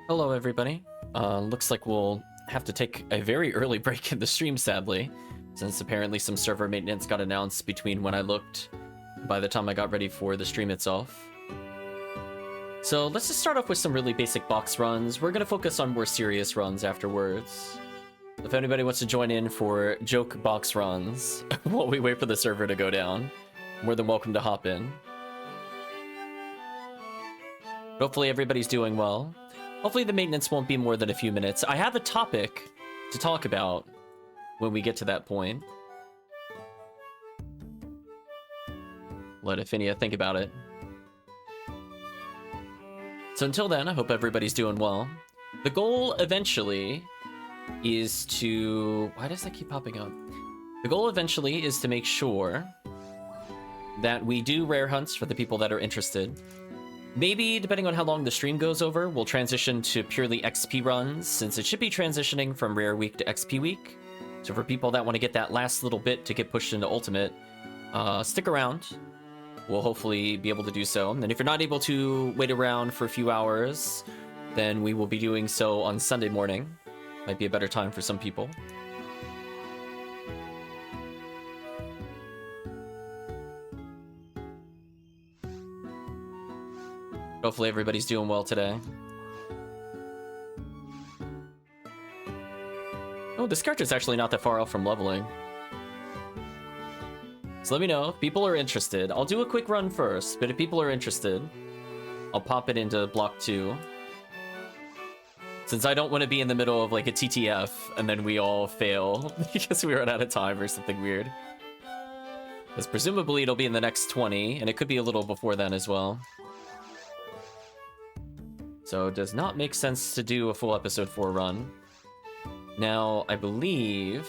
Hello, everybody. Looks like we'll have to take a very early break in the stream, sadly, since apparently some server maintenance got announced between when I looked and by the time I got ready for the stream itself. So let's just start off with some really basic box runs. We're going to focus on more serious runs afterwards. If anybody wants to join in for joke box runs while we wait for the server to go down, more than welcome to hop in. Hopefully everybody's doing well. Hopefully the maintenance won't be more than a few minutes. I have a topic to talk about when we get to that point. Let Ephinea think about it. So until then, I hope everybody's doing well. The goal eventually is to... Why does that keep popping up? The goal eventually is to make sure that we do rare hunts for the people that are interested. Maybe, depending on how long the stream goes over, we'll transition to purely XP runs, since it should be transitioning from Rare Week to XP Week. So for people that want to get that last little bit to get pushed into Ultimate, stick around. We'll hopefully be able to do so. And if you're not able to wait around for a few hours, then we will be doing so on Sunday morning. Might be a better time for some people. Hopefully everybody's doing well today. Oh, this character's actually not that far off from leveling. So let me know if people are interested. I'll do a quick run first, but if people are interested, I'll pop it into block 2. Since I don't want to be in the middle of like a TTF and then we all fail because we run out of time or something weird. Because presumably it'll be in the next 20, and it could be a little before then as well. So it does not make sense to do a full episode 4 run. Now, I believe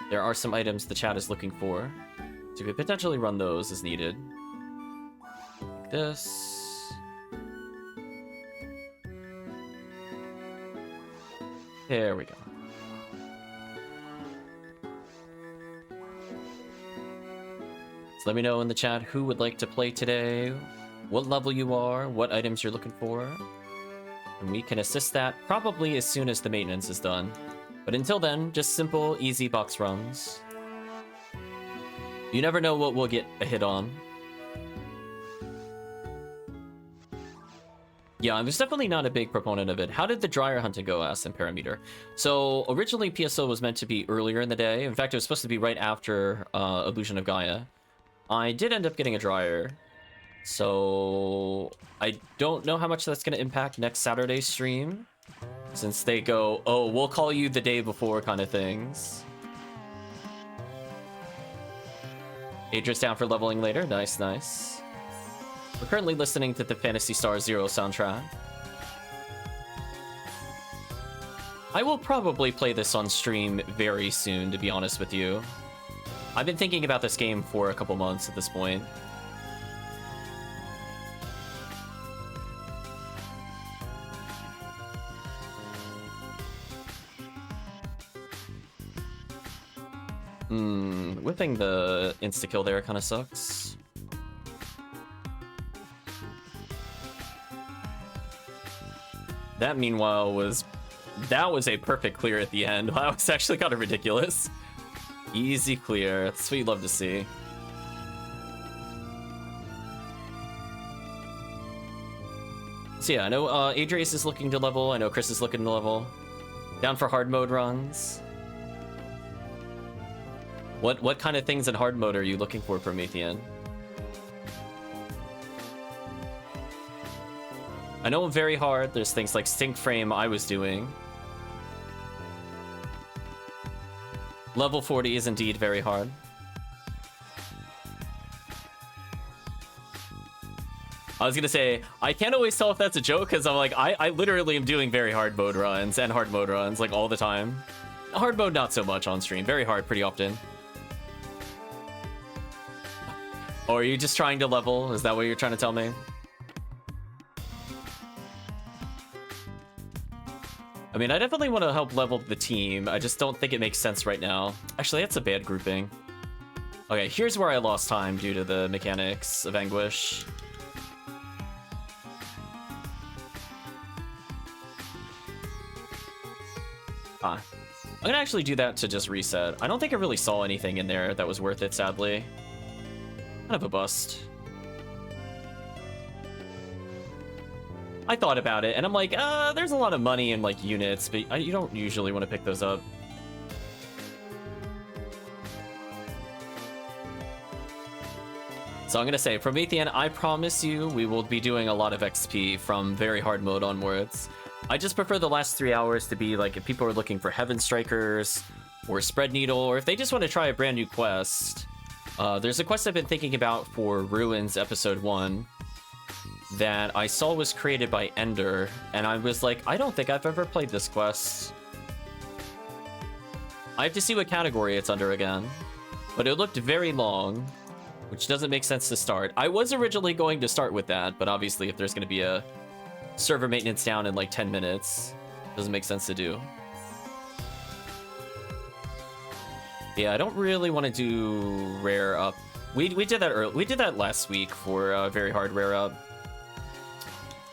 there are some items the chat is looking for. So we could potentially run those as needed. Like this. There we go. So let me know in the chat who would like to play today, what level you are, what items you're looking for, and we can assist that probably as soon as the maintenance is done. But until then, just simple, easy box runs. You never know what we'll get a hit on. Yeah, I was definitely not a big proponent of it. How did the dryer hunting go, asked Ertamperometer. So originally PSO was meant to be earlier in the day. In fact, it was supposed to be right after Illusion of Gaia. I did end up getting a dryer, so I don't know how much that's going to impact next Saturday's stream, since they go, oh, we'll call you the day before kind of things. Adraeaus down for leveling later. Nice, nice. We're currently listening to the Phantasy Star Zero soundtrack. I will probably play this on stream very soon, to be honest with you. I've been thinking about this game for a couple months at this point. Whipping the insta-kill there kind of sucks. That, meanwhile, was a perfect clear at the end. That was actually kind of ridiculous. Easy clear. That's what you'd love to see. So yeah, I know Adraeaus is looking to level. I know Chris is looking to level. Down for hard mode runs. What kind of things in hard mode are you looking for, Promethean? I know very hard. There's things like Stink Frame I was doing. Level 40 is indeed very hard. I was gonna say, I can't always tell if that's a joke, because I'm like, I literally am doing very hard mode runs and hard mode runs, like, all the time. Hard mode, not so much on stream. Very hard, pretty often. Or are you just trying to level? Is that what you're trying to tell me? I mean, I definitely want to help level the team. I just don't think it makes sense right now. Actually, that's a bad grouping. Okay, here's where I lost time due to the mechanics of Anguish. Ah. I'm gonna actually do that to just reset. I don't think I really saw anything in there that was worth it, sadly. Kind of a bust. I thought about it, and I'm like, there's a lot of money in, like, units, but you don't usually want to pick those up. So I'm gonna say, Promethean, I promise you we will be doing a lot of XP from very hard mode onwards. I just prefer the last 3 hours to be, like, if people are looking for Heaven Strikers, or Spread Needle, or if they just want to try a brand new quest. There's a quest I've been thinking about for Ruins Episode 1, that I saw was created by Ender, and I was like, I don't think I've ever played this quest. I have to see what category it's under again, but it looked very long, which doesn't make sense to start. I was originally going to start with that, but obviously if there's going to be a server maintenance down in like 10 minutes, it doesn't make sense to do. Yeah, I don't really want to do rare up. We did that early. We did that last week for very hard rare up.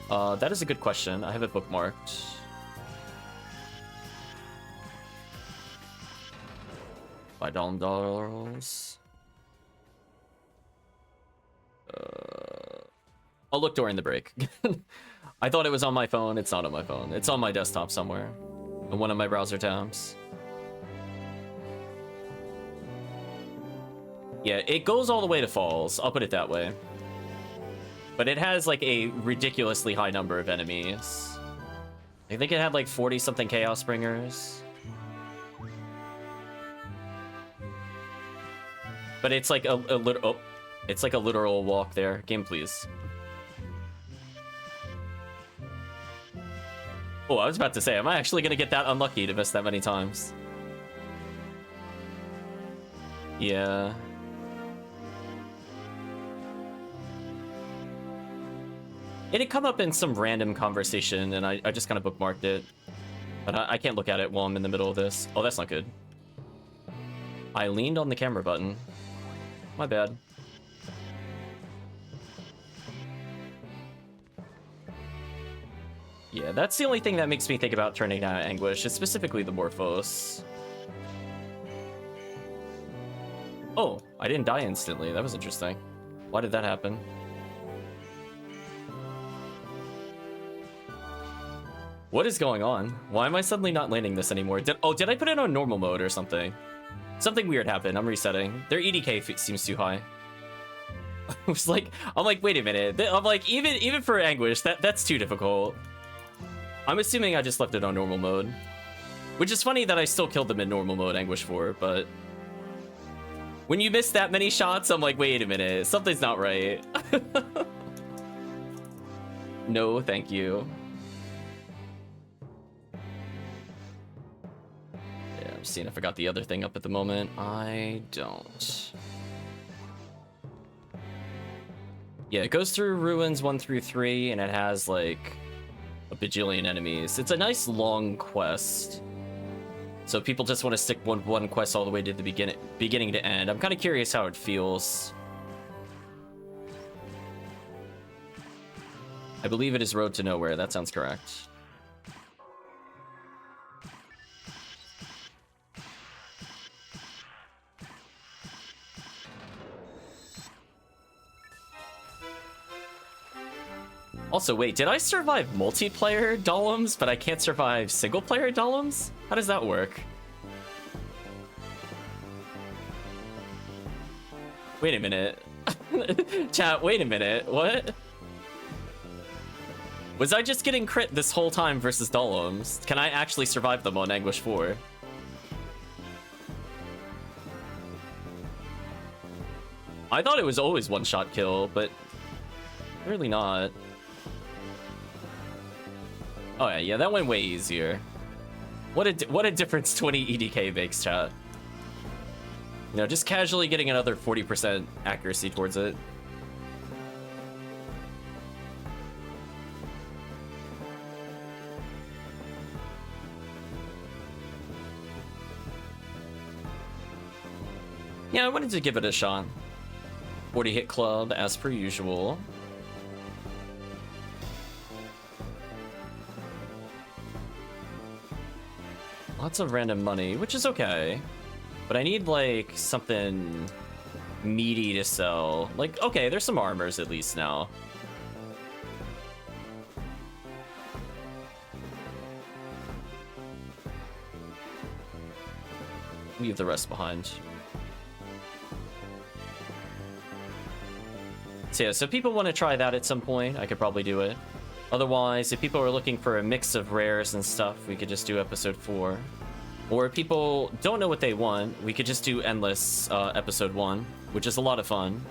That is a good question. I have it bookmarked. $5. I'll look during the break. I thought it was on my phone. It's not on my phone. It's on my desktop somewhere. In one of my browser tabs. Yeah, it goes all the way to falls. I'll put it that way. But it has like a ridiculously high number of enemies. I think it had like 40-something Chaos Bringers. But it's like a little... Oh, it's like a literal walk there. Game, please. Oh, I was about to say, am I actually going to get that unlucky to miss that many times? Yeah. It had come up in some random conversation, and I just kind of bookmarked it. But I can't look at it while I'm in the middle of this. Oh, that's not good. I leaned on the camera button. My bad. Yeah, that's the only thing that makes me think about turning down Anguish, is specifically the Morphos. Oh, I didn't die instantly. That was interesting. Why did that happen? What is going on? Why am I suddenly not landing this anymore? Did I put it on normal mode or something? Something weird happened. I'm resetting. Their EDK seems too high. I'm like, wait a minute. I'm like, even for Anguish, that's too difficult. I'm assuming I just left it on normal mode. Which is funny that I still killed them in normal mode Anguish 4, but... when you miss that many shots, I'm like, wait a minute. Something's not right. No, thank you. Yeah, I'm seeing if I got the other thing up at the moment. I don't. Yeah, it goes through Ruins 1 through 3, and it has, like, a bajillion enemies. It's a nice long quest. So people just want to stick one quest all the way to the beginning to end. I'm kind of curious how it feels. I believe it is Road to Nowhere. That sounds correct. Also, wait, did I survive multiplayer Dollums, but I can't survive single-player Dollums? How does that work? Wait a minute. Chat, wait a minute. What? Was I just getting crit this whole time versus Dollums? Can I actually survive them on Anguish 4? I thought it was always one-shot kill, but really not. Oh yeah, that went way easier. What a difference 20 EDK makes, chat. You know, just casually getting another 40% accuracy towards it. Yeah, I wanted to give it a shot. 40 hit club as per usual. Lots of random money, which is okay. But I need, like, something meaty to sell. Like, okay, there's some armors at least now. Leave the rest behind. So yeah, so if people want to try that at some point, I could probably do it. Otherwise, if people are looking for a mix of rares and stuff, we could just do episode 4. Or if people don't know what they want, we could just do Endless episode 1, which is a lot of fun.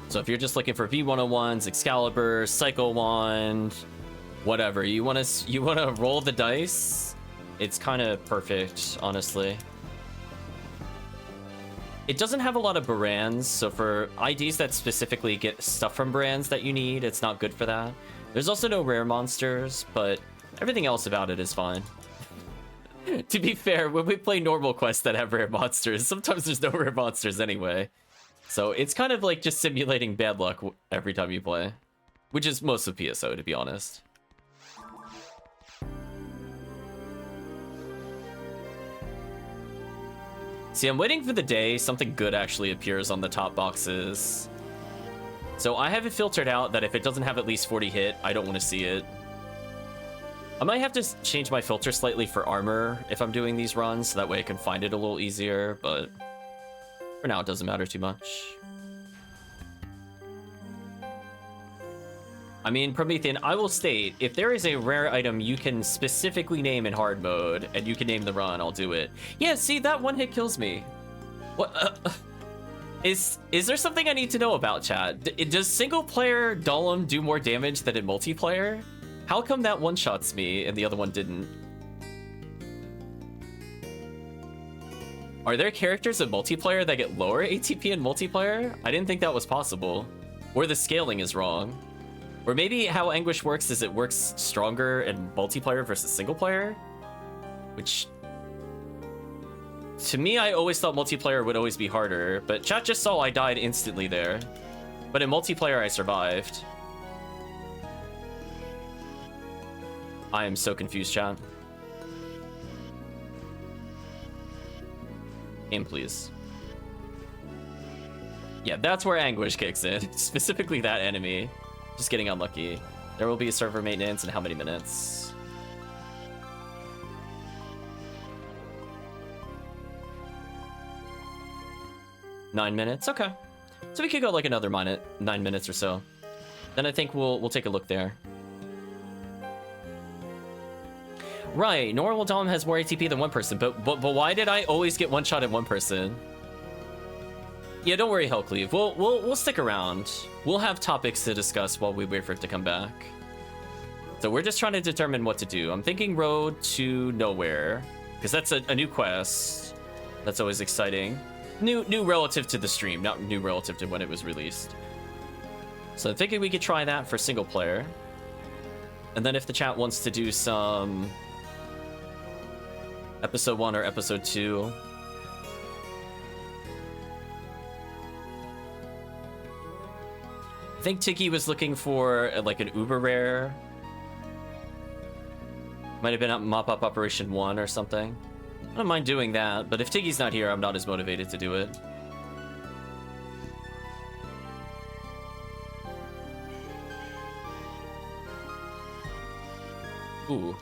So if you're just looking for V101s, Excalibur, Psycho Wand, whatever, you want to roll the dice, it's kind of perfect, honestly. It doesn't have a lot of brands, so for IDs that specifically get stuff from brands that you need, it's not good for that. There's also no rare monsters, but everything else about it is fine. To be fair, when we play normal quests that have rare monsters, sometimes there's no rare monsters anyway. So it's kind of like just simulating bad luck every time you play. Which is most of PSO, to be honest. See, I'm waiting for the day something good actually appears on the top boxes. So I have it filtered out that if it doesn't have at least 40 hit, I don't want to see it. I might have to change my filter slightly for armor if I'm doing these runs, so that way I can find it a little easier, but for now it doesn't matter too much. I mean, Promethean, I will state, if there is a rare item you can specifically name in hard mode, and you can name the run, I'll do it. Yeah, see, that one hit kills me. What? Is there something I need to know about, chat? Does single player Golem do more damage than in multiplayer? How come that one shots me and the other one didn't? Are there characters in multiplayer that get lower ATP in multiplayer? I didn't think that was possible. Or the scaling is wrong. Or maybe how Anguish works is it works stronger in multiplayer versus single player? Which, to me, I always thought multiplayer would always be harder, but chat just saw I died instantly there. But in multiplayer, I survived. I am so confused, chat. Aim, please. Yeah, that's where Anguish kicks in. Specifically that enemy. Just getting unlucky. There will be a server maintenance in how many minutes? Nine minutes? Okay. So we could go like another 9 minutes or so. Then I think we'll take a look there. Right, normal Dom has more ATP than one person, but why did I always get one shot at one person? Yeah, don't worry, HellCleave. We'll stick around. We'll have topics to discuss while we wait for it to come back. So we're just trying to determine what to do. I'm thinking Road to Nowhere, because that's a new quest. That's always exciting. New relative to the stream, not new relative to when it was released. So I'm thinking we could try that for single player. And then if the chat wants to do some episode 1 or episode 2. I think Tiki was looking for like an uber rare. Might have been at Mop-Up Operation 1 or something. I don't mind doing that, but if Tiki's not here, I'm not as motivated to do it. Ooh.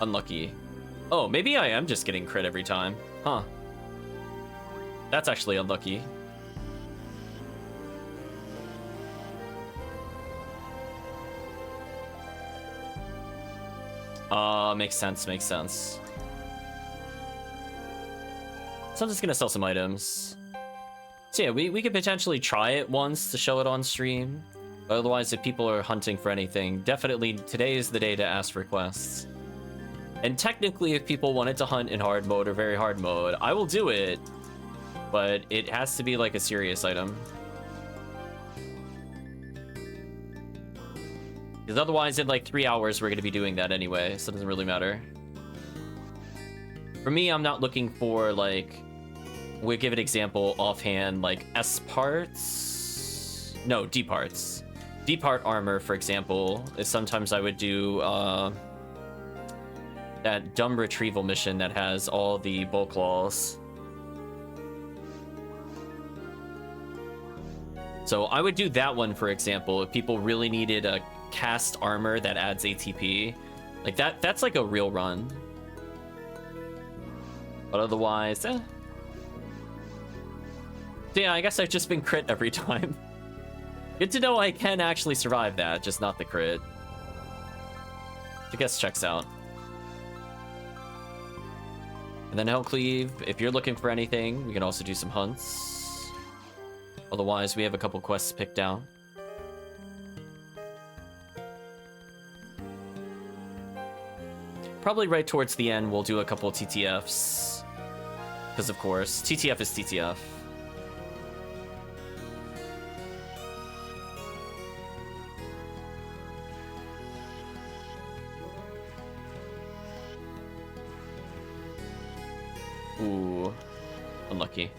Unlucky. Oh, maybe I am just getting crit every time. Huh. That's actually unlucky. Makes sense, makes sense. So I'm just gonna sell some items. So yeah, we could potentially try it once to show it on stream. But otherwise, if people are hunting for anything, definitely today is the day to ask for quests. And technically, if people wanted to hunt in hard mode or very hard mode, I will do it. But it has to be like a serious item. Because otherwise, in like 3 hours, we're going to be doing that anyway, so it doesn't really matter. For me, I'm not looking for, like, we'll give an example offhand, like S parts? No, D parts. D part armor, for example, is sometimes I would do that dumb retrieval mission that has all the bull claws. So I would do that one, for example, if people really needed a cast armor that adds ATP. Like that's like a real run. But otherwise, So yeah, I guess I've just been crit every time. Good to know I can actually survive that, just not the crit. I guess checks out. And then HellCleave, if you're looking for anything, we can also do some hunts. Otherwise, we have a couple quests picked out. Probably right towards the end, we'll do a couple TTFs. Because, of course, TTF is TTF. Ooh, unlucky.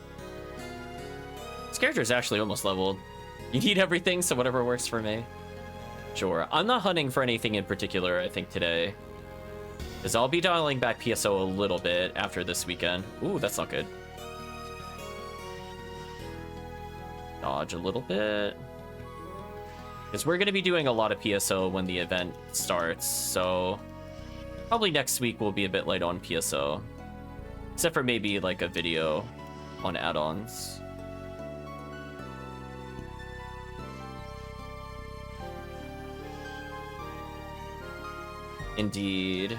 This character is actually almost leveled. You need everything, so whatever works for me. Sure. I'm not hunting for anything in particular, I think, today. Because I'll be dialing back PSO a little bit after this weekend. Ooh, that's not good. Dodge a little bit. Because we're going to be doing a lot of PSO when the event starts, so probably next week we'll be a bit light on PSO. Except for maybe like a video on add-ons. Indeed.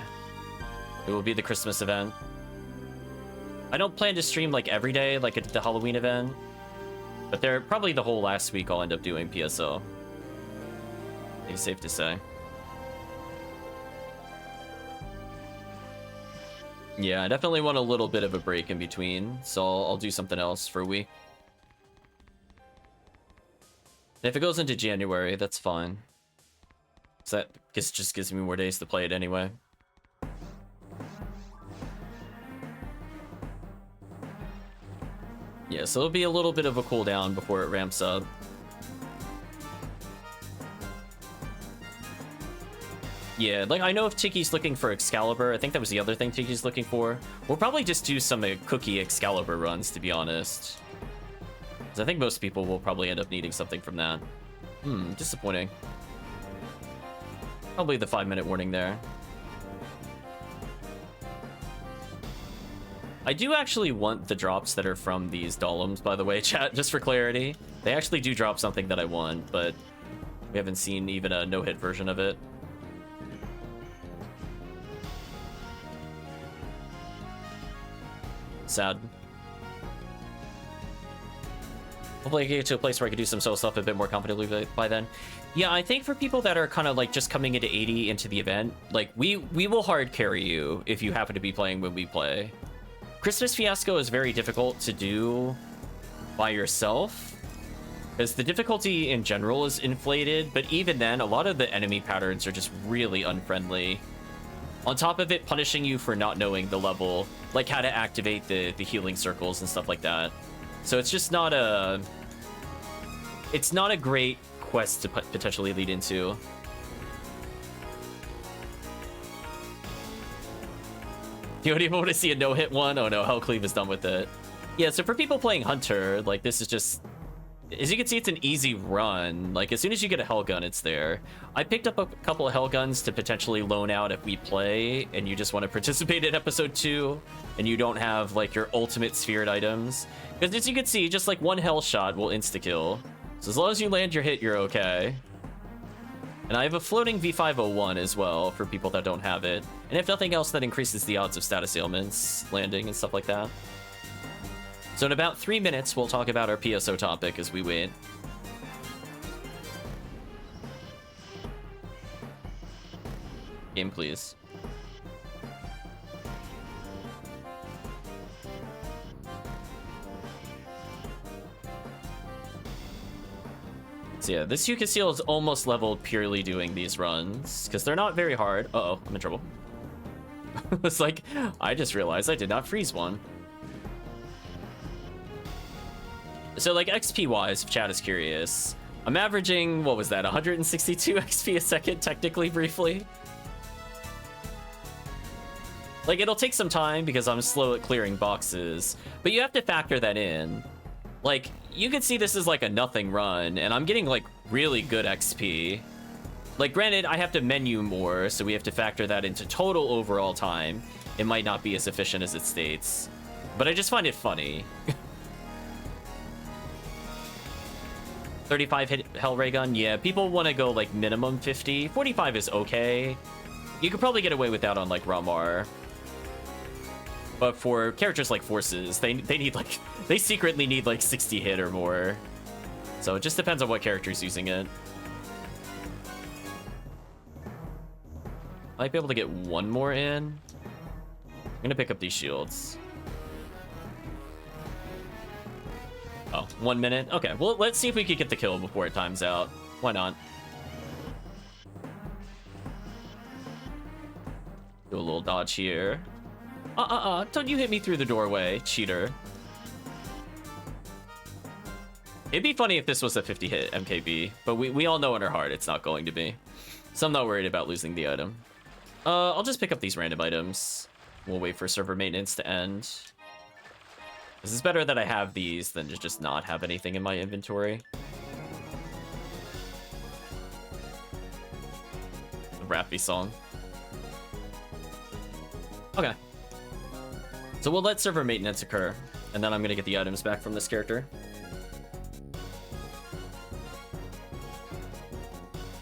It will be the Christmas event. I don't plan to stream like every day like at the Halloween event. But there probably the whole last week I'll end up doing PSO. I think it's safe to say. Yeah, I definitely want a little bit of a break in between, so I'll do something else for a week. And if it goes into January, that's fine. So that just gives me more days to play it anyway. Yeah, so it'll be a little bit of a cooldown before it ramps up. Yeah, like I know if Tiki's looking for Excalibur, I think that was the other thing Tiki's looking for. We'll probably just do some cookie Excalibur runs, to be honest. Because I think most people will probably end up needing something from that. Disappointing. Probably the 5-minute warning there. I do actually want the drops that are from these Dollums, by the way, chat, just for clarity. They actually do drop something that I want, but we haven't seen even a no-hit version of it. Sad. Hopefully I can get to a place where I can do some solo stuff a bit more confidently by then. Yeah, I think for people that are kind of like just coming into 80 into the event, like we will hard carry you if you happen to be playing when we play. Christmas Fiasco is very difficult to do by yourself because the difficulty in general is inflated, but even then, a lot of the enemy patterns are just really unfriendly. On top of it, punishing you for not knowing the level, like how to activate the healing circles and stuff like that. So it's just not a... It's not a great quest to potentially lead into. You don't even want to see a no-hit one? Oh no, HellCleave is done with it. Yeah, so for people playing Hunter, like this is just... As you can see, it's an easy run. Like, as soon as you get a Hell Gun, it's there. I picked up a couple of Hell Guns to potentially loan out if we play, and you just want to participate in Episode 2, and you don't have, like, your ultimate sphered items. Because as you can see, just, like, one Hell Shot will insta-kill. So as long as you land your hit, you're okay. And I have a floating V501 as well, for people that don't have it. And if nothing else, that increases the odds of status ailments landing and stuff like that. So in about 3 minutes, we'll talk about our PSO topic as we wait. Game, please. So yeah, this Yuka Seal is almost leveled purely doing these runs, because they're not very hard. Uh-oh, I'm in trouble. It's like, I just realized I did not freeze one. So, like, XP-wise, if chat is curious, I'm averaging, what was that, 162 XP a second, technically, briefly? Like, it'll take some time because I'm slow at clearing boxes, but you have to factor that in. Like, you can see this is like a nothing run, and I'm getting like really good XP. Like, granted, I have to menu more, so we have to factor that into total overall time. It might not be as efficient as it states, but I just find it funny. 35 hit Hell Ray Gun? Yeah, people want to go like minimum 50. 45 is okay. You could probably get away with that on like Ramar. But for characters like Forces, they need like, they secretly need like 60 hit or more. So it just depends on what character's using it. Might be able to get one more in. I'm gonna pick up these shields. Oh, 1 minute? Okay, well, let's see if we can get the kill before it times out. Why not? Do a little dodge here. Don't you hit me through the doorway, cheater. It'd be funny if this was a 50 hit MKB, but we all know in our heart it's not going to be. So I'm not worried about losing the item. I'll just pick up these random items. We'll wait for server maintenance to end. This is better that I have these than to just not have anything in my inventory. The rappy song. Okay. So we'll let server maintenance occur, and then I'm gonna get the items back from this character.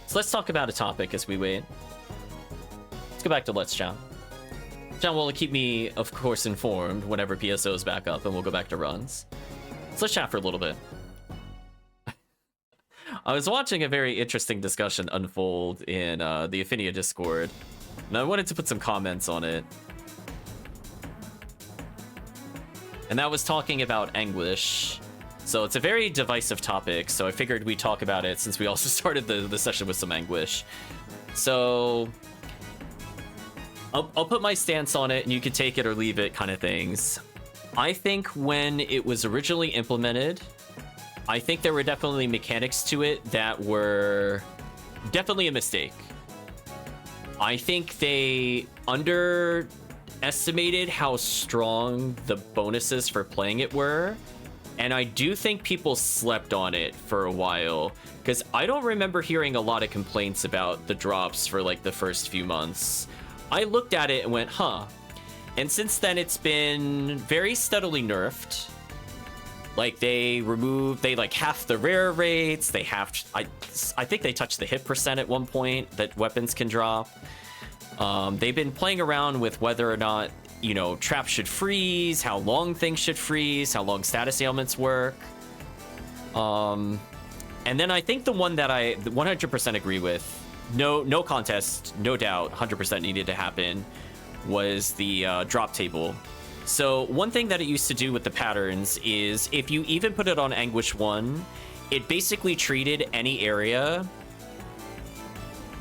So let's talk about a topic as we wait. Let's go back to Let's Chat. Chat will keep me, of course, informed whenever PSO is back up, and we'll go back to runs. So let's chat for a little bit. I was watching a very interesting discussion unfold in the Ephinea Discord, and I wanted to put some comments on it. And that was talking about anguish. So it's a very divisive topic, so I figured we'd talk about it since we also started the session with some anguish. So I'll put my stance on it, and you can take it or leave it kind of things. I think when it was originally implemented, I think there were definitely mechanics to it that were definitely a mistake. I think they underestimated how strong the bonuses for playing it were, and I do think people slept on it for a while, because I don't remember hearing a lot of complaints about the drops for like the first few months. I looked at it and went, huh. And since then, it's been very steadily nerfed. Like, they like half the rare rates. They halved, I think they touched the hit percent at one point that weapons can drop. They've been playing around with whether or not, you know, traps should freeze, how long things should freeze, how long status ailments work. And then I think the one that I 100% agree with, no contest, no doubt, 100% needed to happen, was the drop table. So one thing that it used to do with the patterns is if you even put it on Anguish 1, it basically treated any area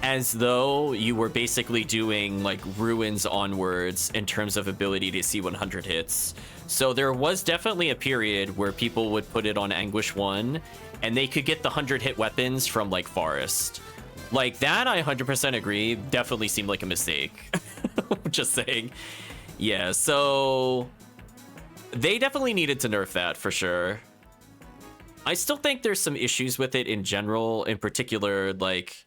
as though you were basically doing like Ruins onwards in terms of ability to see 100 hits. So there was definitely a period where people would put it on Anguish 1 and they could get the 100 hit weapons from like Forest. Like, that, I 100% agree, definitely seemed like a mistake. Just saying. Yeah, so they definitely needed to nerf that, for sure. I still think there's some issues with it in general. In particular, like,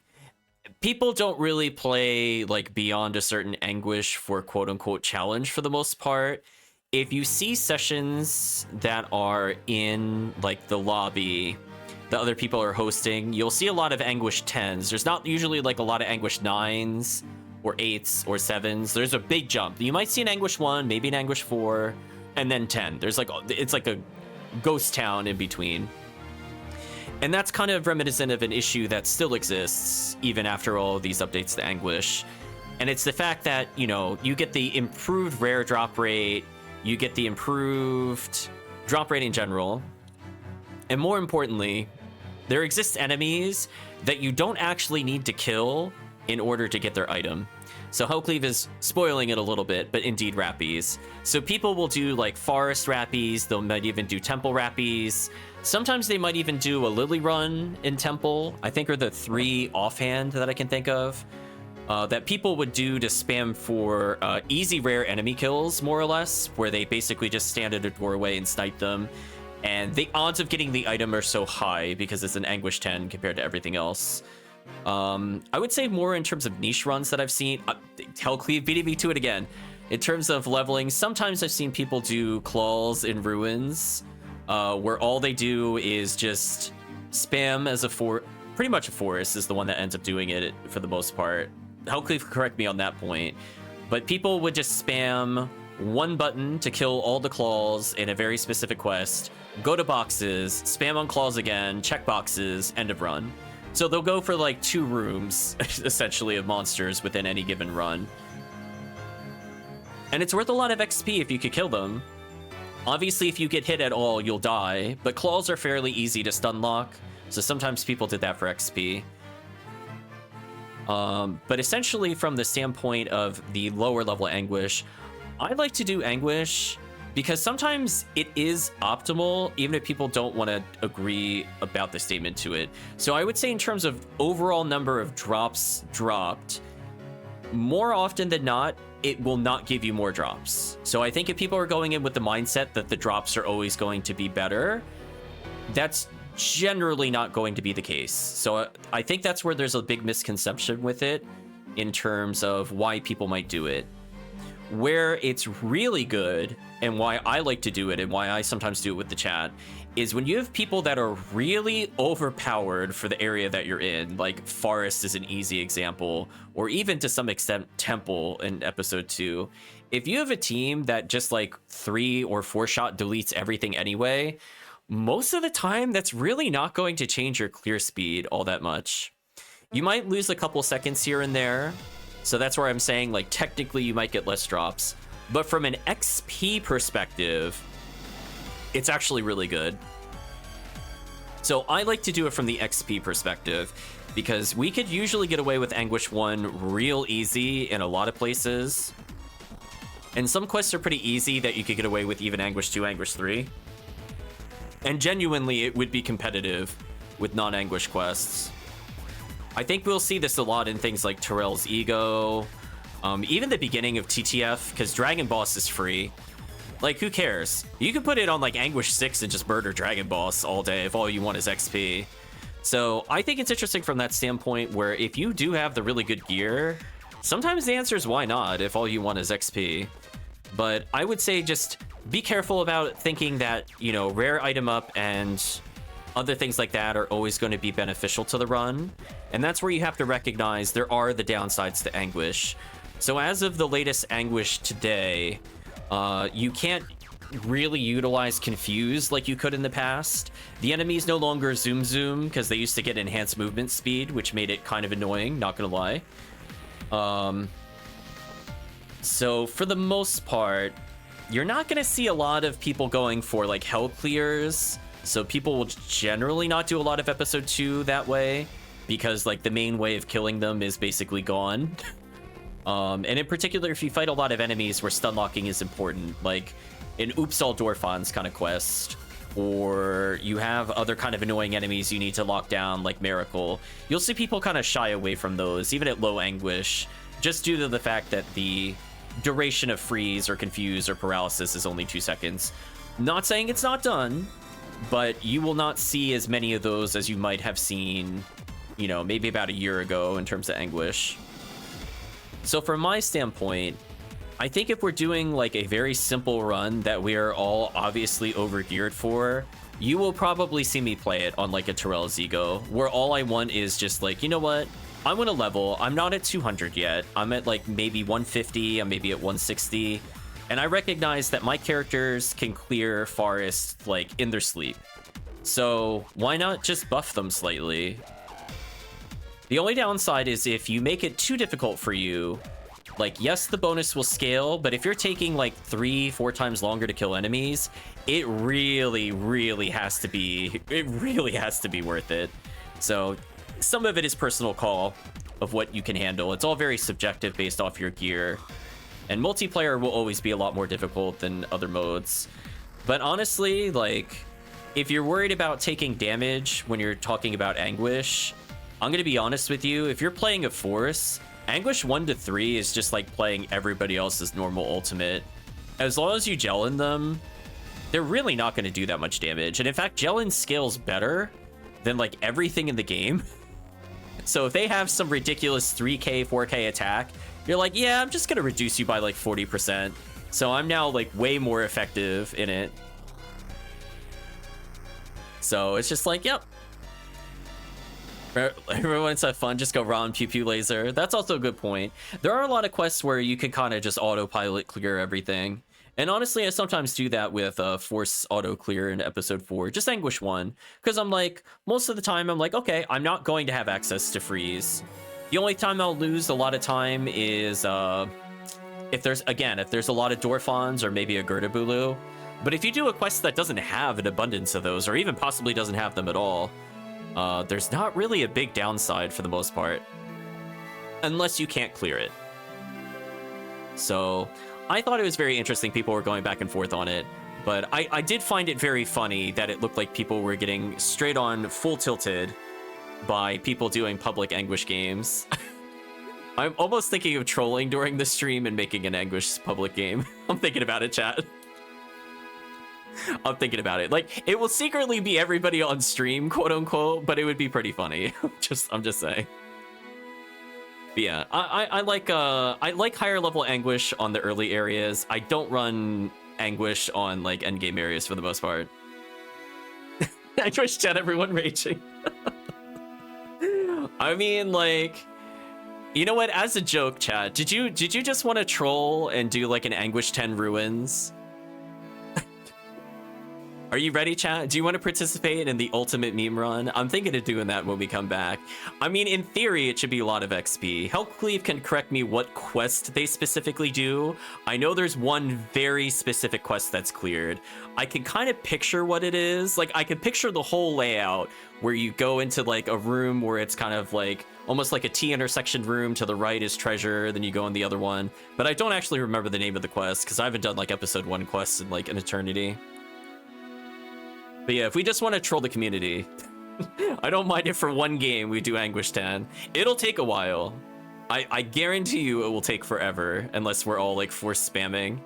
people don't really play, like, beyond a certain anguish for quote-unquote challenge for the most part. If you see sessions that are in, like, the lobby that other people are hosting, you'll see a lot of Anguish 10s. There's not usually like a lot of Anguish 9s or 8s or 7s. There's a big jump. You might see an Anguish 1, maybe an Anguish 4, and then 10. There's like, it's like a ghost town in between. And that's kind of reminiscent of an issue that still exists even after all of these updates to Anguish. And it's the fact that, you know, you get the improved rare drop rate, you get the improved drop rate in general, and more importantly, there exist enemies that you don't actually need to kill in order to get their item. So HellCleave is spoiling it a little bit, but indeed Rappies. So people will do like Forest Rappies, they might even do Temple Rappies. Sometimes they might even do a Lily Run in Temple, I think are the 3 offhand that I can think of. that people would do to spam for easy rare enemy kills, more or less, where they basically just stand at a doorway and snipe them. And the odds of getting the item are so high because it's an Anguish 10 compared to everything else. I would say more in terms of niche runs that I've seen. HellCleave beating me to it again. In terms of leveling, sometimes I've seen people do claws in ruins, where all they do is just spam as pretty much a forest is the one that ends up doing it for the most part. HellCleave, correct me on that point, but people would just spam one button to kill all the claws in a very specific quest, go to boxes, spam on claws again, check boxes, end of run. So they'll go for like 2 rooms, essentially, of monsters within any given run. And it's worth a lot of XP if you could kill them. Obviously, if you get hit at all, you'll die, but claws are fairly easy to stun lock, so sometimes people did that for XP. But essentially, from the standpoint of the lower level Anguish, I like to do Anguish because sometimes it is optimal, even if people don't want to agree about the statement to it. So I would say in terms of overall number of drops dropped, more often than not, it will not give you more drops. So I think if people are going in with the mindset that the drops are always going to be better, that's generally not going to be the case. So I think that's where there's a big misconception with it in terms of why people might do it. Where it's really good, and why I like to do it, and why I sometimes do it with the chat, is when you have people that are really overpowered for the area that you're in, like Forest is an easy example, or even to some extent Temple in episode 2. If you have a team that just like 3 or 4 shot deletes everything anyway, most of the time that's really not going to change your clear speed all that much. You might lose a couple seconds here and there, so that's where I'm saying, like, technically you might get less drops. But from an XP perspective, it's actually really good. So I like to do it from the XP perspective, because we could usually get away with Anguish 1 real easy in a lot of places. And some quests are pretty easy that you could get away with even Anguish 2, Anguish 3. And genuinely, it would be competitive with non-Anguish quests. I think we'll see this a lot in things like Terrell's Ego, even the beginning of TTF, because Dragon Boss is free. Like, who cares? You can put it on, like, Anguish 6 and just murder Dragon Boss all day if all you want is XP. So I think it's interesting from that standpoint where if you do have the really good gear, sometimes the answer is why not if all you want is XP. But I would say just be careful about thinking that, you know, rare item up and other things like that are always going to be beneficial to the run. And that's where you have to recognize there are the downsides to Anguish. So as of the latest Anguish today, you can't really utilize Confuse like you could in the past. The enemies no longer zoom because they used to get enhanced movement speed, which made it kind of annoying, not gonna lie. So for the most part, you're not gonna see a lot of people going for like hell clears. So people will generally not do a lot of episode 2 that way, because like the main way of killing them is basically gone. And in particular, if you fight a lot of enemies where stun locking is important, like in Oops All Dorphans kind of quest, or you have other kind of annoying enemies you need to lock down like Miracle, you'll see people kind of shy away from those, even at low Anguish, just due to the fact that the duration of freeze or confuse or paralysis is only 2 seconds. Not saying it's not done, but you will not see as many of those as you might have seen, you know, maybe about a year ago in terms of Anguish. So from my standpoint, I think if we're doing like a very simple run that we are all obviously over-geared for, you will probably see me play it on like a Terrell's Ego, where all I want is just like, you know what? I want to level. I'm not at 200 yet. I'm at like maybe 150. I'm maybe at 160. And I recognize that my characters can clear Forest like in their sleep. So why not just buff them slightly? The only downside is if you make it too difficult for you, like, yes, the bonus will scale, but if you're taking like 3-4 times longer to kill enemies, it really has to be worth it. So some of it is personal call of what you can handle. It's all very subjective based off your gear. And multiplayer will always be a lot more difficult than other modes. But honestly, like, if you're worried about taking damage when you're talking about Anguish, I'm going to be honest with you. If you're playing a Force, Anguish 1 to 3 is just like playing everybody else's normal ultimate. As long as you gel in them, they're really not going to do that much damage. And in fact, gel in scales better than like everything in the game. So if they have some ridiculous 3k, 4k attack, you're like, yeah, I'm just going to reduce you by like 40%. So I'm now like way more effective in it. So it's just like, yep. Everyone wants to have fun, just go raw and pew pew laser. That's also a good point. There are a lot of quests where you can kind of just autopilot clear everything. And honestly, I sometimes do that with Force Auto Clear in episode 4, just Anguish 1. Because I'm like, most of the time, I'm like, okay, I'm not going to have access to freeze. The only time I'll lose a lot of time is if there's a lot of Dorphons or maybe a Gertabulu. But if you do a quest that doesn't have an abundance of those, or even possibly doesn't have them at all, there's not really a big downside for the most part. Unless you can't clear it. So I thought it was very interesting. People were going back and forth on it. But I did find it very funny that it looked like people were getting straight on full tilted by people doing public Anguish games. I'm almost thinking of trolling during the stream and making an Anguish public game. I'm thinking about it, chat. I'm thinking about it. Like, it will secretly be everybody on stream, quote unquote, but it would be pretty funny. I'm just saying. But yeah, I like higher level Anguish on the early areas. I don't run Anguish on like endgame areas for the most part. Anguish chat, everyone raging. I mean, like, you know what? As a joke, chat, did you just want to troll and do like an Anguish 10 ruins? Are you ready, chat? Do you want to participate in the ultimate meme run? I'm thinking of doing that when we come back. I mean, in theory, it should be a lot of XP. HellCleave can correct me what quest they specifically do. I know there's one very specific quest that's cleared. I can kind of picture what it is. Like, I can picture the whole layout where you go into like a room where it's kind of like almost like a T intersection room. To the right is treasure, then you go in the other one. But I don't actually remember the name of the quest because I haven't done like episode 1 quests in like an eternity. But yeah, if we just want to troll the community, I don't mind if for one game we do Anguish 10. It'll take a while. I guarantee you it will take forever unless we're all like force spamming.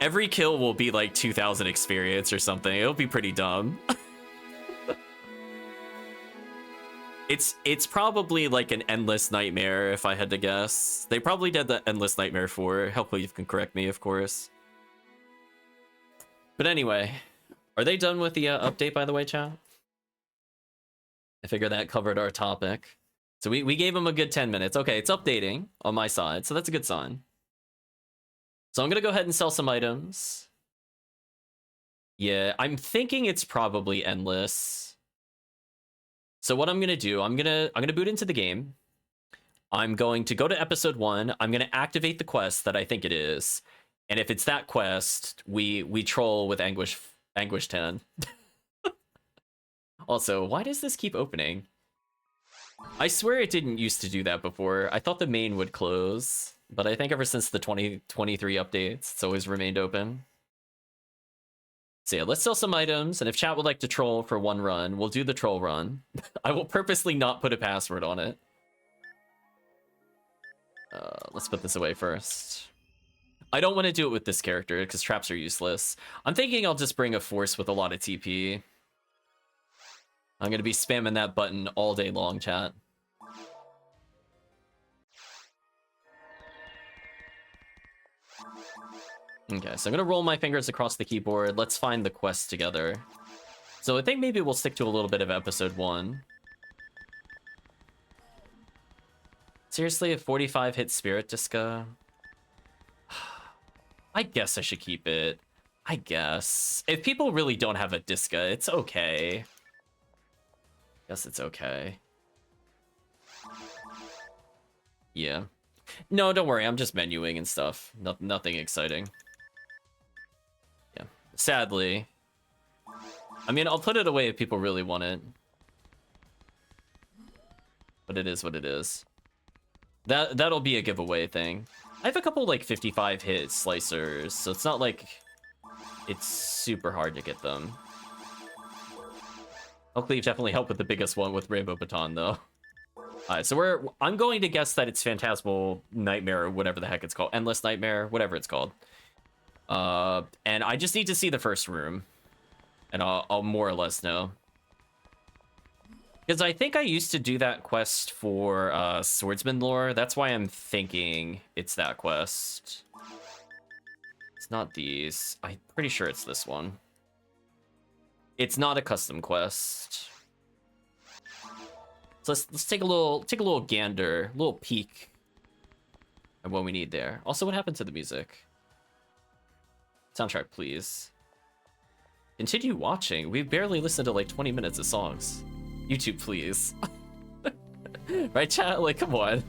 Every kill will be like 2,000 experience or something. It'll be pretty dumb. It's probably like an endless nightmare if I had to guess. They probably did the endless nightmare for. Hopefully you can correct me, of course. But anyway, are they done with the update, by the way, chat? I figure that covered our topic. So we gave them a good 10 minutes. Okay, it's updating on my side, so that's a good sign. So I'm going to go ahead and sell some items. Yeah, I'm thinking it's probably endless. So what I'm going to do, I'm going to boot into the game. I'm going to go to episode 1. I'm going to activate the quest that I think it is. And if it's that quest, we troll with Anguish 10. Also, why does this keep opening? I swear it didn't used to do that before. I thought the main would close, but I think ever since the 2023 updates, it's always remained open. So yeah, let's sell some items, and if chat would like to troll for one run, we'll do the troll run. I will purposely not put a password on it. Let's put this away first. I don't want to do it with this character because traps are useless. I'm thinking I'll just bring a force with a lot of TP. I'm going to be spamming that button all day long, chat. Okay, so I'm going to roll my fingers across the keyboard. Let's find the quest together. So I think maybe we'll stick to a little bit of episode 1. Seriously, a 45 hit Spirit Disca? I guess I should keep it. I guess. If people really don't have a Disca, it's okay. Guess it's okay. Yeah. No, don't worry. I'm just menuing and stuff. Nothing exciting. Yeah. Sadly. I mean, I'll put it away if people really want it. But it is what it is. That'll be a giveaway thing. I have a couple like 55 hit slicers, so it's not like it's super hard to get them. HellCleave definitely helped with the biggest one with Rainbow Baton though. Alright, so I'm going to guess that it's Phantasmal Nightmare, or whatever the heck it's called. Endless Nightmare, whatever it's called. And I just need to see the first room. And I'll more or less know. Because I think I used to do that quest for Swordsman Lore. That's why I'm thinking it's that quest. It's not these. I'm pretty sure it's this one. It's not a custom quest. So let's take a little gander, a little peek at what we need there. Also, what happened to the music? Soundtrack, please. Continue watching. We barely listened to like 20 minutes of songs. YouTube, please. Right, chat? Like, come on.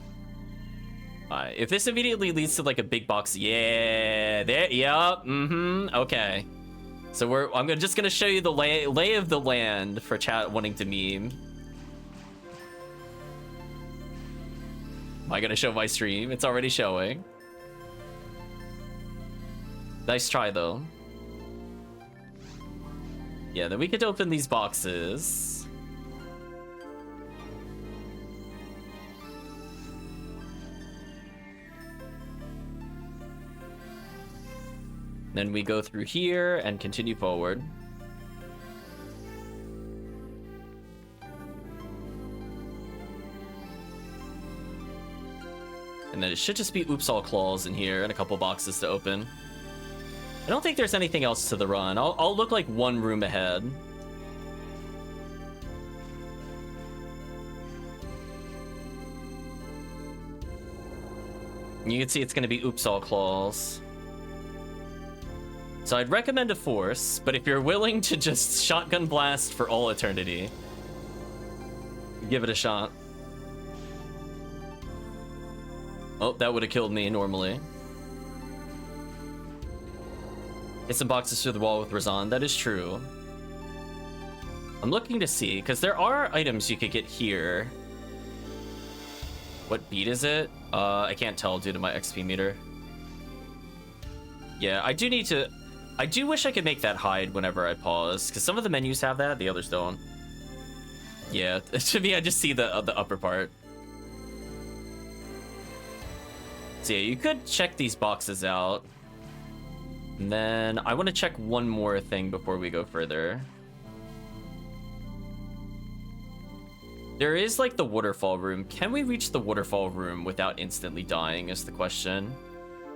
Alright, if this immediately leads to like a big box, yeah, there, yep, okay. So I'm just gonna show you the lay of the land for chat wanting to meme. Am I gonna show my stream? It's already showing. Nice try though. Yeah, then we could open these boxes. Then we go through here and continue forward. And then it should just be Oops All Claws in here and a couple boxes to open. I don't think there's anything else to the run. I'll look like one room ahead. You can see it's going to be Oops All Claws. So I'd recommend a Force, but if you're willing to just shotgun blast for all eternity, give it a shot. Oh, that would have killed me normally. Hit some boxes through the wall with Razan. That is true. I'm looking to see, because there are items you could get here. What beat is it? I can't tell due to my XP meter. Yeah, I do need to... I do wish I could make that hide whenever I pause, because some of the menus have that, the others don't. Yeah, to me, I just see the upper part. So yeah, you could check these boxes out. And then I want to check one more thing before we go further. There is like the waterfall room. Can we reach the waterfall room without instantly dying is the question.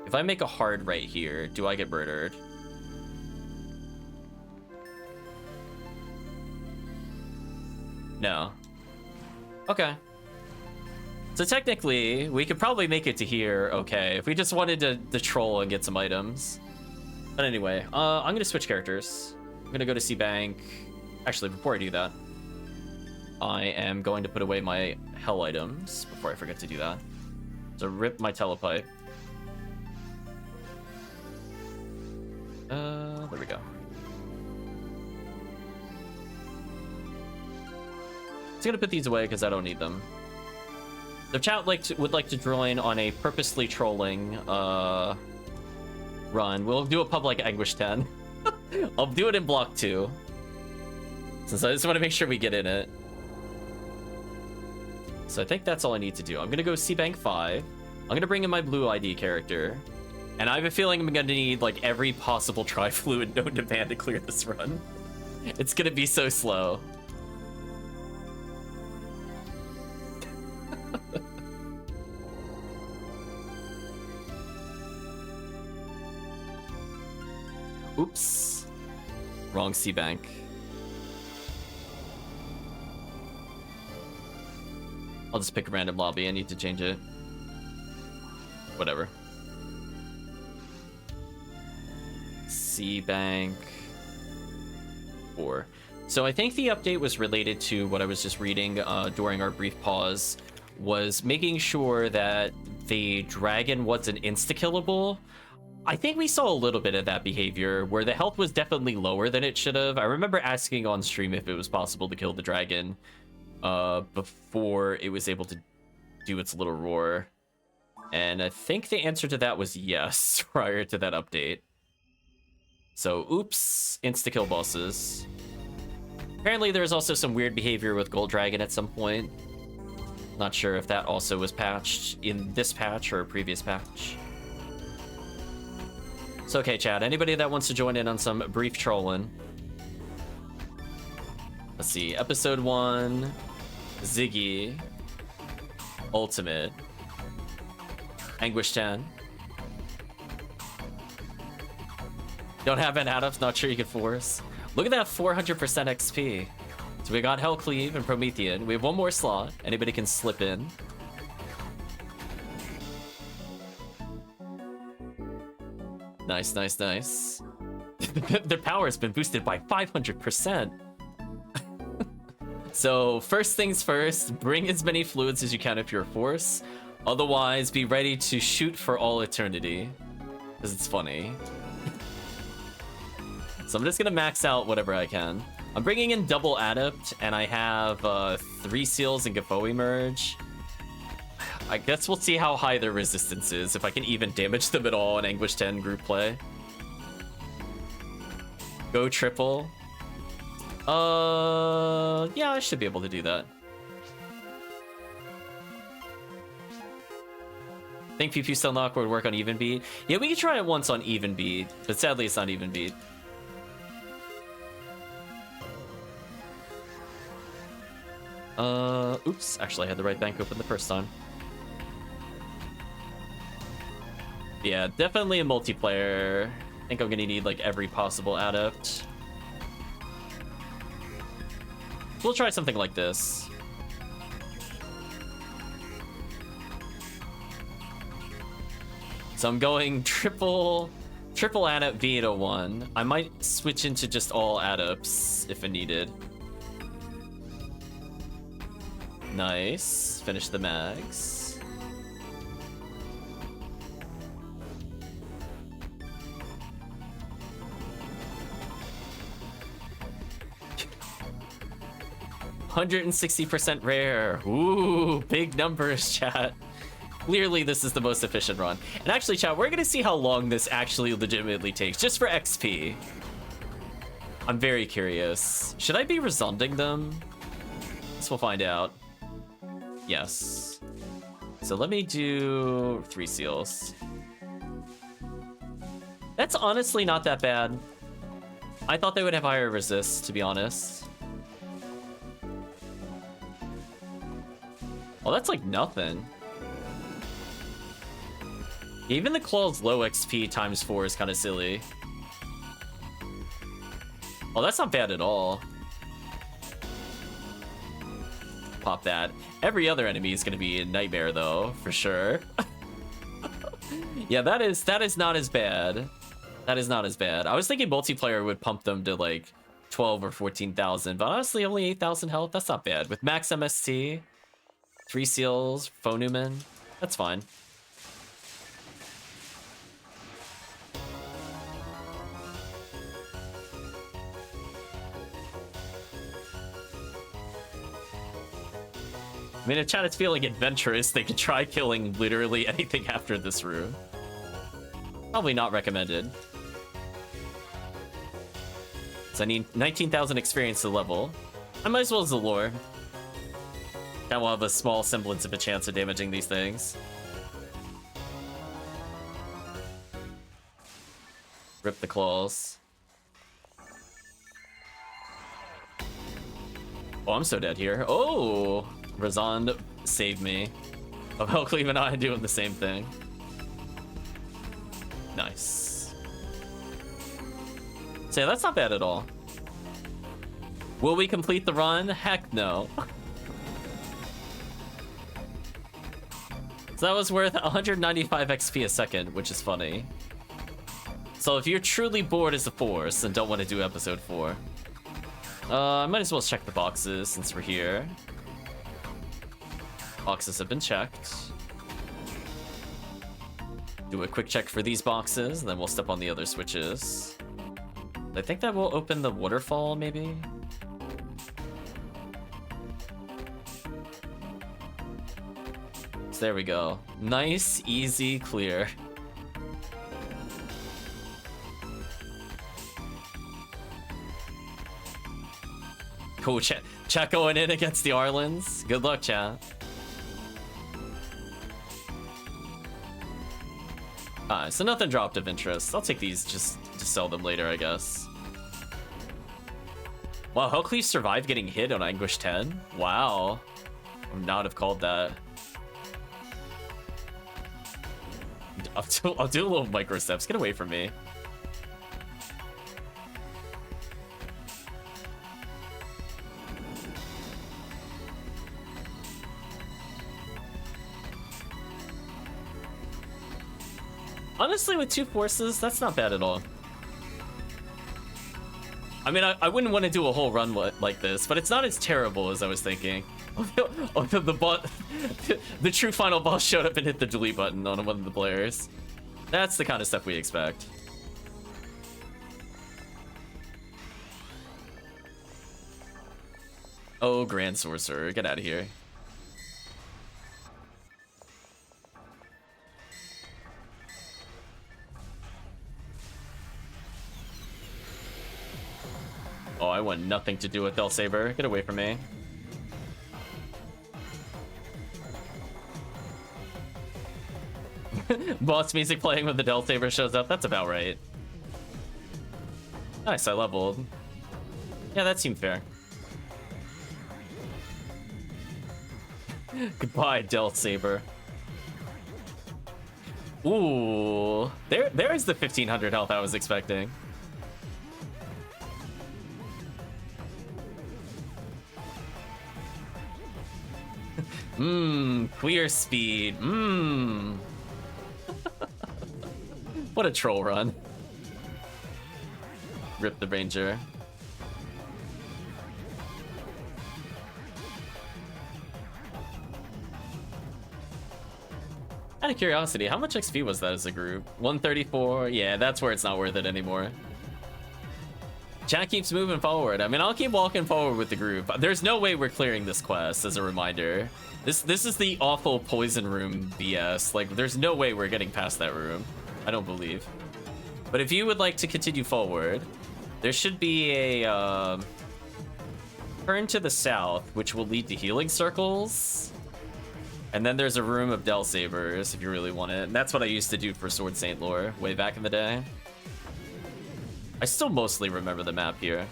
If I make a hard right here, do I get murdered? No. Okay. So technically, we could probably make it to here, okay, if we just wanted to troll and get some items. But anyway, I'm gonna switch characters. I'm gonna go to C-Bank. Actually, before I do that, I am going to put away my hell items before I forget to do that. So rip my telepipe. There we go. I'm gonna put these away because I don't need them. The chat would like to join on a purposely trolling run. We'll do a public Anguish 10. I'll do it in block 2. Since I just want to make sure we get in it. So I think that's all I need to do. I'm gonna go C-Bank 5. I'm gonna bring in my blue ID character. And I have a feeling I'm gonna need like every possible tri-fluid known to man to clear this run. It's gonna be so slow. Oops. Wrong C-Bank. I'll just pick a random lobby. I need to change it. Whatever. C-Bank 4. So I think the update was related to what I was just reading during our brief pause, was making sure that the dragon wasn't insta-killable. I think we saw a little bit of that behavior where the health was definitely lower than it should have. I remember asking on stream if it was possible to kill the dragon before it was able to do its little roar. And I think the answer to that was yes prior to that update. So, oops, insta-kill bosses. Apparently there's also some weird behavior with Gold Dragon at some point. Not sure if that also was patched in this patch or a previous patch. It's okay, chat. Anybody that wants to join in on some brief trolling. Let's see. Episode 1, Ziggy, Ultimate, Anguish 10. Don't have an Adams, not sure you can force. Look at that 400% XP. So we got HellCleave and Promethean. We have one more slot. Anybody can slip in. Nice, nice, nice. Their power has been boosted by 500%. So first things first, bring as many fluids as you can if you're a force. Otherwise, be ready to shoot for all eternity. Because it's funny. So I'm just gonna max out whatever I can. I'm bringing in double Adept, and I have 3 Seals and Gaffoe Merge. I guess we'll see how high their resistance is, if I can even damage them at all in Anguish 10 group play. Go triple. Yeah, I should be able to do that. Think PP Still Knock would work on Even Beat? Yeah, we could try it once on Even Beat, but sadly it's not Even Beat. Oops, actually I had the right bank open the first time. Yeah, definitely a multiplayer. I think I'm gonna need like every possible adept. We'll try something like this. So I'm going triple adept V801. I might switch into just all adepts if needed. Nice. Finish the mags. %160% rare. Ooh, big numbers, chat. Clearly, this is the most efficient run. And actually, chat, we're gonna see how long this actually legitimately takes, just for XP. I'm very curious. Should I be resunding them? Guess we'll find out. Yes. So let me do 3 seals. That's honestly not that bad. I thought they would have higher resist, to be honest. Oh, that's like nothing. Even the claw's low XP times 4 is kind of silly. Oh, that's not bad at all. Pop that. Every other enemy is going to be a nightmare, though, for sure. Yeah, that is not as bad. That is not as bad. I was thinking multiplayer would pump them to like 12 or 14,000, but honestly, only 8,000 health. That's not bad. With max MST, 3 seals, Phonumen, that's fine. I mean, if chat is feeling adventurous, they could try killing literally anything after this room. Probably not recommended. So I need 19,000 experience to level. I might as well as the lore. That will have a small semblance of a chance of damaging these things. Rip the claws. Oh, I'm so dead here. Oh! Razond saved me. Oh, HellCleave and I doing the same thing. Nice. So yeah, that's not bad at all. Will we complete the run? Heck no. So that was worth 195 XP a second, which is funny. So if you're truly bored as a force and don't want to do episode 4, I might as well check the boxes since we're here. Boxes have been checked. Do a quick check for these boxes, and then we'll step on the other switches. I think that will open the waterfall, maybe? So there we go. Nice, easy, clear. Cool, chat going in against the Arlins. Good luck, chat. So nothing dropped of interest. I'll take these just to sell them later, I guess. Wow, HellCleave survived getting hit on Anguish 10? Wow. I would not have called that. I'll do a little micro steps. Get away from me. Honestly, with 2 forces, that's not bad at all. I mean, I wouldn't want to do a whole run like this, but it's not as terrible as I was thinking. Oh, the true final boss showed up and hit the delete button on one of the players. That's the kind of stuff we expect. Oh, Grand Sorcerer, get out of here. Oh, I want nothing to do with Del Saber. Get away from me. Boss music playing when the Del Saber shows up. That's about right. Nice, I leveled. Yeah, that seemed fair. Goodbye, Del Saber. Ooh, there's the 1500 health I was expecting. Clear speed. What a troll run. Rip the Ranger. Out of curiosity, how much XP was that as a group? 134? Yeah, that's where it's not worth it anymore. Chat keeps moving forward. I mean, I'll keep walking forward with the group. There's no way we're clearing this quest, as a reminder. This is the awful poison room BS. Like, there's no way we're getting past that room. I don't believe. But if you would like to continue forward, there should be a turn to the south, which will lead to healing circles. And then there's a room of Del Sabers, if you really want it. And that's what I used to do for Sword Saint lore way back in the day. I still mostly remember the map here.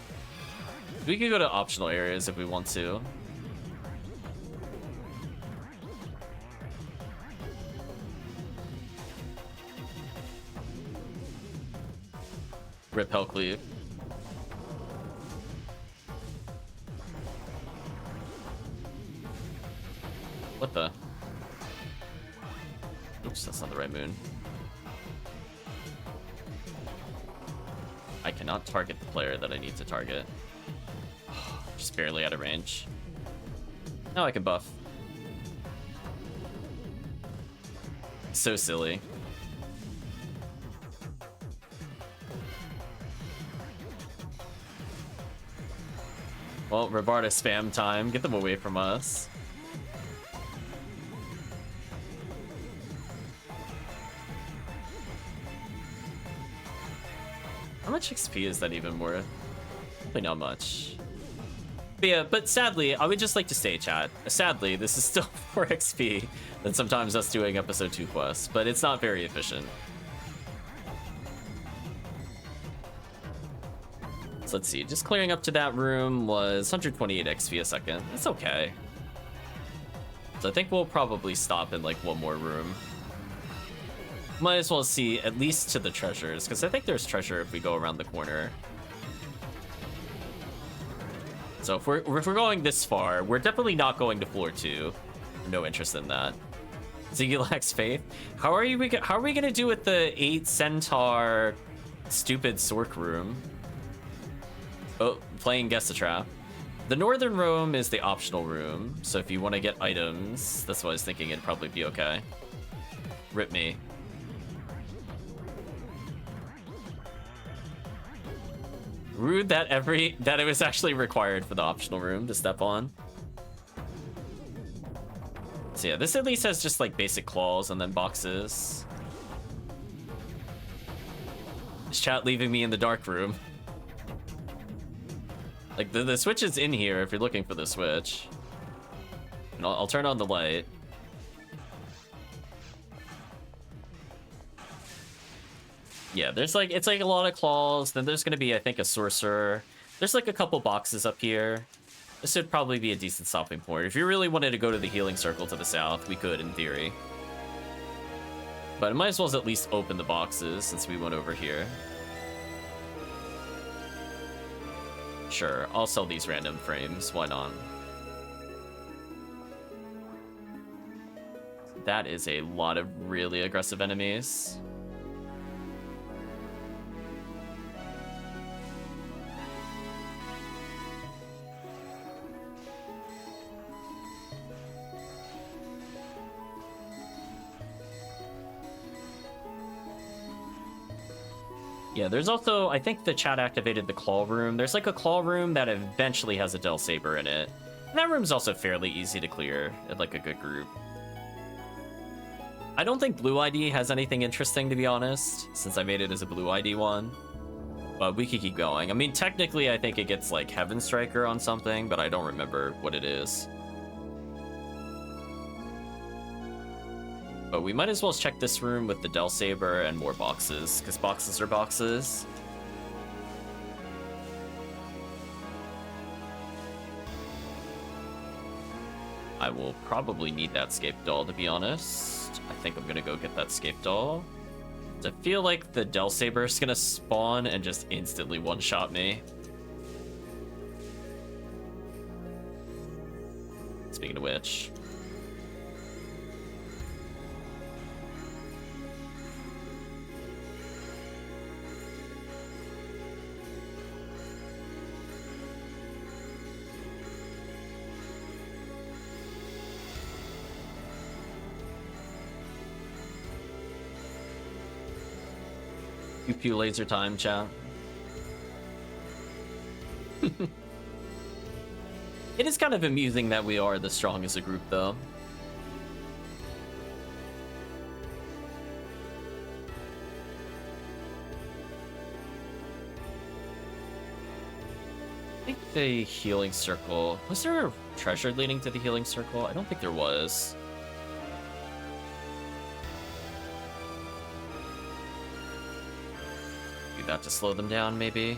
We could go to optional areas if we want to. Rip HellCleave. What the? Oops, that's not the right moon. I cannot target the player that I need to target. Just barely out of range. Now I can buff. So silly. Well, Rabarta spam time. Get them away from us. How much XP is that even worth? Probably not much. But yeah, but sadly, I would just like to say, chat, sadly, this is still more XP than sometimes us doing episode 2 quests, but it's not very efficient. So let's see, just clearing up to that room was 128 XP a second. That's okay. So I think we'll probably stop in like one more room. Might as well see at least to the treasures, because I think there's treasure if we go around the corner. So if we're going this far, we're definitely not going to floor 2. No interest in that. Ziggy lacks faith. How are we gonna do with the 8 centaur stupid Sork room? Oh, playing Guess the Trap. The northern room is the optional room, so if you want to get items, that's what I was thinking, it'd probably be okay. Rip me. Rude that it was actually required for the optional room to step on. So yeah, this at least has just like basic claws and then boxes. Is chat leaving me in the dark room? Like the switch is in here if you're looking for the switch. And I'll turn on the light. Yeah, there's like, it's like a lot of claws. Then there's gonna be, I think, a sorcerer. There's like a couple boxes up here. This would probably be a decent stopping point. If you really wanted to go to the healing circle to the south, we could, in theory. But it might as well at least open the boxes since we went over here. Sure, I'll sell these random frames. Why not? That is a lot of really aggressive enemies. Yeah, there's also, I think the chat activated the claw room. There's like a claw room that eventually has a Del Saber in it. And that room's also fairly easy to clear at like a good group. I don't think Blue ID has anything interesting, to be honest, since I made it as a Blue ID one. But we could keep going. I mean, technically, I think it gets like Heaven Striker on something, but I don't remember what it is. But we might as well check this room with the Del Saber and more boxes, because boxes are boxes. I will probably need that Scape Doll, to be honest. I think I'm gonna go get that Scape Doll. I feel like the Del Saber is gonna spawn and just instantly one-shot me. Speaking of which... Pew pew laser time, chat. It is kind of amusing that we are the strongest a group, though. I think the healing circle... Was there a treasure leading to the healing circle? I don't think there was. That to slow them down, maybe.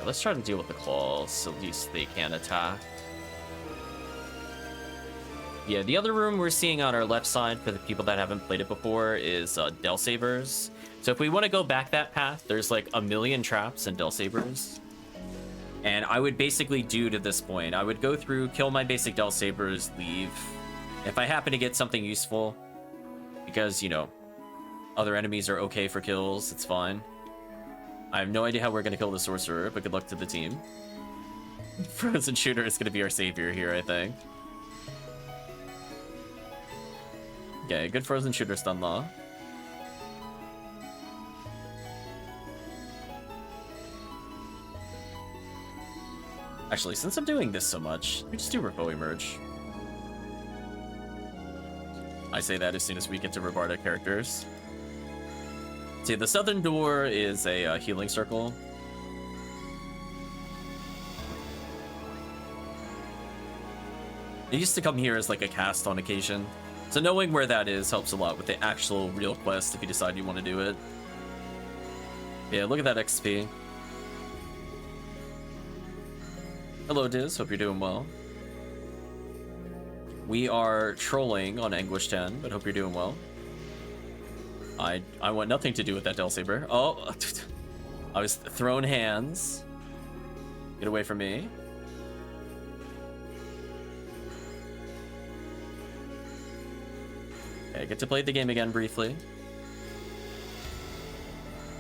Let's try to deal with the claws, so at least they can attack. Yeah, the other room we're seeing on our left side, for the people that haven't played it before, is Del Sabers. So if we want to go back that path, there's like a million traps and Del Sabers. And I would basically do to this point, I would go through, kill my basic Del Sabers, leave. If I happen to get something useful, because, you know, other enemies are okay for kills, it's fine. I have no idea how we're going to kill the Sorcerer, but good luck to the team. Frozen Shooter is going to be our savior here, I think. Okay, good Frozen Shooter stun law. Actually, since I'm doing this so much, we just do Repo Emerge. I say that as soon as we get to Rabarda characters. See, the southern door is a healing circle. It used to come here as like a cast on occasion. So knowing where that is helps a lot with the actual real quest if you decide you want to do it. Yeah, look at that XP. Hello, Diz. Hope you're doing well. We are trolling on Anguish 10, but hope you're doing well. I want nothing to do with that Del Saber. Oh, I was thrown hands. Get away from me. Okay, I get to play the game again briefly.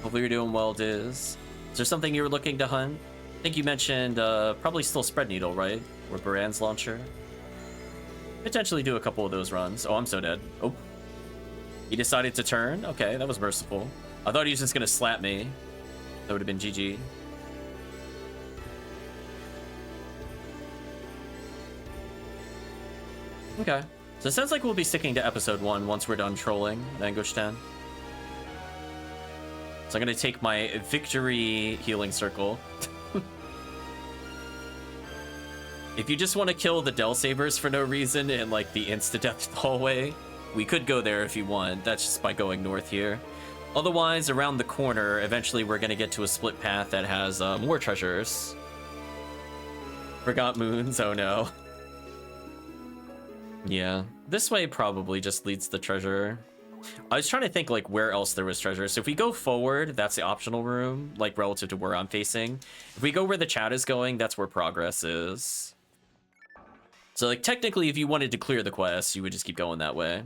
Hopefully you're doing well, Diz. Is there something you were looking to hunt? I think you mentioned probably still Spread Needle, right? Or Baran's Launcher. Potentially do a couple of those runs. Oh, I'm so dead. Oh. He decided to turn? Okay, that was merciful. I thought he was just gonna slap me. That would have been GG. Okay. So it sounds like we'll be sticking to episode 1 once we're done trolling in Anguish 10. So I'm gonna take my victory healing circle. If you just want to kill the Del Sabers for no reason in like the insta-death hallway, We could go there if you want. That's just by going north here. Otherwise, around the corner, eventually we're going to get to a split path that has more treasures. Forgot moons, oh no. Yeah, this way probably just leads to the treasure. I was trying to think like where else there was treasure. So if we go forward, that's the optional room, like relative to where I'm facing. If we go where the chat is going, that's where progress is. So like technically if you wanted to clear the quest, you would just keep going that way.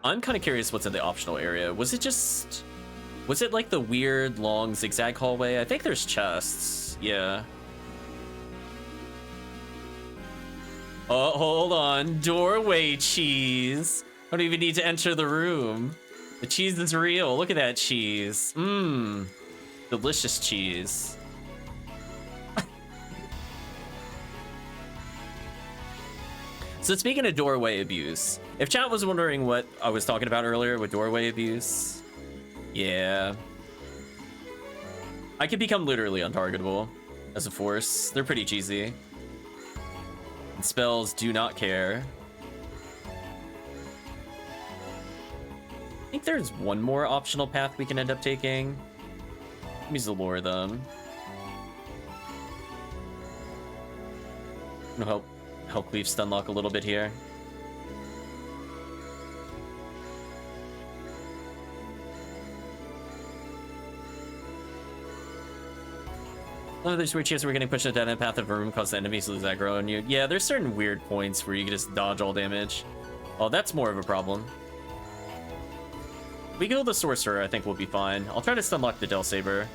I'm kind of curious what's in the optional area. Was it like the weird long zigzag hallway? I think there's chests, yeah. Oh, hold on, doorway cheese. I don't even need to enter the room. The cheese is real. Look at that cheese. Mmm. Delicious cheese. So speaking of doorway abuse, if chat was wondering what I was talking about earlier with doorway abuse, yeah. I could become literally untargetable as a force. They're pretty cheesy. And spells do not care. I think there's one more optional path we can end up taking. Let me Zalore them. I'm gonna help HellCleave stunlock a little bit here. Oh, there's weird chance we're getting pushed into that path of a room cause the enemies lose aggro on you. Yeah, there's certain weird points where you can just dodge all damage. Oh, that's more of a problem. If we kill the sorcerer, I think we'll be fine. I'll try to stunlock the Del Saber.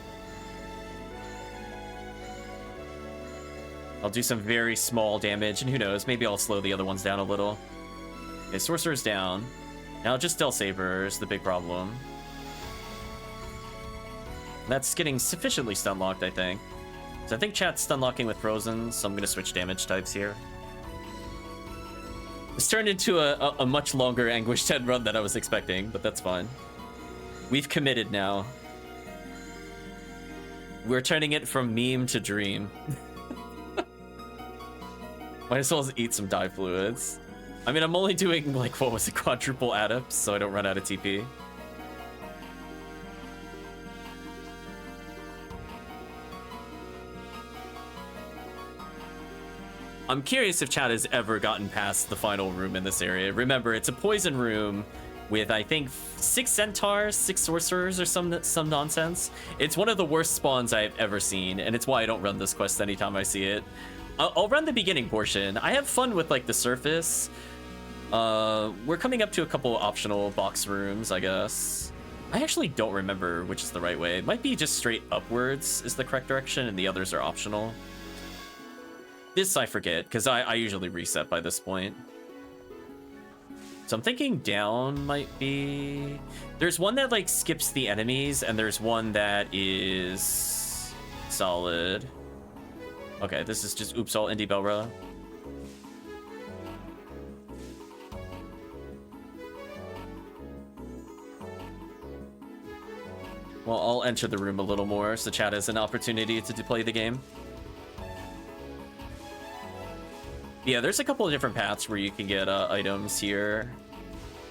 I'll do some very small damage, and who knows, maybe I'll slow the other ones down a little. Okay, sorcerer's down. Now just Del Saber is the big problem. That's getting sufficiently stunlocked, I think. So I think chat's stunlocking with Frozen, so I'm gonna switch damage types here. It's turned into a much longer Anguish 10 run than I was expecting, but that's fine. We've committed now. We're turning it from meme to dream. Might as well eat some dye fluids. I mean, I'm only doing, like, what was it, quadruple adepts, so I don't run out of TP. I'm curious if chat has ever gotten past the final room in this area. Remember, it's a poison room with, I think, 6 centaurs, 6 sorcerers, or some nonsense. It's one of the worst spawns I've ever seen, and it's why I don't run this quest anytime I see it. I'll run the beginning portion. I have fun with, like, the surface. We're coming up to a couple optional box rooms, I guess. I actually don't remember which is the right way. It might be just straight upwards is the correct direction, and the others are optional. This I forget, because I usually reset by this point. So I'm thinking down might be... There's one that, like, skips the enemies, and there's one that is... solid. Okay, this is just oops all indie Belra. Well, I'll enter the room a little more so chat has an opportunity to play the game. Yeah, there's a couple of different paths where you can get items here.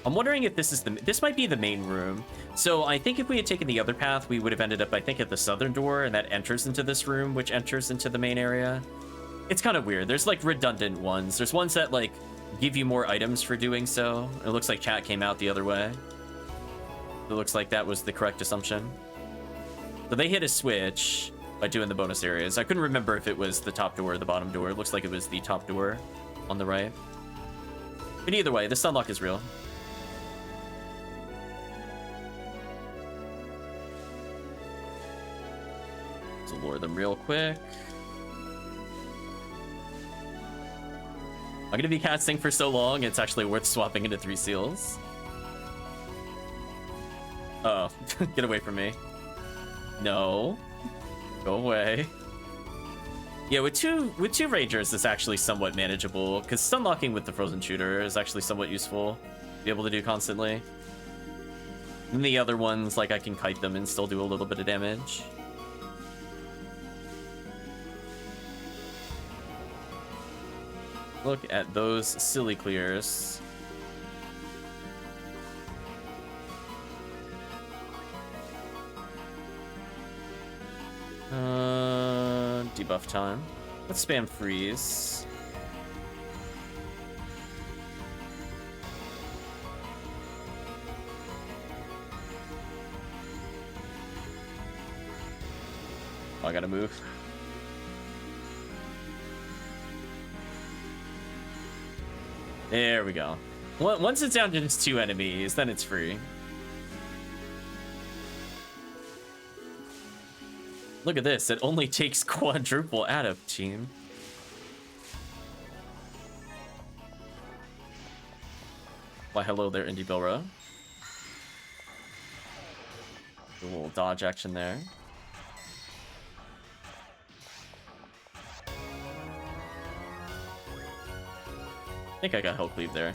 I'm wondering if this might be the main room. So I think if we had taken the other path, we would have ended up, I think, at the southern door, and that enters into this room, which enters into the main area. It's kind of weird. There's, like, redundant ones. There's ones that, like, give you more items for doing so. It looks like chat came out the other way. It looks like that was the correct assumption. So they hit a switch by doing the bonus areas. I couldn't remember if it was the top door or the bottom door. It looks like it was the top door on the right. But either way, the stunlock is real. So lure them real quick. I'm gonna be casting for so long, it's actually worth swapping into 3 seals. Oh, get away from me. No. Go away. Yeah, with two rangers, it's actually somewhat manageable, because stunlocking with the frozen shooter is actually somewhat useful to be able to do constantly. And the other ones, like, I can kite them and still do a little bit of damage. Look at those silly clears. Debuff time. Let's spam freeze. Oh, I gotta move. There we go. Once it's down to just 2 enemies, then it's free. Look at this, it only takes quadruple adept team. Why, hello there, Indie Bilra. A little dodge action there. I think I got HellCleave there.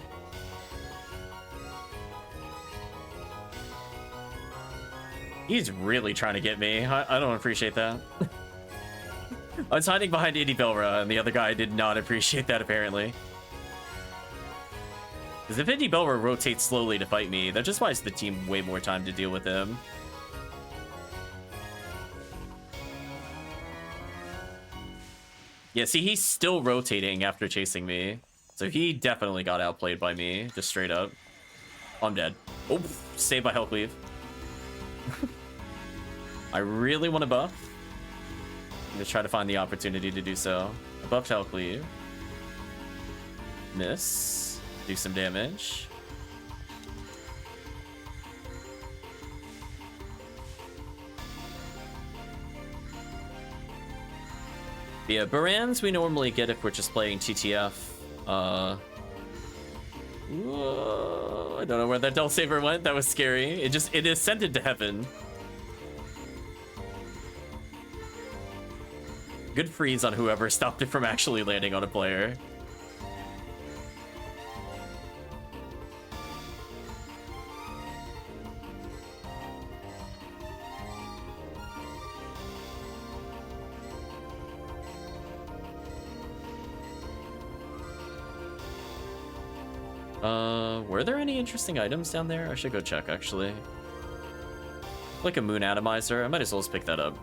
He's really trying to get me. I don't appreciate that. I was hiding behind Indie Bilra, and the other guy did not appreciate that, apparently. Because if Indie Bilra rotates slowly to fight me, that just buys the team way more time to deal with him. Yeah, see, he's still rotating after chasing me. So he definitely got outplayed by me, just straight up. I'm dead. Oh, saved by HellCleave. I really want to buff. I'm gonna try to find the opportunity to do so. I buffed HellCleave. Miss. Do some damage. Yeah, Barans we normally get if we're just playing TTF. Whoa, I don't know where that Dull Saber went. That was scary. It ascended to heaven. Good freeze on whoever stopped it from actually landing on a player. Were there any interesting items down there? I should go check, actually. Like a moon atomizer. I might as well just pick that up.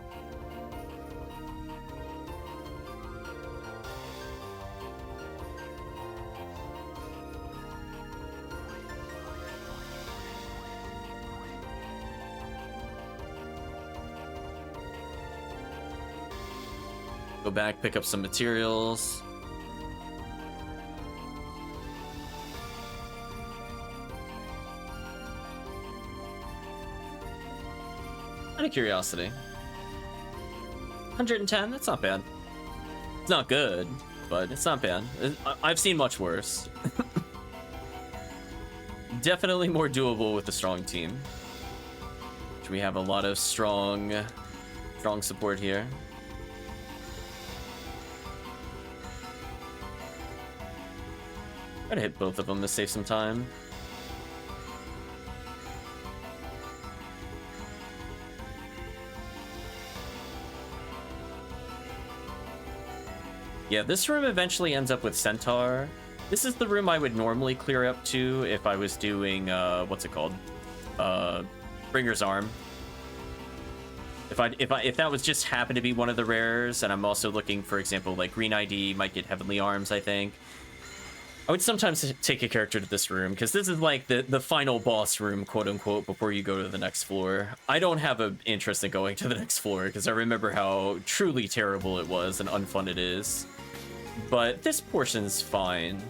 Go back, pick up some materials. Out of curiosity. 110, that's not bad. It's not good, but it's not bad. I've seen much worse. Definitely more doable with a strong team. Which we have a lot of strong support here. Try to hit both of them to save some time. Yeah, this room eventually ends up with Centaur. This is the room I would normally clear up to if I was doing, what's it called? Bringer's Arm. If that was just happened to be one of the rares, and I'm also looking, for example, like Green ID might get Heavenly Arms, I think. I would sometimes take a character to this room, because this is like the final boss room, quote-unquote, before you go to the next floor. I don't have an interest in going to the next floor, because I remember how truly terrible it was and unfun it is. But this portion's fine.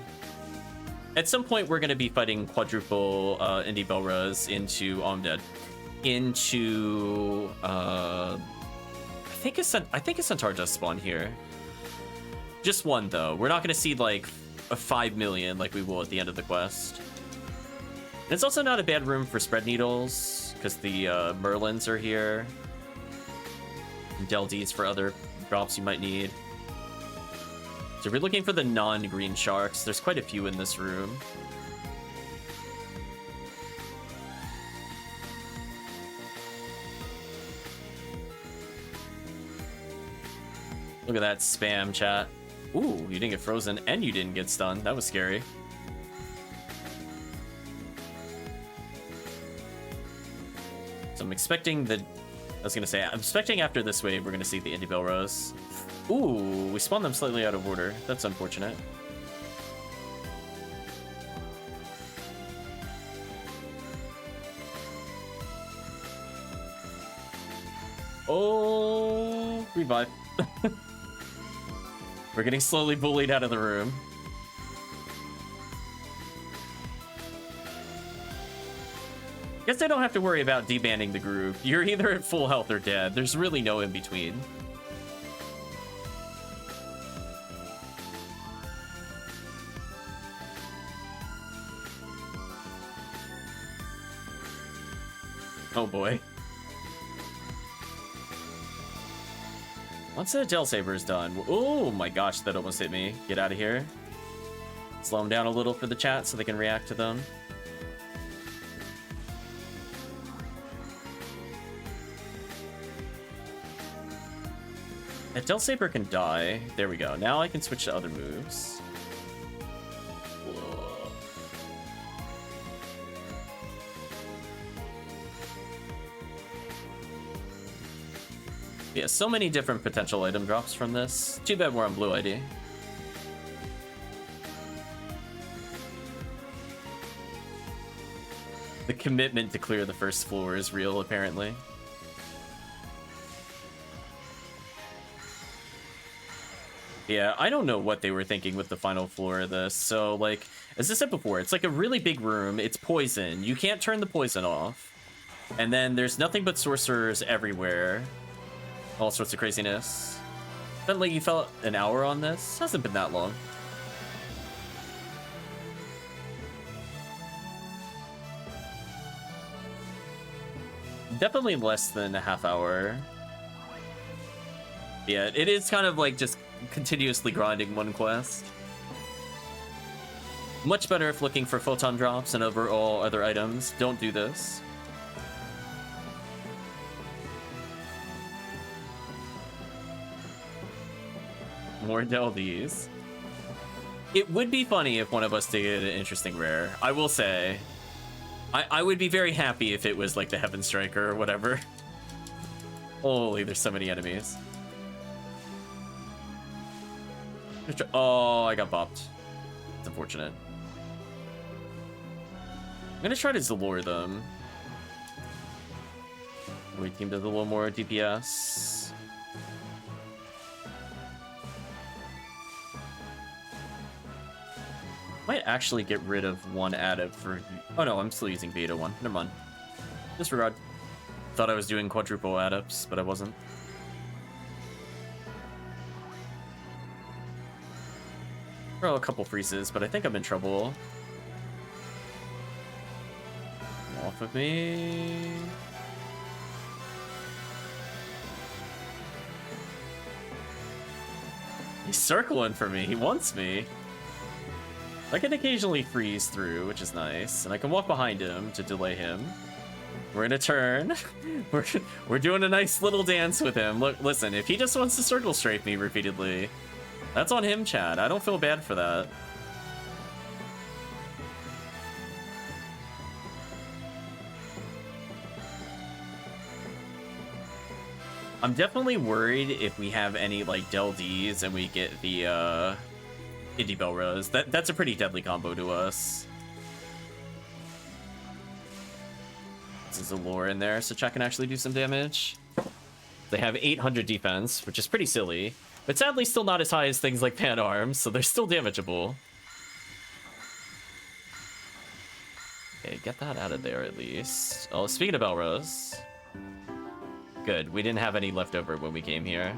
At some point, we're going to be fighting quadruple Indie Belras into... Oh, I'm dead. Into... I think a Centaur does spawn here. Just one, though. We're not going to see, like... a 5 million like we will at the end of the quest. And it's also not a bad room for spread needles because the Merlins are here. And Del Ds for other drops you might need. So if you're looking for the non-green sharks, there's quite a few in this room. Look at that spam, chat. Ooh, you didn't get frozen and you didn't get stunned. That was scary. So I'm expecting the was gonna say, I'm expecting after this wave, we're gonna see the Indie Belrose. Ooh, we spawned them slightly out of order. That's unfortunate. Oh, revive. We're getting slowly bullied out of the room. Guess I don't have to worry about debanning the group. You're either at full health or dead. There's really no in between. Oh boy. Once the Gel Saber is done... Oh my gosh, that almost hit me. Get out of here. Slow them down a little for the chat so they can react to them. That Gel Saber can die. There we go. Now I can switch to other moves. Whoa. Yeah, so many different potential item drops from this. Too bad we're on blue ID. The commitment to clear the first floor is real, apparently. Yeah, I don't know what they were thinking with the final floor of this. So, like, as I said before, it's like a really big room. It's poison. You can't turn the poison off. And then there's nothing but sorcerers everywhere. All sorts of craziness. Bentley, you felt an hour on this? Hasn't been that long. Definitely less than a half hour. Yeah, it is kind of like just continuously grinding one quest. Much better if looking for photon drops and overall other items. Don't do this. More Deldies. It would be funny if one of us did get an interesting rare. I will say, I would be very happy if it was like the Heaven Striker or whatever. Holy, there's so many enemies. Oh, I got bopped. It's unfortunate. I'm gonna try to Zalore them. We teamed up a little more DPS. Might actually get rid of one addict for... Oh no, I'm still using beta one. Never mind. Disregard. Thought I was doing quadruple adepts, but I wasn't. Throw a couple freezes, but I think I'm in trouble. Off of me. He's circling for me. He wants me. I can occasionally freeze through, which is nice, and I can walk behind him to delay him. We're in a turn. We're doing a nice little dance with him. Look, listen, if he just wants to circle strafe me repeatedly, that's on him, Chad. I don't feel bad for that. I'm definitely worried if we have any, like, Del Ds and we get the, Indie Belrose. That's a pretty deadly combo to us. This is a lore in there, so Chuck can actually do some damage. They have 800 defense, which is pretty silly, but sadly still not as high as things like Pan Arms, so they're still damageable. Okay, get that out of there at least. Oh, speaking of Belrose. Good, we didn't have any left over when we came here.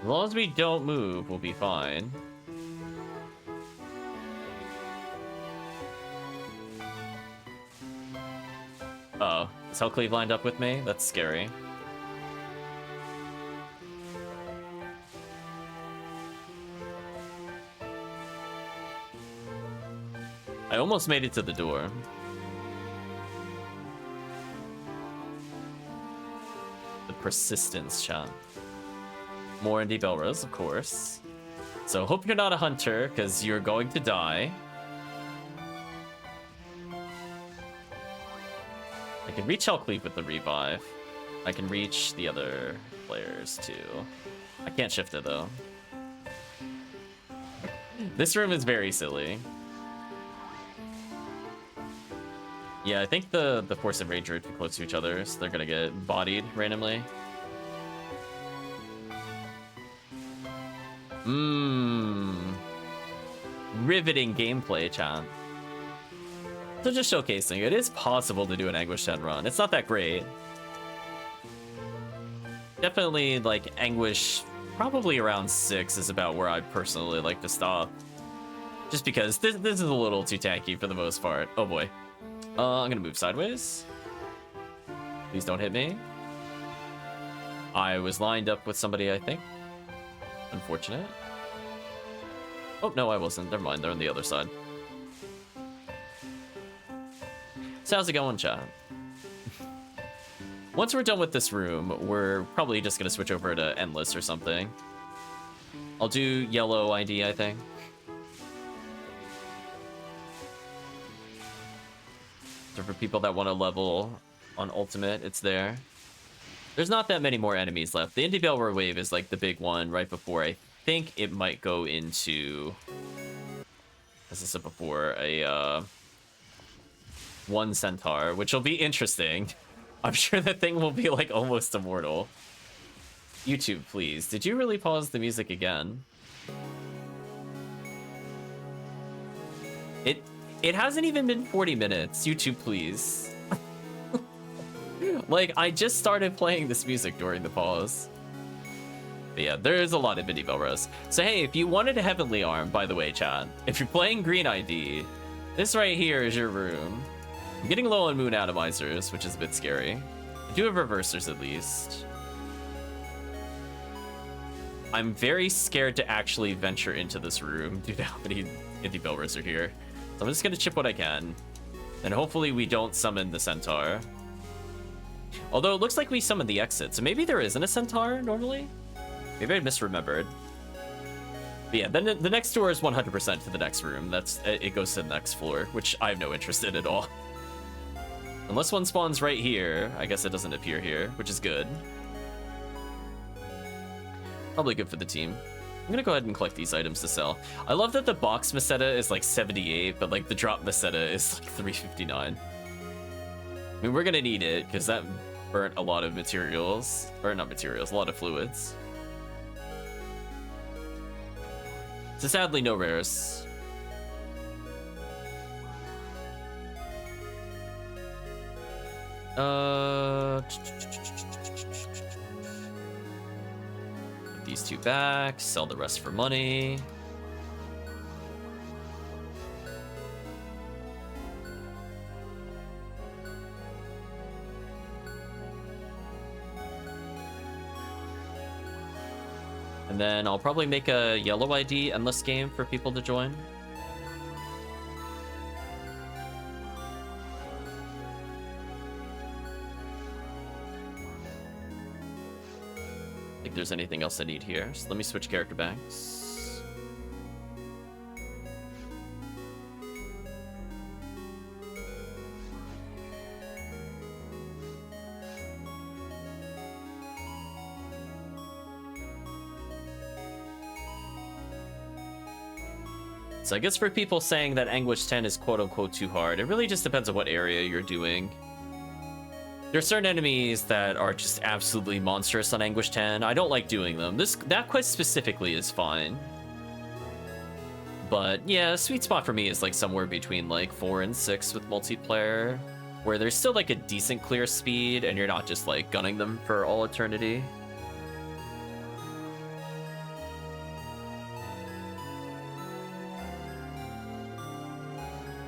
As long as we don't move, we'll be fine. Uh-oh, is HellCleave lined up with me? That's scary. I almost made it to the door. The persistence, chat. More Indie Belrose, of course. So hope you're not a hunter, because you're going to die. I can reach HellCleave with the revive. I can reach the other players too. I can't shift it though. This room is very silly. Yeah, I think the Force and Ranger are too close to each other, so they're gonna get bodied randomly. Riveting gameplay, chat. So just showcasing, it is possible to do an Anguish 10 run. It's not that great. Definitely, like, Anguish, probably around 6 is about where I'd personally like to stop. Just because this is a little too tanky for the most part. Oh boy. I'm gonna move sideways. Please don't hit me. I was lined up with somebody, I think. Unfortunate. Oh, no, I wasn't. Never mind, they're on the other side. So how's it going, chat? Once we're done with this room, we're probably just gonna switch over to Endless or something. I'll do yellow ID, I think. So for people that want to level on Ultimate, it's there. There's not that many more enemies left. The Indie Belroy Wave is like the big one right before I think it might go into, as I said before, a one centaur, which will be interesting. I'm sure that thing will be like almost immortal. YouTube, please. Did you really pause the music again? It hasn't even been 40 minutes. YouTube, please. Like, I just started playing this music during the pause. But yeah, there is a lot of Indie Belros. So hey, if you wanted a Heavenly Arm, by the way, chat, if you're playing Green ID, this right here is your room. I'm getting low on Moon Atomizers, which is a bit scary. I do have Reversers at least. I'm very scared to actually venture into this room due to how many Indie Belros are here. So I'm just gonna chip what I can. And hopefully we don't summon the Centaur. Although it looks like we summoned the exit, so maybe there isn't a Centaur normally? Maybe I misremembered. But yeah, then the next door is 100% to the next room. It goes to the next floor, which I have no interest in at all. Unless one spawns right here, I guess it doesn't appear here, which is good. Probably good for the team. I'm gonna go ahead and collect these items to sell. I love that the box Meseta is like 78, but like the drop Meseta is like 359. I mean, we're gonna need it, because that burnt a lot of materials. Or not materials, a lot of fluids. So sadly, no rares. Put these two back, sell the rest for money. And then I'll probably make a yellow ID endless game for people to join. I think there's anything else I need here. So let me switch character banks. So I guess for people saying that Anguish 10 is quote-unquote too hard, it really just depends on what area you're doing. There are certain enemies that are just absolutely monstrous on Anguish 10. I don't like doing them. That quest specifically is fine. But yeah, sweet spot for me is like somewhere between like 4 and 6 with multiplayer, where there's still like a decent clear speed and you're not just like gunning them for all eternity.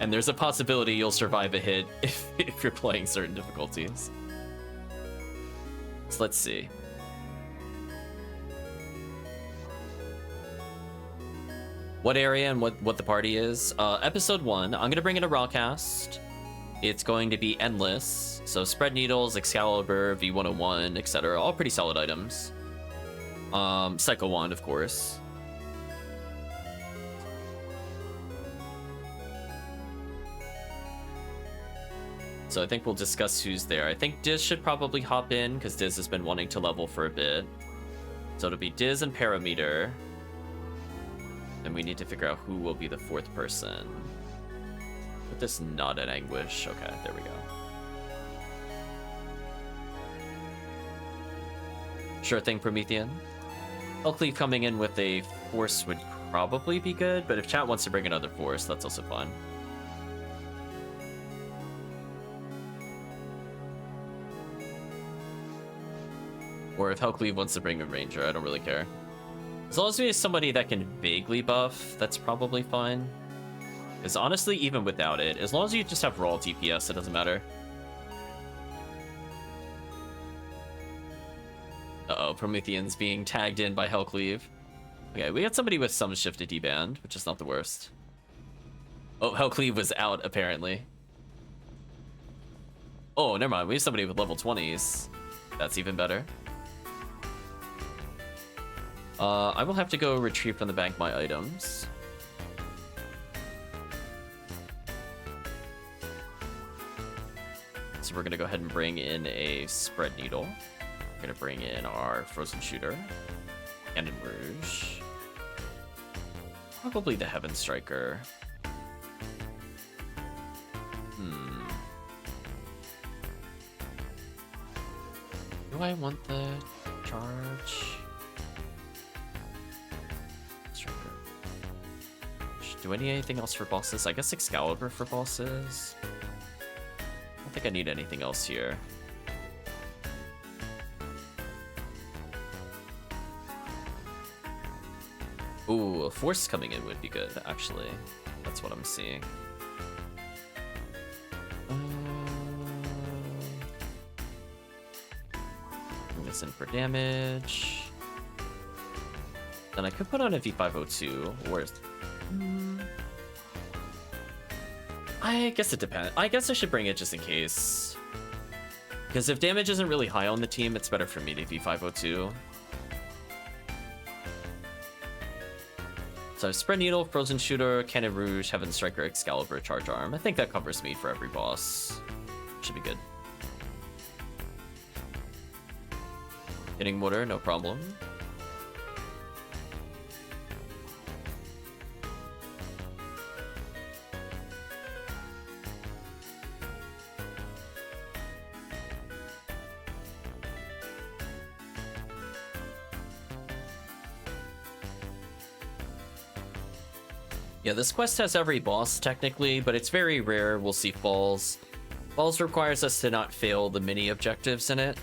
And there's a possibility you'll survive a hit if you're playing certain difficulties. So let's see. What area and what the party is. Episode 1, I'm gonna bring in a rawcast. It's going to be endless. So spread needles, Excalibur, V101, etc. All pretty solid items. Psycho Wand, of course. So I think we'll discuss who's there. I think Diz should probably hop in, because Diz has been wanting to level for a bit. So it'll be Diz and Parameter. And we need to figure out who will be the fourth person. Put this not in Anguish. Okay, there we go. Sure thing, Promethean. HellCleave coming in with a force would probably be good, but if chat wants to bring another force, that's also fine. Or if HellCleave wants to bring a Ranger, I don't really care. As long as we have somebody that can vaguely buff, that's probably fine. Because honestly, even without it, as long as you just have raw DPS, it doesn't matter. Uh-oh, Promethean's being tagged in by HellCleave. Okay, we got somebody with some shifted D-band, which is not the worst. Oh, HellCleave was out, apparently. Oh, never mind, we have somebody with level 20s. That's even better. I will have to go retrieve from the bank my items. So we're gonna go ahead and bring in a spread needle. We're gonna bring in our frozen shooter, Cannon Rouge, probably the Heaven Striker. Do I want the charge? Striker. Do I need anything else for bosses? I guess Excalibur for bosses. I don't think I need anything else here. Ooh, a force coming in would be good, actually. That's what I'm seeing. Bring this in for damage. Then I could put on a V502. Where's... I guess it depends. I guess I should bring it just in case. Because if damage isn't really high on the team, it's better for me to V502. So Spread Needle, Frozen Shooter, Cannon Rouge, Heaven Striker, Excalibur, Charge Arm. I think that covers me for every boss. Should be good. Hitting Mortar, no problem. Yeah, this quest has every boss, technically, but it's very rare we'll see Falls. Falls requires us to not fail the mini objectives in it.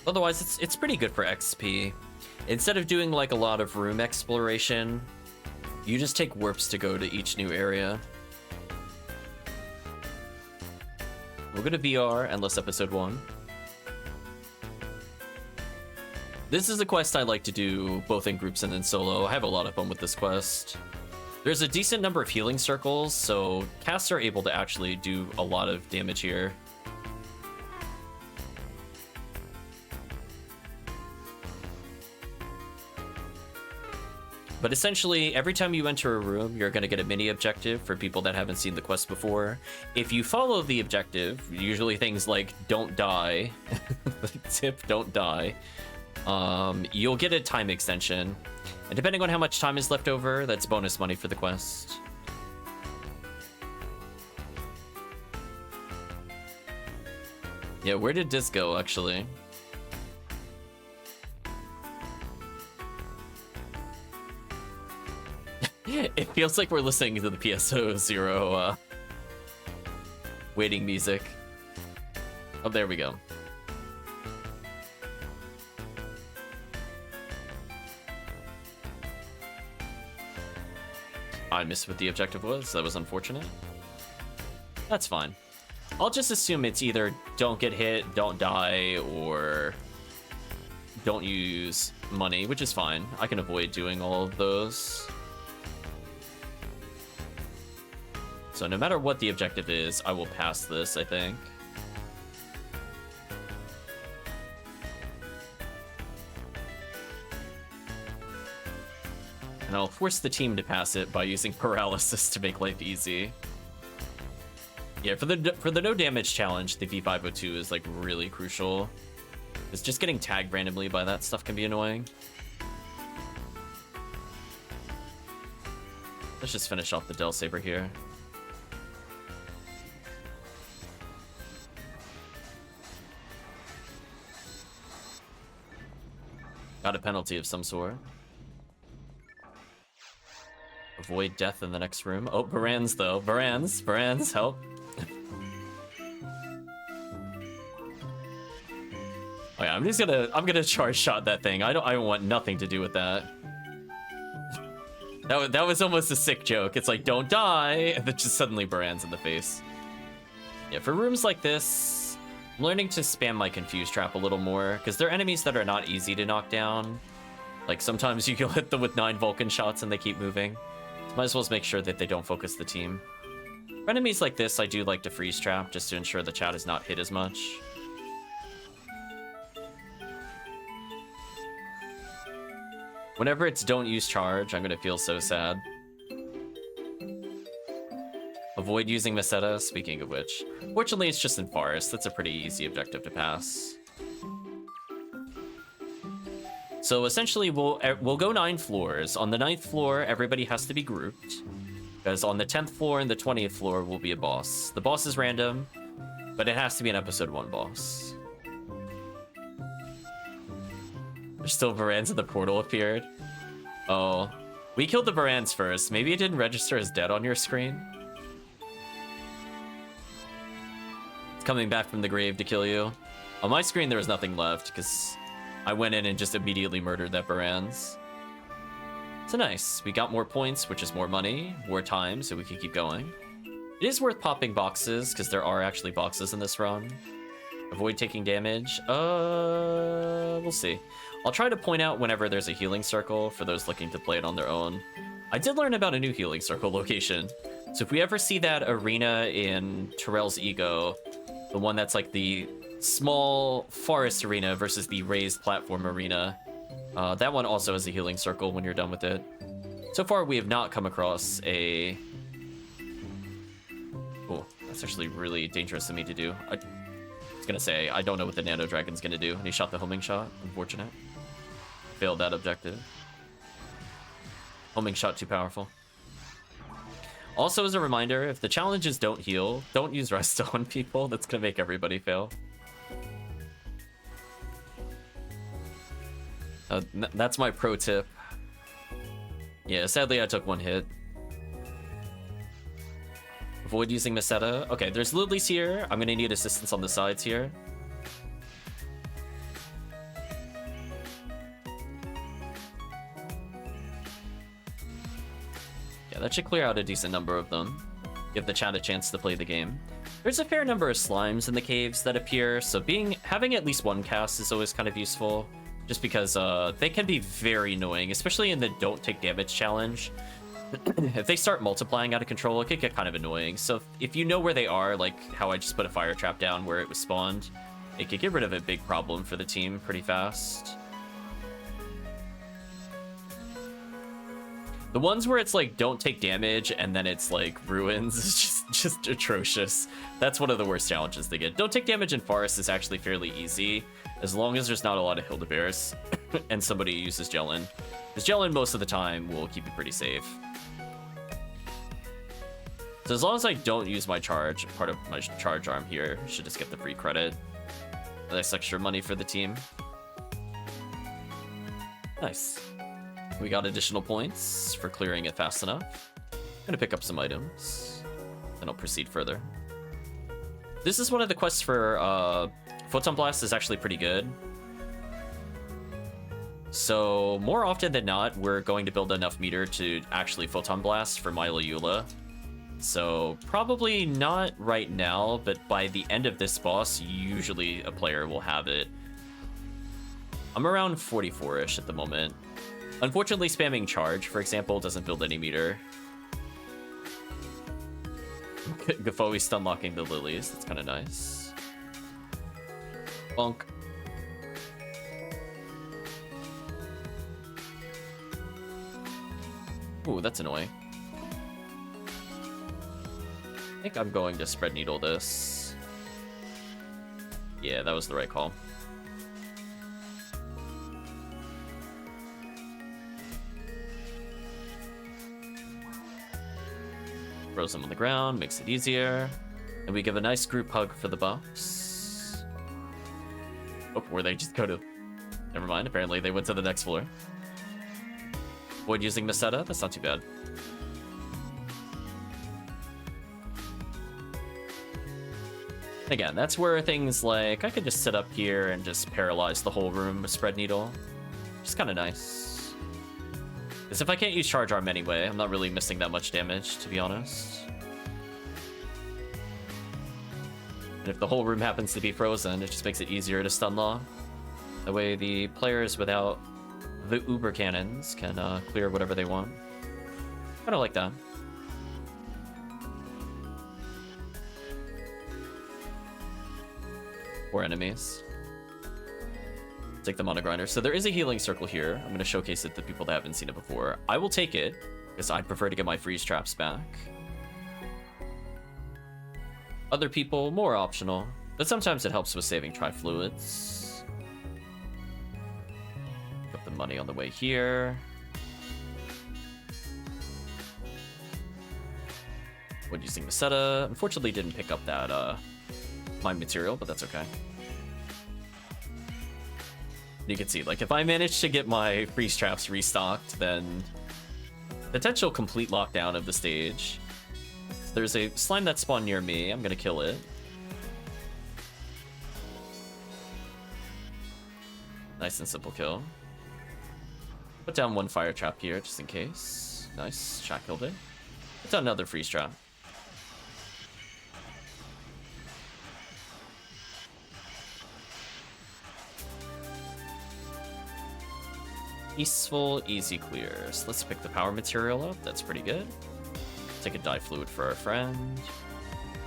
Otherwise, it's pretty good for XP. Instead of doing, like, a lot of room exploration, you just take warps to go to each new area. We'll go to VR, Endless Episode 1. This is a quest I like to do both in groups and in solo. I have a lot of fun with this quest. There's a decent number of healing circles, so casts are able to actually do a lot of damage here. But essentially, every time you enter a room, you're going to get a mini objective for people that haven't seen the quest before. If you follow the objective, usually things like don't die, tip don't die, you'll get a time extension. And depending on how much time is left over, that's bonus money for the quest. Yeah, where did Diz go, actually? It feels like we're listening to the PSO 0 waiting music. Oh, there we go. I missed what the objective was. That was unfortunate. That's fine. I'll just assume it's either don't get hit, don't die, or don't use money, which is fine. I can avoid doing all of those. So no matter what the objective is, I will pass this, I think. And I'll force the team to pass it by using paralysis to make life easy. Yeah, for the no damage challenge, the V502 is like really crucial. Because just getting tagged randomly by that stuff can be annoying. Let's just finish off the Del Saber here. Got a penalty of some sort. Avoid death in the next room. Oh, Baran's though. Baran's, help. Oh yeah, I'm gonna charge shot that thing. I want nothing to do with that. That was almost a sick joke. It's like, don't die, and then just suddenly Baran's in the face. Yeah, for rooms like this, I'm learning to spam my Confuse Trap a little more, because they're enemies that are not easy to knock down. Like, sometimes you can hit them with 9 Vulcan shots and they keep moving. So might as well make sure that they don't focus the team. For enemies like this, I do like to Freeze Trap, just to ensure the chat is not hit as much. Whenever it's don't use charge, I'm gonna feel so sad. Avoid using Meseta, speaking of which. Fortunately, it's just in Forest. That's a pretty easy objective to pass. So essentially, we'll go 9 floors. On the 9th floor, everybody has to be grouped. Because on the 10th floor and the 20th floor will be a boss. The boss is random, but it has to be an episode 1 boss. There's still Varans in the portal appeared. Oh, we killed the Varans first. Maybe it didn't register as dead on your screen. It's coming back from the grave to kill you. On my screen, there was nothing left because I went in and just immediately murdered that Varans. So nice. We got more points, which is more money, more time, so we can keep going. It is worth popping boxes because there are actually boxes in this run. Avoid taking damage. We'll see. I'll try to point out whenever there's a healing circle for those looking to play it on their own. I did learn about a new healing circle location. So if we ever see that arena in Terrell's Ego, the one that's like the small forest arena versus the raised platform arena, that one also has a healing circle when you're done with it. So far, we have not come across a... Oh, that's actually really dangerous of me to do. I was gonna say, I don't know what the Nano Dragon's gonna do. And he shot the homing shot. Unfortunate. Failed that objective. Homing shot too powerful. Also, as a reminder, if the challenges don't heal, don't use Resto on people. That's gonna make everybody fail. That's my pro tip. Yeah, sadly I took 1 hit. Avoid using Meseta. Okay, there's lilies here. I'm gonna need assistance on the sides here. Yeah, that should clear out a decent number of them. Give the chat a chance to play the game. There's a fair number of slimes in the caves that appear, so having at least 1 cast is always kind of useful. Just because they can be very annoying, especially in the don't take damage challenge. If they start multiplying out of control, it could get kind of annoying. So if you know where they are, like how I just put a fire trap down where it was spawned, it could get rid of a big problem for the team pretty fast. The ones where it's like don't take damage and then it's like ruins is just atrocious. That's one of the worst challenges they get. Don't take damage in Forest is actually fairly easy, as long as there's not a lot of Hildebears and somebody uses Jellin. Because Jellin most of the time will keep you pretty safe. So as long as I don't use my charge, part of my charge arm here, should just get the free credit. Nice extra money for the team. Nice. We got additional points for clearing it fast enough. I'm gonna pick up some items, and I'll proceed further. This is one of the quests for Photon Blast is actually pretty good. So more often than not, we're going to build enough meter to actually Photon Blast for Milo Eula. So probably not right now, but by the end of this boss, usually a player will have it. I'm around 44-ish at the moment. Unfortunately, spamming charge, for example, doesn't build any meter. Gafoe stun locking the lilies. That's kind of nice. Bonk. Ooh, that's annoying. think I'm going to spread needle this. Yeah, that was the right call. Throws them on the ground, makes it easier. And we give a nice group hug for the buffs. Oh, where they just go to... Never mind, apparently they went to the next floor. Avoid using Meseta, that's not too bad. Again, that's where things like, I could just sit up here and just paralyze the whole room with Spread Needle. Just kind of nice. Because if I can't use Charge Arm anyway, I'm not really missing that much damage, to be honest. And if the whole room happens to be frozen, it just makes it easier to stun lock. That way the players without the Uber Cannons can clear whatever they want. Kind of like that. Or enemies. Take them on a grinder. So there is a healing circle here. I'm going to showcase it to people that haven't seen it before. I will take it, because I'd prefer to get my freeze traps back. Other people, more optional. But sometimes it helps with saving tri-fluids. Put the money on the way here. When using Meseta, unfortunately didn't pick up that mind material, but that's okay. You can see, like, if I manage to get my freeze traps restocked, then potential complete lockdown of the stage. There's a slime that spawned near me. I'm gonna kill it. Nice and simple kill. Put down one fire trap here, just in case. Nice, shot killed it. Put down another freeze trap. Peaceful, easy clears. Let's pick the power material up. That's pretty good. Take a die fluid for our friend.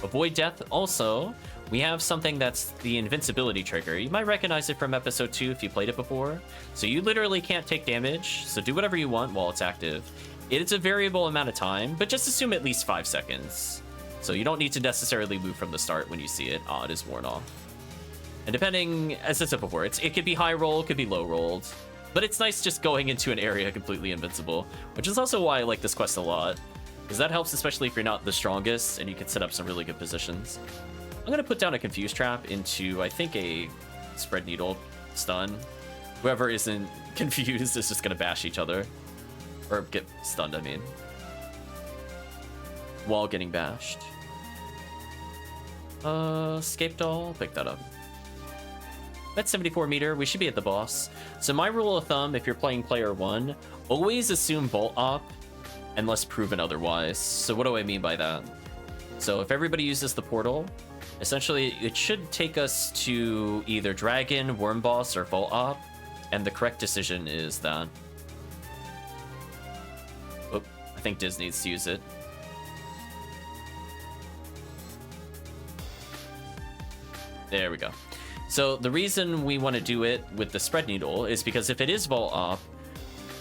Avoid death. Also, we have something that's the invincibility trigger. You might recognize it from episode 2 if you played it before. So you literally can't take damage, so do whatever you want while it's active. It's a variable amount of time, but just assume at least 5 seconds. So you don't need to necessarily move from the start when you see it. It is worn off. And depending, as I said before, it could be high roll, it could be low rolled. But it's nice just going into an area completely invincible, which is also why I like this quest a lot, because that helps especially if you're not the strongest and you can set up some really good positions. I'm going to put down a Confuse Trap into, I think, a Spread Needle stun. Whoever isn't confused is just going to bash each other. Or get stunned, I mean. While getting bashed. Escape Doll, pick that up. At 74 meter, we should be at the boss. So my rule of thumb, if you're playing player 1, always assume Bolt Op unless proven otherwise. So what do I mean by that? So if everybody uses the portal, essentially it should take us to either Dragon, Worm Boss, or Bolt Op, and the correct decision is that. Oh, I think Diz needs to use it. There we go. So the reason we want to do it with the Spread Needle is because if it is Vault Op,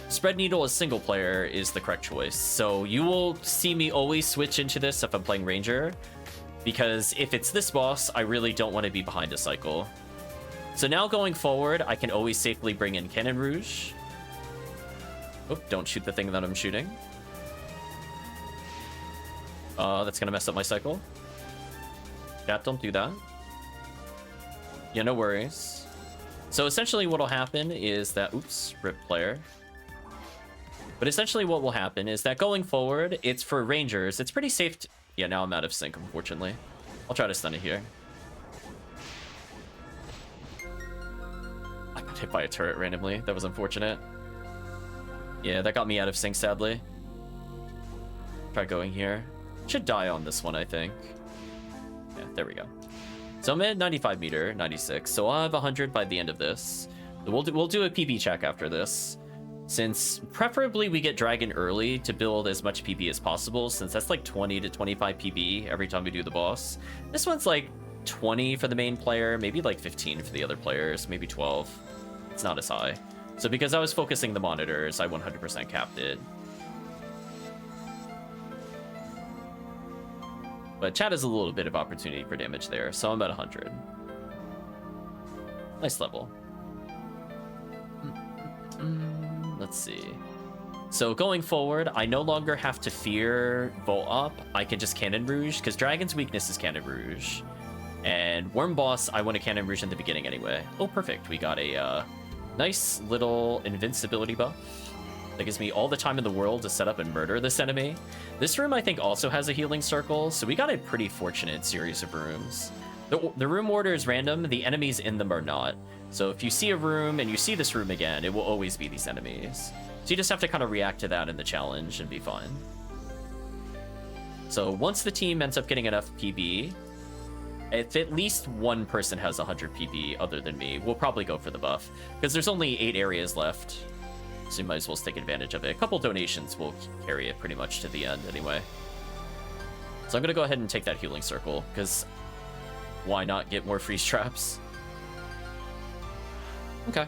Spread Needle as single player is the correct choice. So you will see me always switch into this if I'm playing Ranger, because if it's this boss, I really don't want to be behind a cycle. So now going forward, I can always safely bring in Cannon Rouge. Oh, don't shoot the thing that I'm shooting. That's gonna mess up my cycle. Chat, don't do that. Yeah, no worries. So essentially what will happen is that... Oops, rip player. But essentially what will happen is that going forward, it's for Rangers. It's pretty safe to... Yeah, now I'm out of sync, unfortunately. I'll try to stun it here. I got hit by a turret randomly. That was unfortunate. Yeah, that got me out of sync, sadly. Try going here. Should die on this one, I think. Yeah, there we go. So I'm at 95 meter, 96. So I'll have 100 by the end of this. We'll do a PB check after this. Since preferably we get Dragon early to build as much PB as possible, since that's like 20 to 25 PB every time we do the boss. This one's like 20 for the main player, maybe like 15 for the other players, maybe 12. It's not as high. So because I was focusing the monitors, I 100% capped it. But chat has a little bit of opportunity for damage there, so I'm at 100. Nice level. Let's see. So going forward, I no longer have to fear Volt Up. I can just Cannon Rouge, because Dragon's weakness is Cannon Rouge. And Worm Boss, I want to Cannon Rouge in the beginning anyway. Oh, perfect. We got a nice little invincibility buff. That gives me all the time in the world to set up and murder this enemy. This room, I think, also has a healing circle, so we got a pretty fortunate series of rooms. The room order is random, the enemies in them are not. So if you see a room and you see this room again, it will always be these enemies. So you just have to kind of react to that in the challenge and be fine. So once the team ends up getting enough PB, if at least one person has 100 PB other than me, we'll probably go for the buff. Because there's only 8 areas left, so you might as well take advantage of it. A couple donations will carry it pretty much to the end anyway. So I'm going to go ahead and take that healing circle, because why not get more freeze traps? Okay.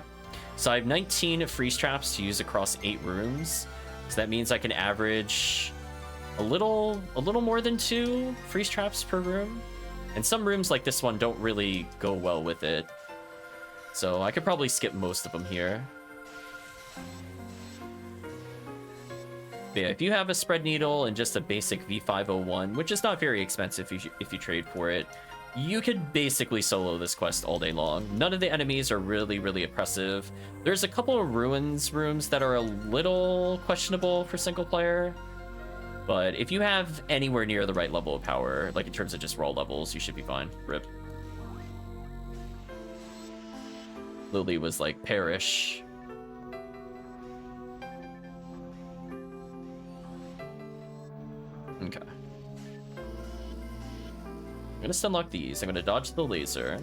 So I have 19 freeze traps to use across 8 rooms. So that means I can average a little more than 2 freeze traps per room. And some rooms like this one don't really go well with it. So I could probably skip most of them here. But yeah, if you have a spread needle and just a basic V501, which is not very expensive if you trade for it, you could basically solo this quest all day long. None of the enemies are really oppressive. There's a couple of ruins rooms that are a little questionable for single player. But if you have anywhere near the right level of power, like in terms of just raw levels, you should be fine. Rip. Lily was like, perish. Okay. I'm gonna stun lock these. I'm gonna dodge the laser.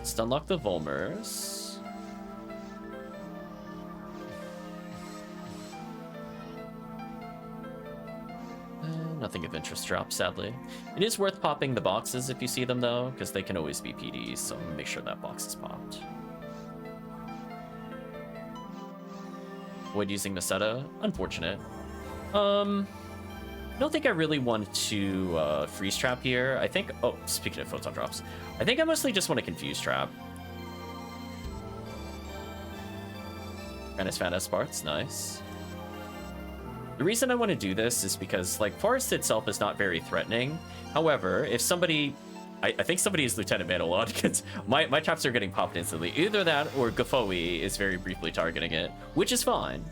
Stun lock the Volmers. Nothing of interest drops, sadly. It is worth popping the boxes if you see them, though, because they can always be PDs, so I'm gonna make sure that box is popped. Avoid using Meseta. Unfortunate. I don't think I really want to freeze trap here. I think... Oh, speaking of photon drops. I think I mostly just want to confuse trap. Phantasy parts, nice. The reason I want to do this is because, like, Forest itself is not very threatening. However, if somebody... I think somebody is Lieutenant Manalon, because my traps are getting popped instantly. Either that or Gafoe is very briefly targeting it, which is fine.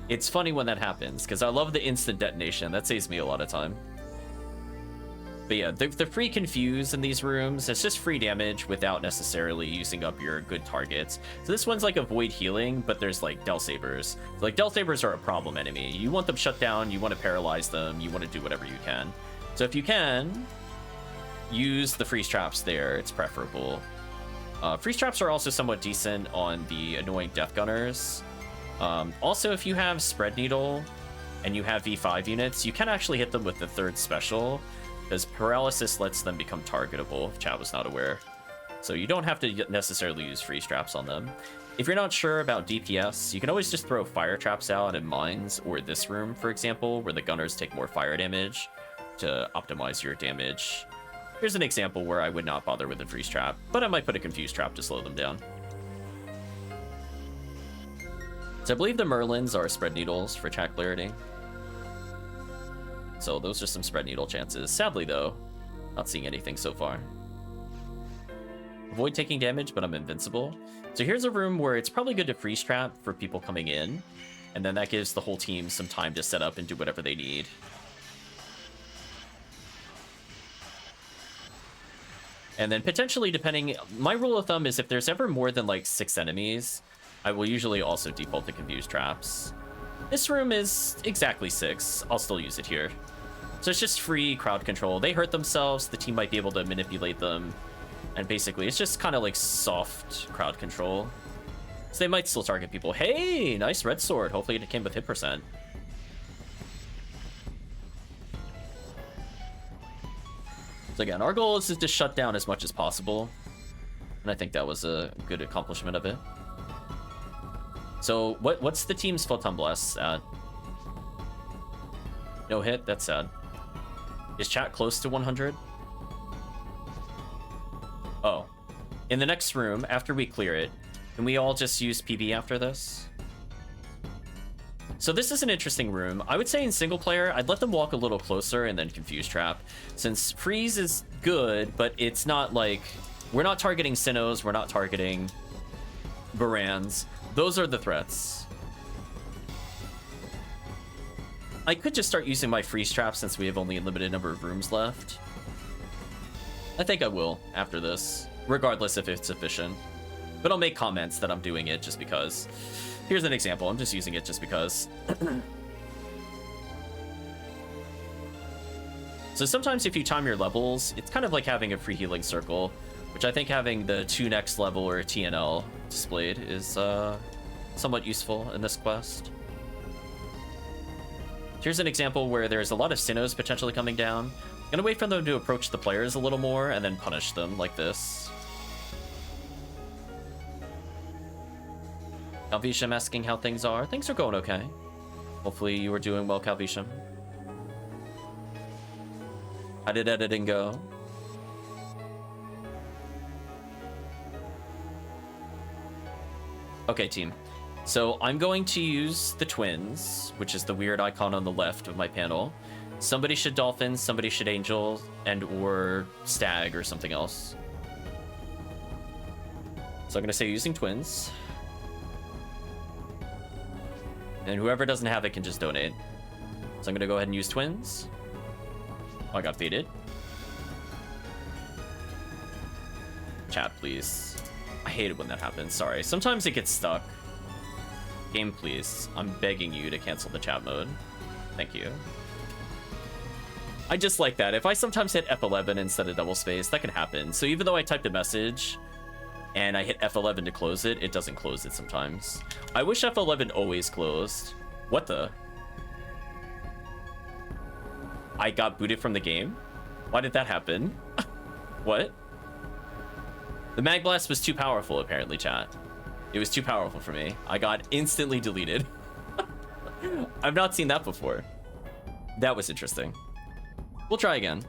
It's funny when that happens, because I love the instant detonation. That saves me a lot of time. But yeah, the free confuse in these rooms, it's just free damage without necessarily using up your good targets. So this one's like avoid healing, but there's like Del Sabers. So like Del Sabers are a problem enemy. You want them shut down, you want to paralyze them, you want to do whatever you can. So if you can, use the freeze traps there, it's preferable. Freeze traps are also somewhat decent on the annoying Death Gunners. Also, if you have Spread Needle and you have V5 units, you can actually hit them with the 3rd special, because Paralysis lets them become targetable, if chat was not aware. So you don't have to necessarily use freeze traps on them. If you're not sure about DPS, you can always just throw fire traps out in mines, or this room, for example, where the gunners take more fire damage to optimize your damage. Here's an example where I would not bother with a freeze trap, but I might put a confuse trap to slow them down. So I believe the Merlins are spread needles for chat clarity. So those are some spread needle chances. Sadly, though, not seeing anything so far. Avoid taking damage, but I'm invincible. So here's a room where it's probably good to freeze trap for people coming in, and then that gives the whole team some time to set up and do whatever they need. And then potentially, depending... My rule of thumb is if there's ever more than like 6 enemies, I will usually also default to confuse traps. This room is exactly 6. I'll still use it here. So it's just free crowd control. They hurt themselves, the team might be able to manipulate them. And basically, it's just kind of like soft crowd control. So they might still target people. Hey, nice red sword. Hopefully it came with hit percent. So again, our goal is to shut down as much as possible. And I think that was a good accomplishment of it. So what's the team's Photon Blast at? No hit? That's sad. Is chat close to 100? Oh. In the next room, after we clear it, can we all just use PB after this? So this is an interesting room. I would say in single player, I'd let them walk a little closer and then confuse trap. Since freeze is good, but it's not like... We're not targeting Sinnohs, we're not targeting Barans. Those are the threats. I could just start using my freeze trap since we have only a limited number of rooms left. I think I will after this, regardless if it's efficient. But I'll make comments that I'm doing it just because. Here's an example. I'm just using it just because. So sometimes if you time your levels, it's kind of like having a free healing circle, which I think having the 2 next level or TNL displayed is somewhat useful in this quest. Here's an example where there's a lot of Sinnohs potentially coming down. I'm gonna wait for them to approach the players a little more and then punish them like this. Calvisham asking how things are. Things are going okay. Hopefully you are doing well, Calvisham. How did editing go? Okay, team. So I'm going to use the twins, which is the weird icon on the left of my panel. Somebody should dolphin, somebody should angel, and or stag or something else. So I'm gonna say using twins. And whoever doesn't have it can just donate. So I'm gonna go ahead and use twins. Oh, I got faded. Chat, please. I hate it when that happens, sorry. Sometimes it gets stuck. Game, please. I'm begging you to cancel the chat mode. Thank you. I just like that. If I sometimes hit F11 instead of double space, that can happen. So even though I typed a message and I hit F11 to close it, it doesn't close it sometimes. I wish F11 always closed. What the? I got booted from the game? Why did that happen? What? The Mag Blast was too powerful, apparently, chat. It was too powerful for me. I got instantly deleted. I've not seen that before. That was interesting. We'll try again.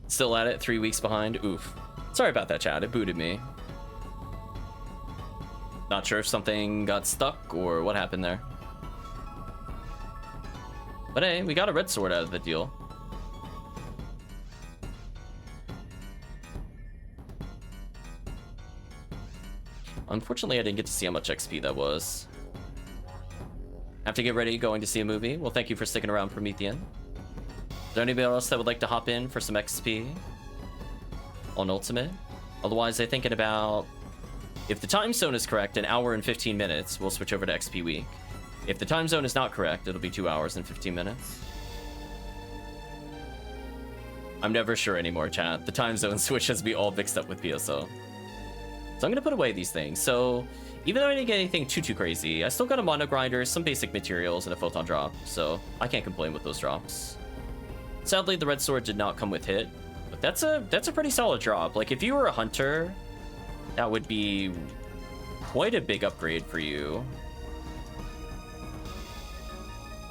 Still at it, 3 weeks behind. Oof. Sorry about that, chat. It booted me. Not sure if something got stuck or what happened there. But hey, we got a red sword out of the deal. Unfortunately, I didn't get to see how much XP that was. Have to get ready going to see a movie. Well, thank you for sticking around, Promethean. Is there anybody else that would like to hop in for some XP on Ultimate? Otherwise, I'm thinking about, if the time zone is correct, an hour and 15 minutes, we'll switch over to XP Week. If the time zone is not correct, it'll be 2 hours and 15 minutes. I'm never sure anymore, chat. The time zone switch has me all mixed up with PSO. So I'm gonna put away these things. So even though I didn't get anything too crazy, I still got a mono grinder, some basic materials, and a photon drop. So I can't complain with those drops. Sadly, the red sword did not come with hit, but that's a pretty solid drop. Like if you were a hunter, that would be quite a big upgrade for you.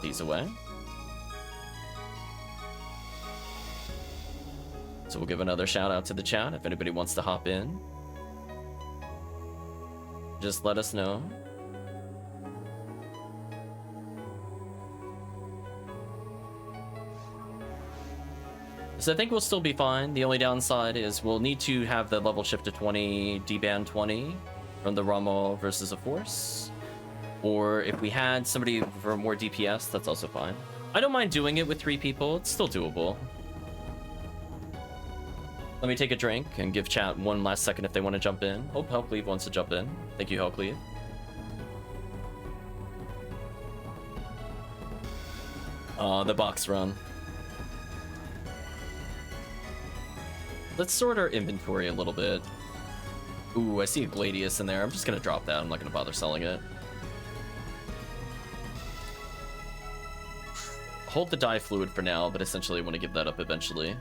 These away. So we'll give another shout out to the chat if anybody wants to hop in. Just let us know. So I think we'll still be fine. The only downside is we'll need to have the level shift to 20, D-band 20 from the Rommel versus a Force. Or if we had somebody for more DPS, that's also fine. I don't mind doing it with 3 people. It's still doable. Let me take a drink and give chat one last second if they want to jump in. Hope HellCleave wants to jump in. Thank you, HellCleave. The box run. Let's sort our inventory a little bit. Ooh, I see a Gladius in there. I'm just going to drop that. I'm not going to bother selling it. hold the dye fluid for now, but essentially I want to give that up eventually.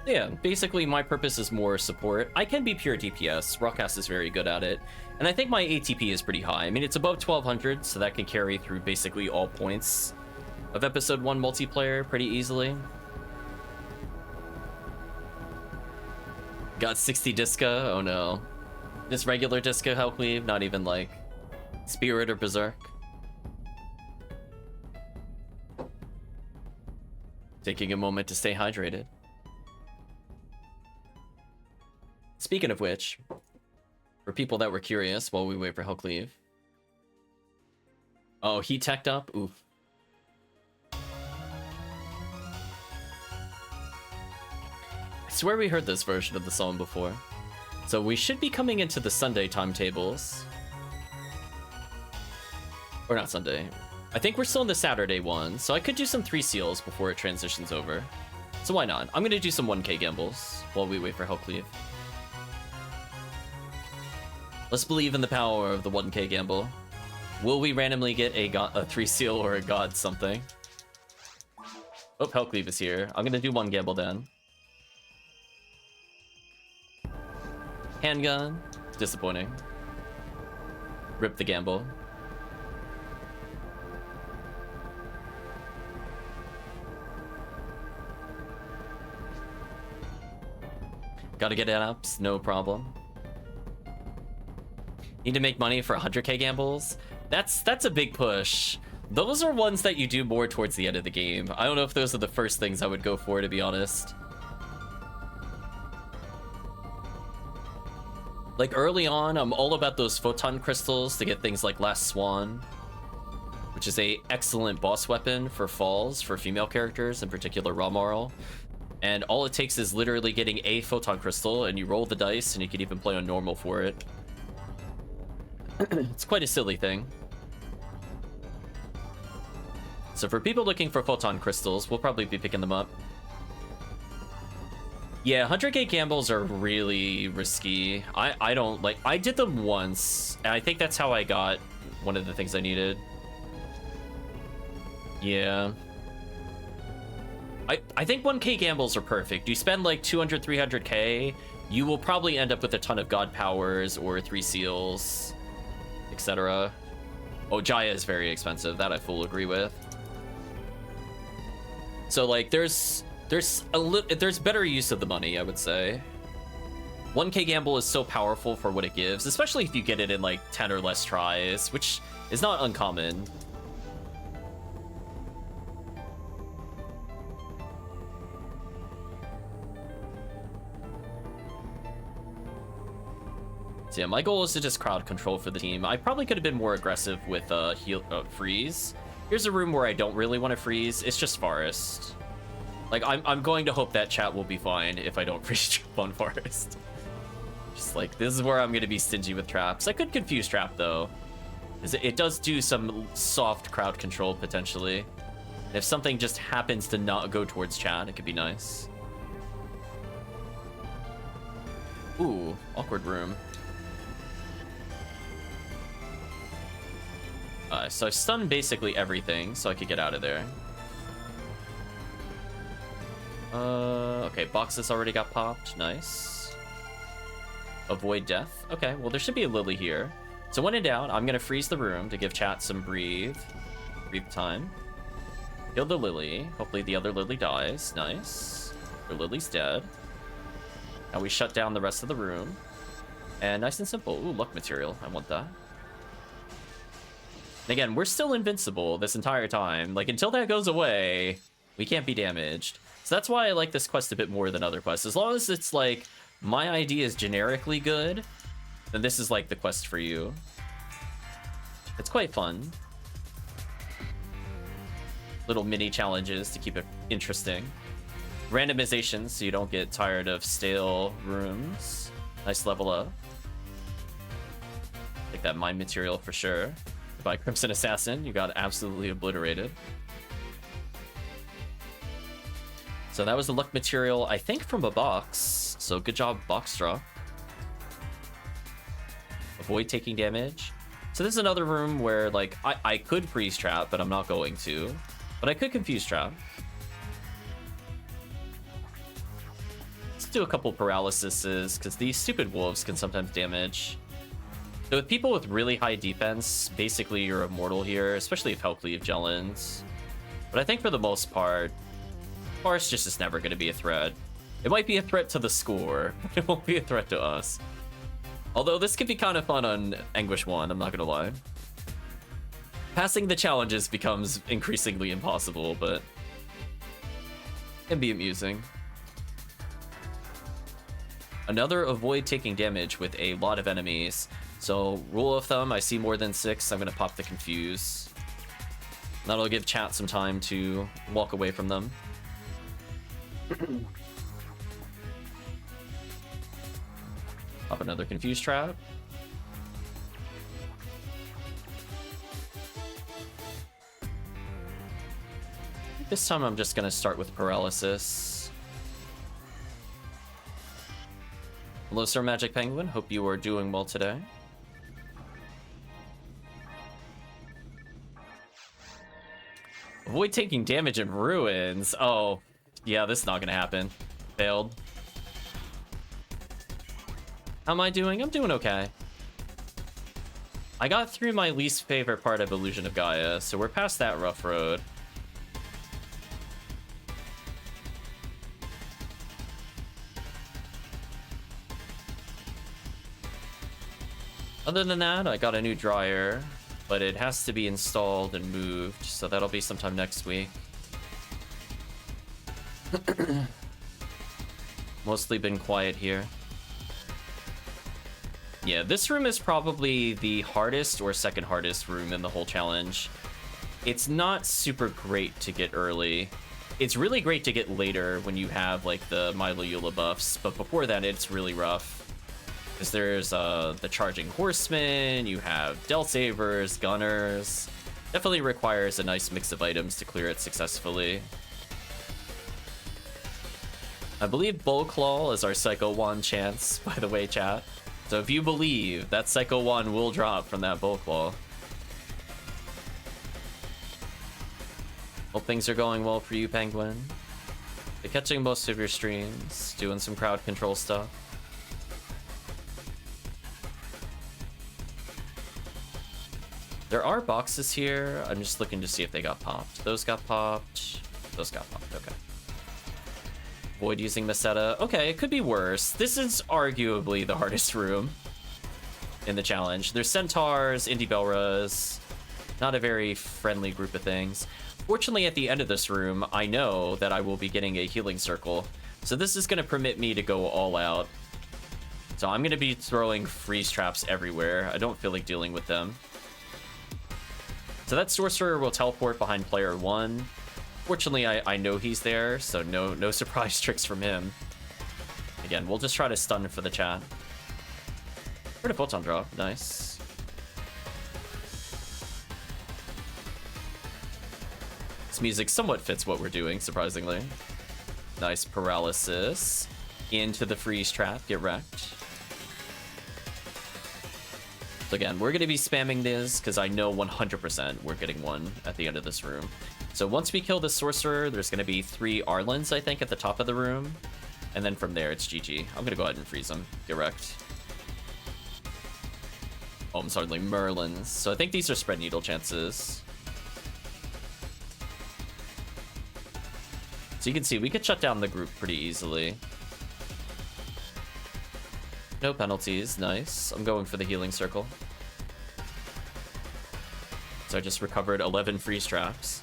Yeah, basically my purpose is more support. I can be pure DPS. Rockcast is very good at it. And I think my ATP is pretty high. I mean, it's above 1200, so that can carry through basically all points of Episode 1 multiplayer pretty easily. Got 60 Disca? Oh no. Just regular Disca HellCleave, not even like Spirit or Berserk. Taking a moment to stay hydrated. Speaking of which, for people that were curious while we wait for HellCleave. Oh, he teched up? Oof. I swear we heard this version of the song before. So we should be coming into the Sunday timetables. Or not Sunday. I think we're still in the Saturday one, so I could do some 3 seals before it transitions over. So why not? I'm gonna do some 1k gambles while we wait for HellCleave. Let's believe in the power of the 1k gamble. Will we randomly get a 3 seal or a god something? Oh, HellCleave is here. I'm gonna do 1 gamble then. Handgun. Disappointing. Rip the gamble. Gotta get apps, no problem. Need to make money for 100k gambles? That's a big push. Those are ones that you do more towards the end of the game. I don't know if those are the first things I would go for, to be honest. Like early on, I'm all about those photon crystals to get things like Last Swan, which is a excellent boss weapon for falls for female characters, in particular Ramarl. And all it takes is literally getting a photon crystal, and you roll the dice, and you can even play on normal for it. It's quite a silly thing. So for people looking for photon crystals, we'll probably be picking them up. Yeah, 100k gambles are really risky. I don't like... I did them once, and I think that's how I got one of the things I needed. Yeah. I think 1k gambles are perfect. You spend like 200, 300k, you will probably end up with a ton of god powers or 3 seals, etc. Oh, Jaya is very expensive. That I full agree with. So like there's better use of the money, I would say. 1k gamble is so powerful for what it gives, especially if you get it in like 10 or less tries, which is not uncommon. So yeah, my goal is to just crowd control for the team. I probably could have been more aggressive with freeze. Here's a room where I don't really want to freeze. It's just forest. Like I'm going to hope that chat will be fine if I don't freeze trap on forest. Just like this is where I'm going to be stingy with traps. I could confuse trap though, because it does do some soft crowd control potentially. And if something just happens to not go towards chat, it could be nice. Ooh, awkward room. So I stunned basically everything, so I could get out of there. Okay, boxes already got popped. Nice. Avoid death. Okay, well, there should be a lily here. So when in doubt, I'm going to freeze the room to give chat some breathe time. Kill the lily. Hopefully the other lily dies. Nice. The lily's dead. Now we shut down the rest of the room. And nice and simple. Ooh, luck material. I want that. And again, we're still invincible this entire time. Like, until that goes away, we can't be damaged. So that's why I like this quest a bit more than other quests. As long as it's, like, my idea is generically good, then this is, like, the quest for you. It's quite fun. Little mini challenges to keep it interesting. Randomization, so you don't get tired of stale rooms. Nice level up. Take that mind material for sure. By Crimson Assassin, you got absolutely obliterated. So that was the luck material, I think, from a box. So good job, box drop. Avoid taking damage. So this is another room where, like, I could freeze trap, but I'm not going to. But I could confuse trap. Let's do a couple paralyses, because these stupid wolves can sometimes damage. So with people with really high defense, basically you're immortal here, especially if HellCleave Jellins. But I think for the most part, Forest just is never going to be a threat. It might be a threat to the score, but it won't be a threat to us. Although this could be kind of fun on Anguish 1, I'm not going to lie. Passing the challenges becomes increasingly impossible, but it can be amusing. Another avoid taking damage with a lot of enemies. So rule of thumb, I see more than 6, I'm going to pop the confuse. That'll give chat some time to walk away from them. Pop another confuse trap. This time I'm just going to start with paralysis. Hello, Sir Magic Penguin. Hope you are doing well today. Avoid taking damage in ruins. Oh, yeah, this is not gonna happen. Failed. How am I doing? I'm doing okay. I got through my least favorite part of Illusion of Gaia, so we're past that rough road. Other than that, I got a new dryer, but it has to be installed and moved, so that'll be sometime next week. Mostly been quiet here. Yeah, this room is probably the hardest or second hardest room in the whole challenge. It's not super great to get early. It's really great to get later when you have like the Milo Eula buffs, but before that it's really rough. Because there's the Charging Horsemen, you have Del Savers, Gunners. Definitely requires a nice mix of items to clear it successfully. I believe Bullclaw is our Psycho Wand chance, by the way, chat. So if you believe, that Psycho Wand will drop from that Bullclaw. Hope things are going well for you, Penguin. You're catching most of your streams, doing some crowd control stuff. There are boxes here. I'm just looking to see if they got popped. Those got popped. Those got popped. Okay. Avoid using Meseta. Okay, it could be worse. This is arguably the hardest room in the challenge. There's Centaurs, Indie Belras. Not a very friendly group of things. Fortunately, at the end of this room, I know that I will be getting a healing circle. So this is going to permit me to go all out. So I'm going to be throwing freeze traps everywhere. I don't feel like dealing with them. So that sorcerer will teleport behind player 1. Fortunately, I know he's there, so no surprise tricks from him. Again, we'll just try to stun for the chat. Heard a photon drop, nice. This music somewhat fits what we're doing, surprisingly. Nice paralysis. Into the freeze trap, get wrecked. So again, we're going to be spamming this because I know 100% we're getting one at the end of this room. So once we kill the sorcerer, there's going to be 3 Arlens, I think, at the top of the room. And then from there, it's GG. I'm going to go ahead and freeze them. Get wrecked. Oh, I'm sorry, like Merlins. So I think these are spread needle chances. So you can see, we could shut down the group pretty easily. No penalties, nice. I'm going for the healing circle. So I just recovered 11 freeze traps.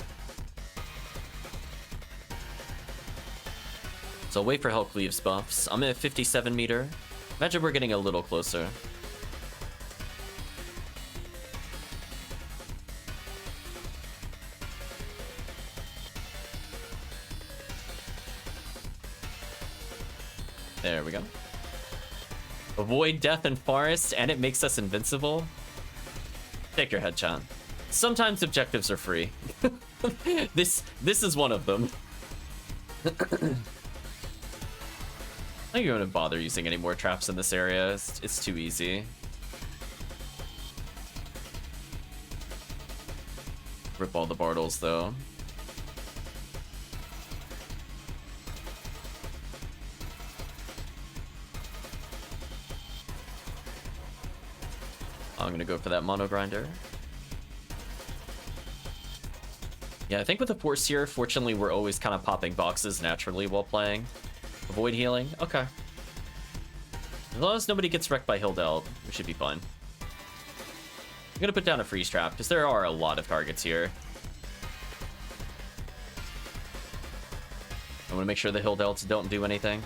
So I'll wait for HellCleave's buffs. I'm at 57 meter. Imagine we're getting a little closer. There we go. Avoid death in forest, and it makes us invincible. Take your head, chat. Sometimes objectives are free. This is one of them. I'm not going to bother using any more traps in this area. It's too easy. Rip all the Bartles, though. I'm gonna go for that mono grinder. Yeah, I think with the force here, fortunately, we're always kind of popping boxes naturally while playing. Avoid healing. Okay. As long as nobody gets wrecked by Hildeld, we should be fine. I'm gonna put down a freeze trap because there are a lot of targets here. I want to make sure the Hildelds don't do anything.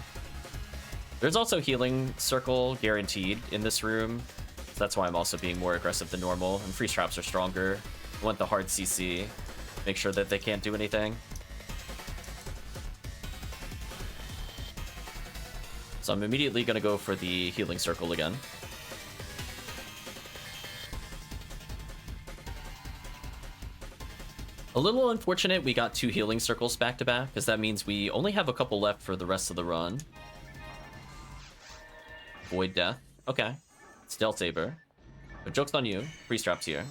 There's also healing circle guaranteed in this room, so that's why I'm also being more aggressive than normal. And freeze traps are stronger. I want the hard CC. Make sure that they can't do anything. So I'm immediately going to go for the healing circle again. A little unfortunate we got 2 healing circles back to back, because that means we only have a couple left for the rest of the run. Void death. Okay. Stealth saber. But joke's on you. Freeze traps here.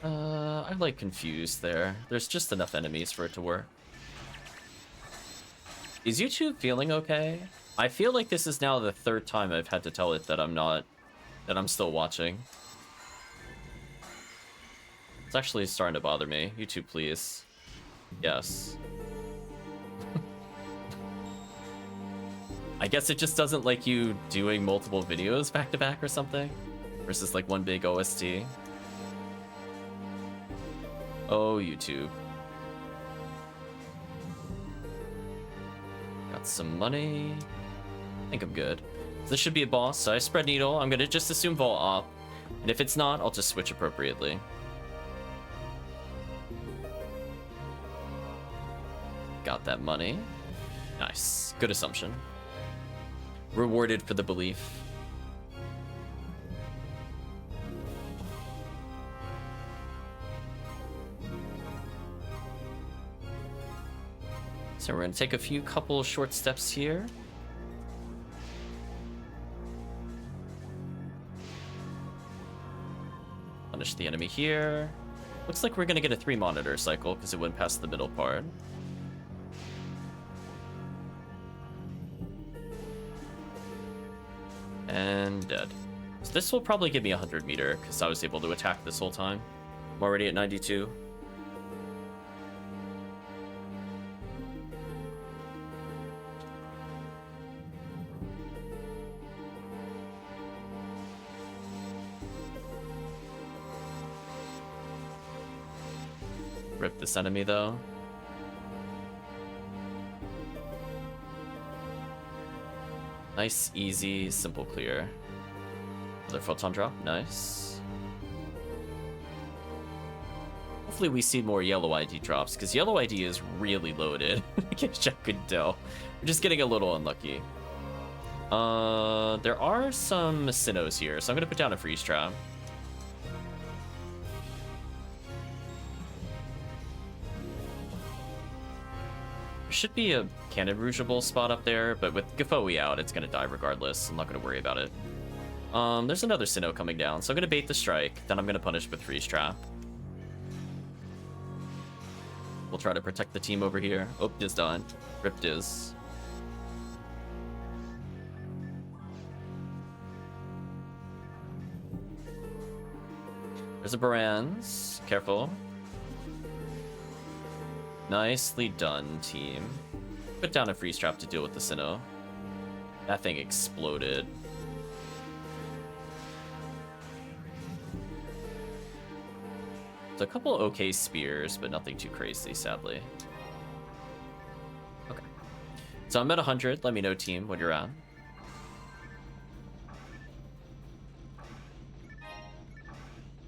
I'm like confused there. There's just enough enemies for it to work. Is YouTube feeling okay? I feel like this is now the 3rd time I've had to tell it that I'm still watching. It's actually starting to bother me. YouTube, please. Yes. I guess it just doesn't like you doing multiple videos back to back or something. Versus like one big OST. Oh, YouTube. Got some money. I think I'm good. This should be a boss, so I spread needle. I'm gonna just assume vault op. And if it's not, I'll just switch appropriately. Got that money. Nice. Good assumption. Rewarded for the belief. So we're going to take a couple short steps here. Punish the enemy here. Looks like we're going to get a 3 monitor cycle because it went past the middle part. And dead. So this will probably give me 100 meter because I was able to attack this whole time. I'm already at 92. Rip this enemy though. Nice, easy, simple clear. Another photon drop, nice. Hopefully we see more yellow ID drops, because yellow ID is really loaded. In case I couldn't tell. We're just getting a little unlucky. There are some Sinnohs here, so I'm gonna put down a freeze trap. There should be a Cannon Rougeable spot up there, but with Gafoe out, it's going to die regardless. I'm not going to worry about it. There's another Sinnoh coming down, so I'm going to bait the strike. Then I'm going to punish with Freeze Trap. We'll try to protect the team over here. Oh, Diz done. Rip Diz. There's a Baranz. Careful. Nicely done, team. Put down a freeze trap to deal with the Sinnoh. That thing exploded. So a couple okay spears, but nothing too crazy, sadly. Okay. So I'm at 100. Let me know, team, when you're at.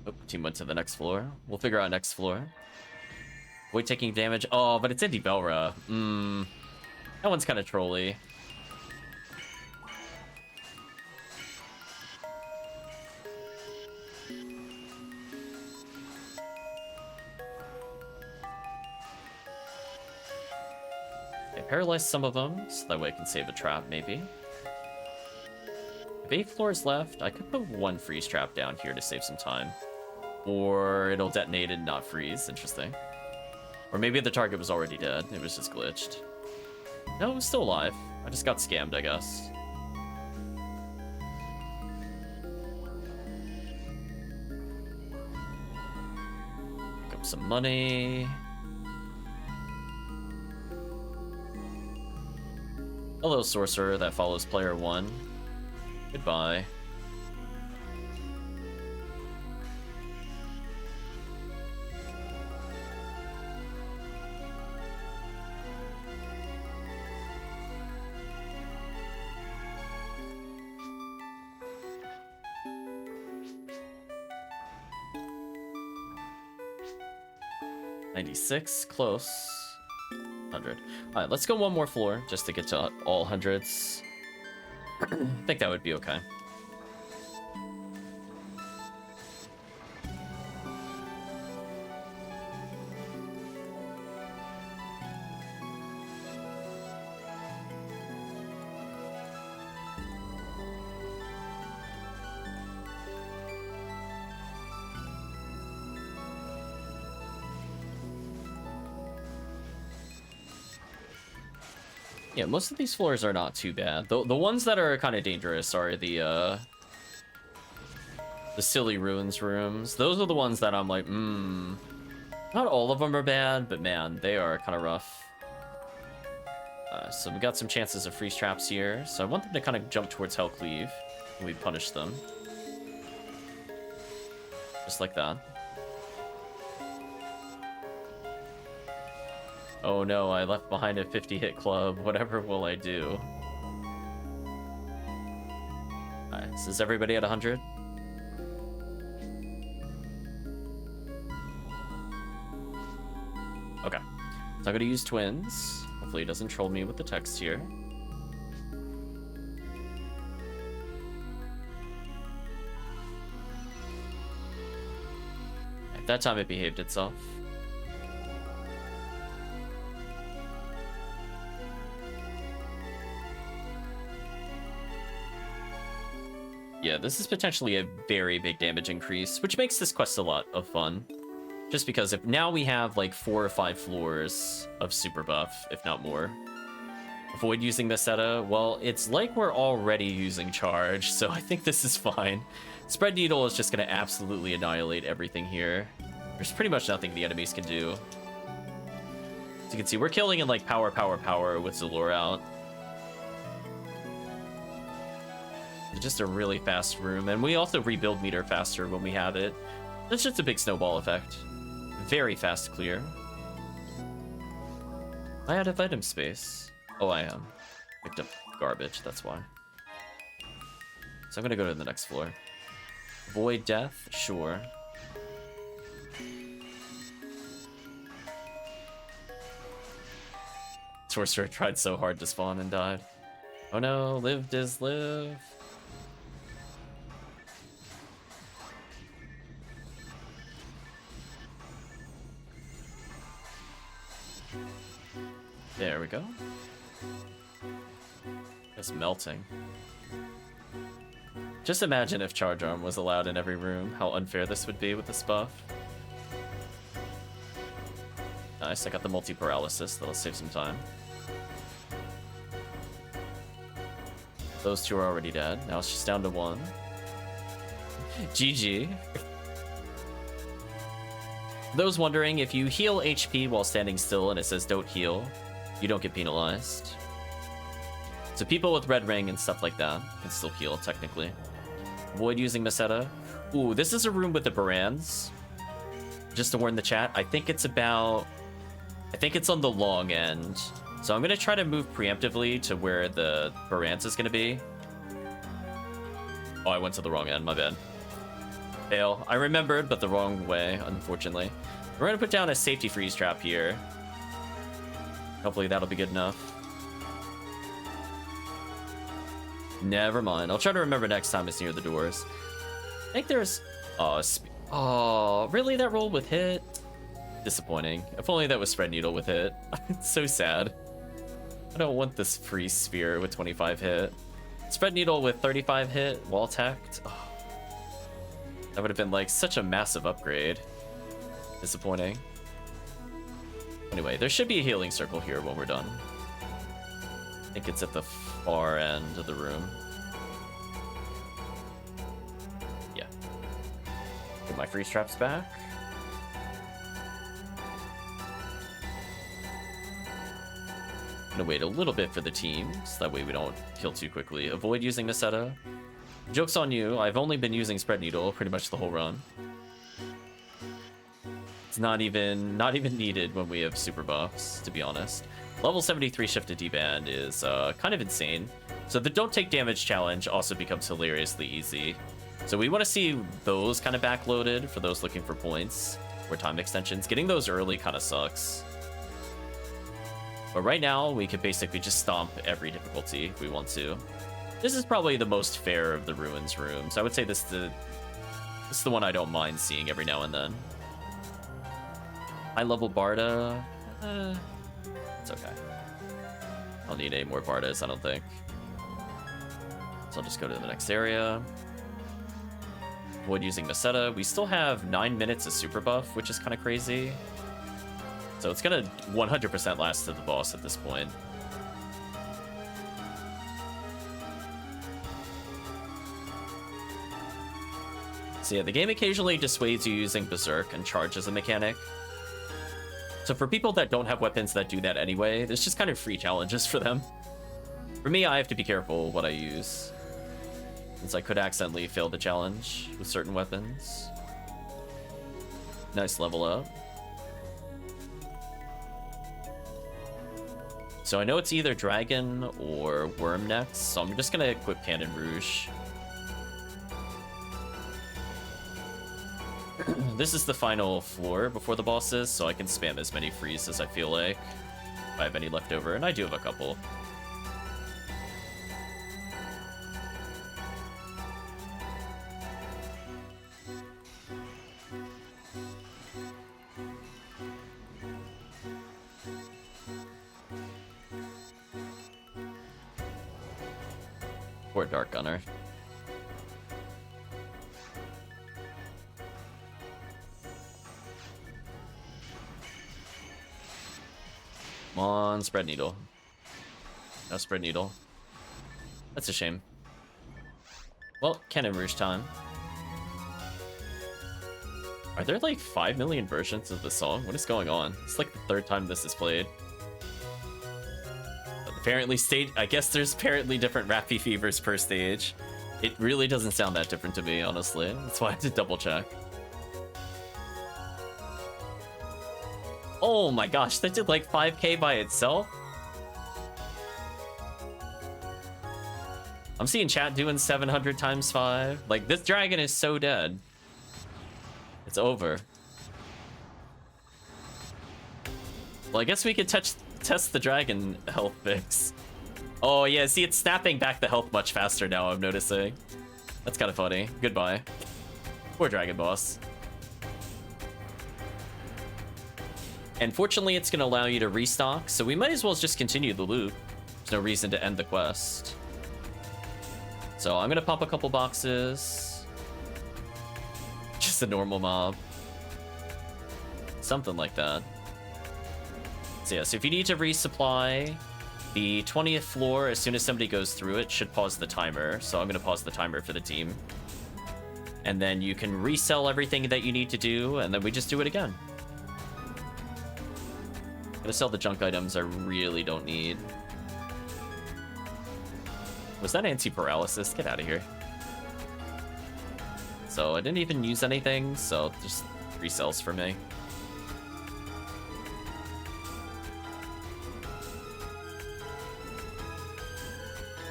Oh, team went to the next floor. We'll figure out next floor. Void taking damage. Oh, but it's Indy Belra. That one's kind of trolly. I paralyzed some of them, so that way I can save a trap, maybe. If 8 floors left, I could put 1 freeze trap down here to save some time. Or it'll detonate and not freeze. Interesting. Or maybe the target was already dead. It was just glitched. No, it was still alive. I just got scammed, I guess. Pick up some money. Hello, sorcerer that follows player 1. Goodbye. $96, close. 100. Alright, let's go one more floor just to get to all hundreds. I think that would be okay. Yeah, most of these floors are not too bad. The ones that are kind of dangerous are the silly ruins rooms. Those are the ones that I'm like, not all of them are bad, but man, they are kind of rough. So we got some chances of freeze traps here. So I want them to kind of jump towards HellCleave, and we punish them. Just like that. Oh no, I left behind a 50-hit club. Whatever will I do? Alright, so is everybody at 100? Okay. So I'm gonna use twins. Hopefully it doesn't troll me with the text here. At that time it behaved itself. Yeah, this is potentially a very big damage increase, which makes this quest a lot of fun. Just because if now we have like 4 or 5 floors of super buff, if not more. Avoid using Meseta. Well, it's like we're already using charge, so I think this is fine. Spread Needle is just going to absolutely annihilate everything here. There's pretty much nothing the enemies can do. As you can see, we're killing in like power with Zalor out. Just a really fast room, and we also rebuild meter faster when we have it. It's just a big snowball effect. Very fast clear. I out of item space. Oh, I am. Picked up garbage, that's why. So I'm gonna go to the next floor. Void death, sure. Sorcerer tried so hard to spawn and died. Oh no, lived is live. There we go. It's melting. Just imagine if Charge Arm was allowed in every room, how unfair this would be with this buff. Nice, I got the multi-paralysis, that'll save some time. Those two are already dead, now it's just down to 1. GG. Those wondering, if you heal HP while standing still and it says don't heal, you don't get penalized. So people with red ring and stuff like that can still heal, technically. Avoid using Meseta. Ooh, this is a room with the Barans. Just to warn the chat, I think it's on the long end. So I'm gonna try to move preemptively to where the Barans is gonna be. Oh, I went to the wrong end, my bad. Fail. I remembered, but the wrong way, unfortunately. We're gonna put down a safety freeze trap here. Hopefully that'll be good enough. Never mind. I'll try to remember next time it's near the doors. I think there's... Oh, really? That roll with hit? Disappointing. If only that was Spread Needle with hit. It's so sad. I don't want this free spear with 25 hit. Spread Needle with 35 hit, wall tacked. Oh, that would have been like such a massive upgrade. Disappointing. Anyway, there should be a healing circle here when we're done. I think it's at the far end of the room. Yeah. Get my freeze traps back. Gonna wait a little bit for the teams, that way we don't kill too quickly. Avoid using Meseta. Joke's on you, I've only been using Spread Needle pretty much the whole run. It's not even needed when we have super buffs, to be honest. Level 73 shifted D-band is kind of insane. So the don't take damage challenge also becomes hilariously easy. So we want to see those kind of backloaded for those looking for points or time extensions. Getting those early kind of sucks. But right now, we could basically just stomp every difficulty if we want to. This is probably the most fair of the Ruins rooms. I would say this is the one I don't mind seeing every now and then. High level Barda, it's okay. I don't need any more Bardas, I don't think. So I'll just go to the next area. Avoid using Meseta. We still have 9 minutes of super buff, which is kind of crazy. So it's gonna 100% last to the boss at this point. So yeah, the game occasionally dissuades you using Berserk and Charge as a mechanic. So for people that don't have weapons that do that anyway, there's just kind of free challenges for them. For me, I have to be careful what I use, since I could accidentally fail the challenge with certain weapons. Nice level up. So I know it's either Dragon or Worm next, so I'm just gonna equip Cannon Rouge. This is the final floor before the bosses, so I can spam as many frees as I feel like, if I have any left over, and I do have a couple. Poor Dark Gunner. Come on, Spread Needle. No Spread Needle. That's a shame. Well, Cannon Rouge time. Are there like 5 million versions of the song? What is going on? It's like the 3rd time this is played. Apparently I guess there's apparently different Rappy Fevers per stage. It really doesn't sound that different to me, honestly. That's why I had to double check. Oh my gosh, that did like 5k by itself? I'm seeing chat doing 700 times 5. Like, this dragon is so dead. It's over. Well, I guess we could test the dragon health fix. Oh yeah, see, it's snapping back the health much faster now, I'm noticing. That's kind of funny. Goodbye. Poor dragon boss. And fortunately, it's going to allow you to restock, so we might as well just continue the loop. There's no reason to end the quest. So I'm going to pop a couple boxes. Just a normal mob. Something like that. So yeah, so if you need to resupply, the 20th floor, as soon as somebody goes through it, should pause the timer. So I'm going to pause the timer for the team. And then you can resell everything that you need to do, and then we just do it again. I'm gonna sell the junk items I really don't need. Was that anti-paralysis? Get out of here. So I didn't even use anything, so just resells for me.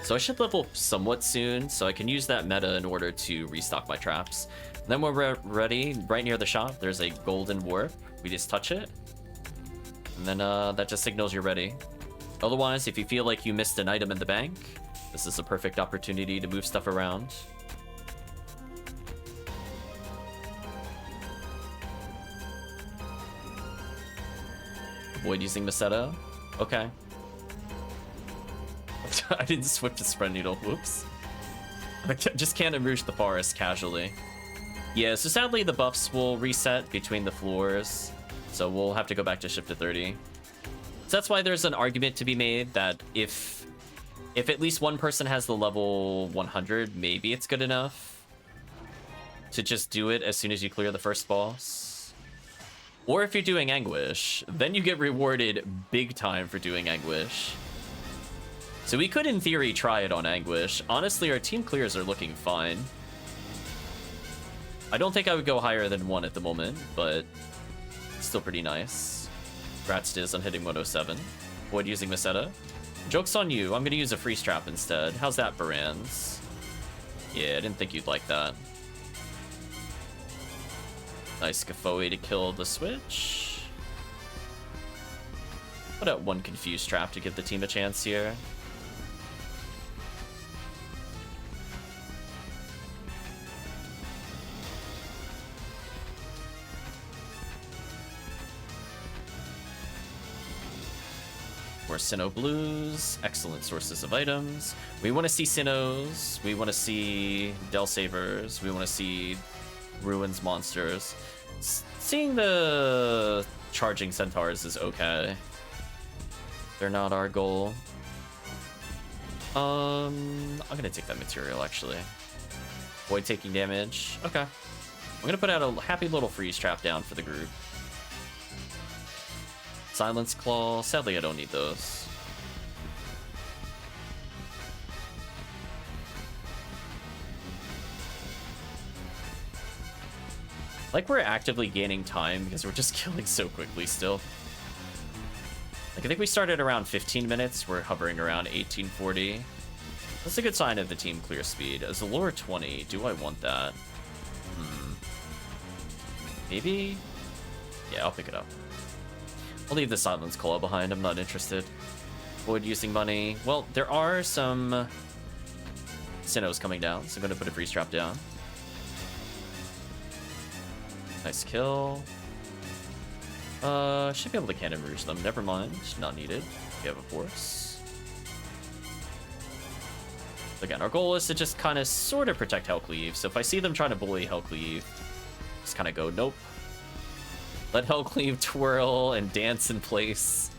So I should level somewhat soon, so I can use that meta in order to restock my traps. And then when we're ready, right near the shop, there's a golden warp. We just touch it. And then that just signals you're ready. Otherwise, if you feel like you missed an item in the bank, this is a perfect opportunity to move stuff around. Avoid using Meseta. Okay. I didn't switch to Spread Needle. Whoops. I just Cannon Rouge the forest casually. Yeah, so sadly the buffs will reset between the floors. So we'll have to go back to shift to 30. So that's why there's an argument to be made that if at least one person has the level 100, maybe it's good enough to just do it as soon as you clear the first boss. Or if you're doing Anguish, then you get rewarded big time for doing Anguish. So we could, in theory, try it on Anguish. Honestly, our team clears are looking fine. I don't think I would go higher than 1 at the moment, but still pretty nice. Congrats Diz on hitting 107. Avoid using Meseta. Joke's on you. I'm going to use a freeze trap instead. How's that, Baranz? Yeah, I didn't think you'd like that. Nice Gafoe to kill the switch. Put out 1 confused trap to give the team a chance here. More Sinnoh Blues, excellent sources of items. We want to see Sinnohs, we want to see Del Savers, we want to see Ruins monsters. Seeing the charging centaurs is okay. They're not our goal. I'm gonna take that material actually. Avoid taking damage. Okay. I'm gonna put out a happy little freeze trap down for the group. Silence Claw. Sadly, I don't need those. Like, we're actively gaining time because we're just killing so quickly still. Like, I think we started around 15 minutes. We're hovering around 1840. That's a good sign of the team clear speed. As a lower 20, do I want that? Maybe? Yeah, I'll pick it up. I'll leave the Silence Claw behind. I'm not interested. Avoid using money. Well, there are some Sinnohs coming down, so I'm going to put a freeze trap down. Nice kill. Should be able to Cannon Rouge them. Never mind. Not needed. We have a force. Again, our goal is to just kind of sort of protect HellCleave. So if I see them trying to bully HellCleave, just kind of go, nope. Let HellCleave twirl and dance in place.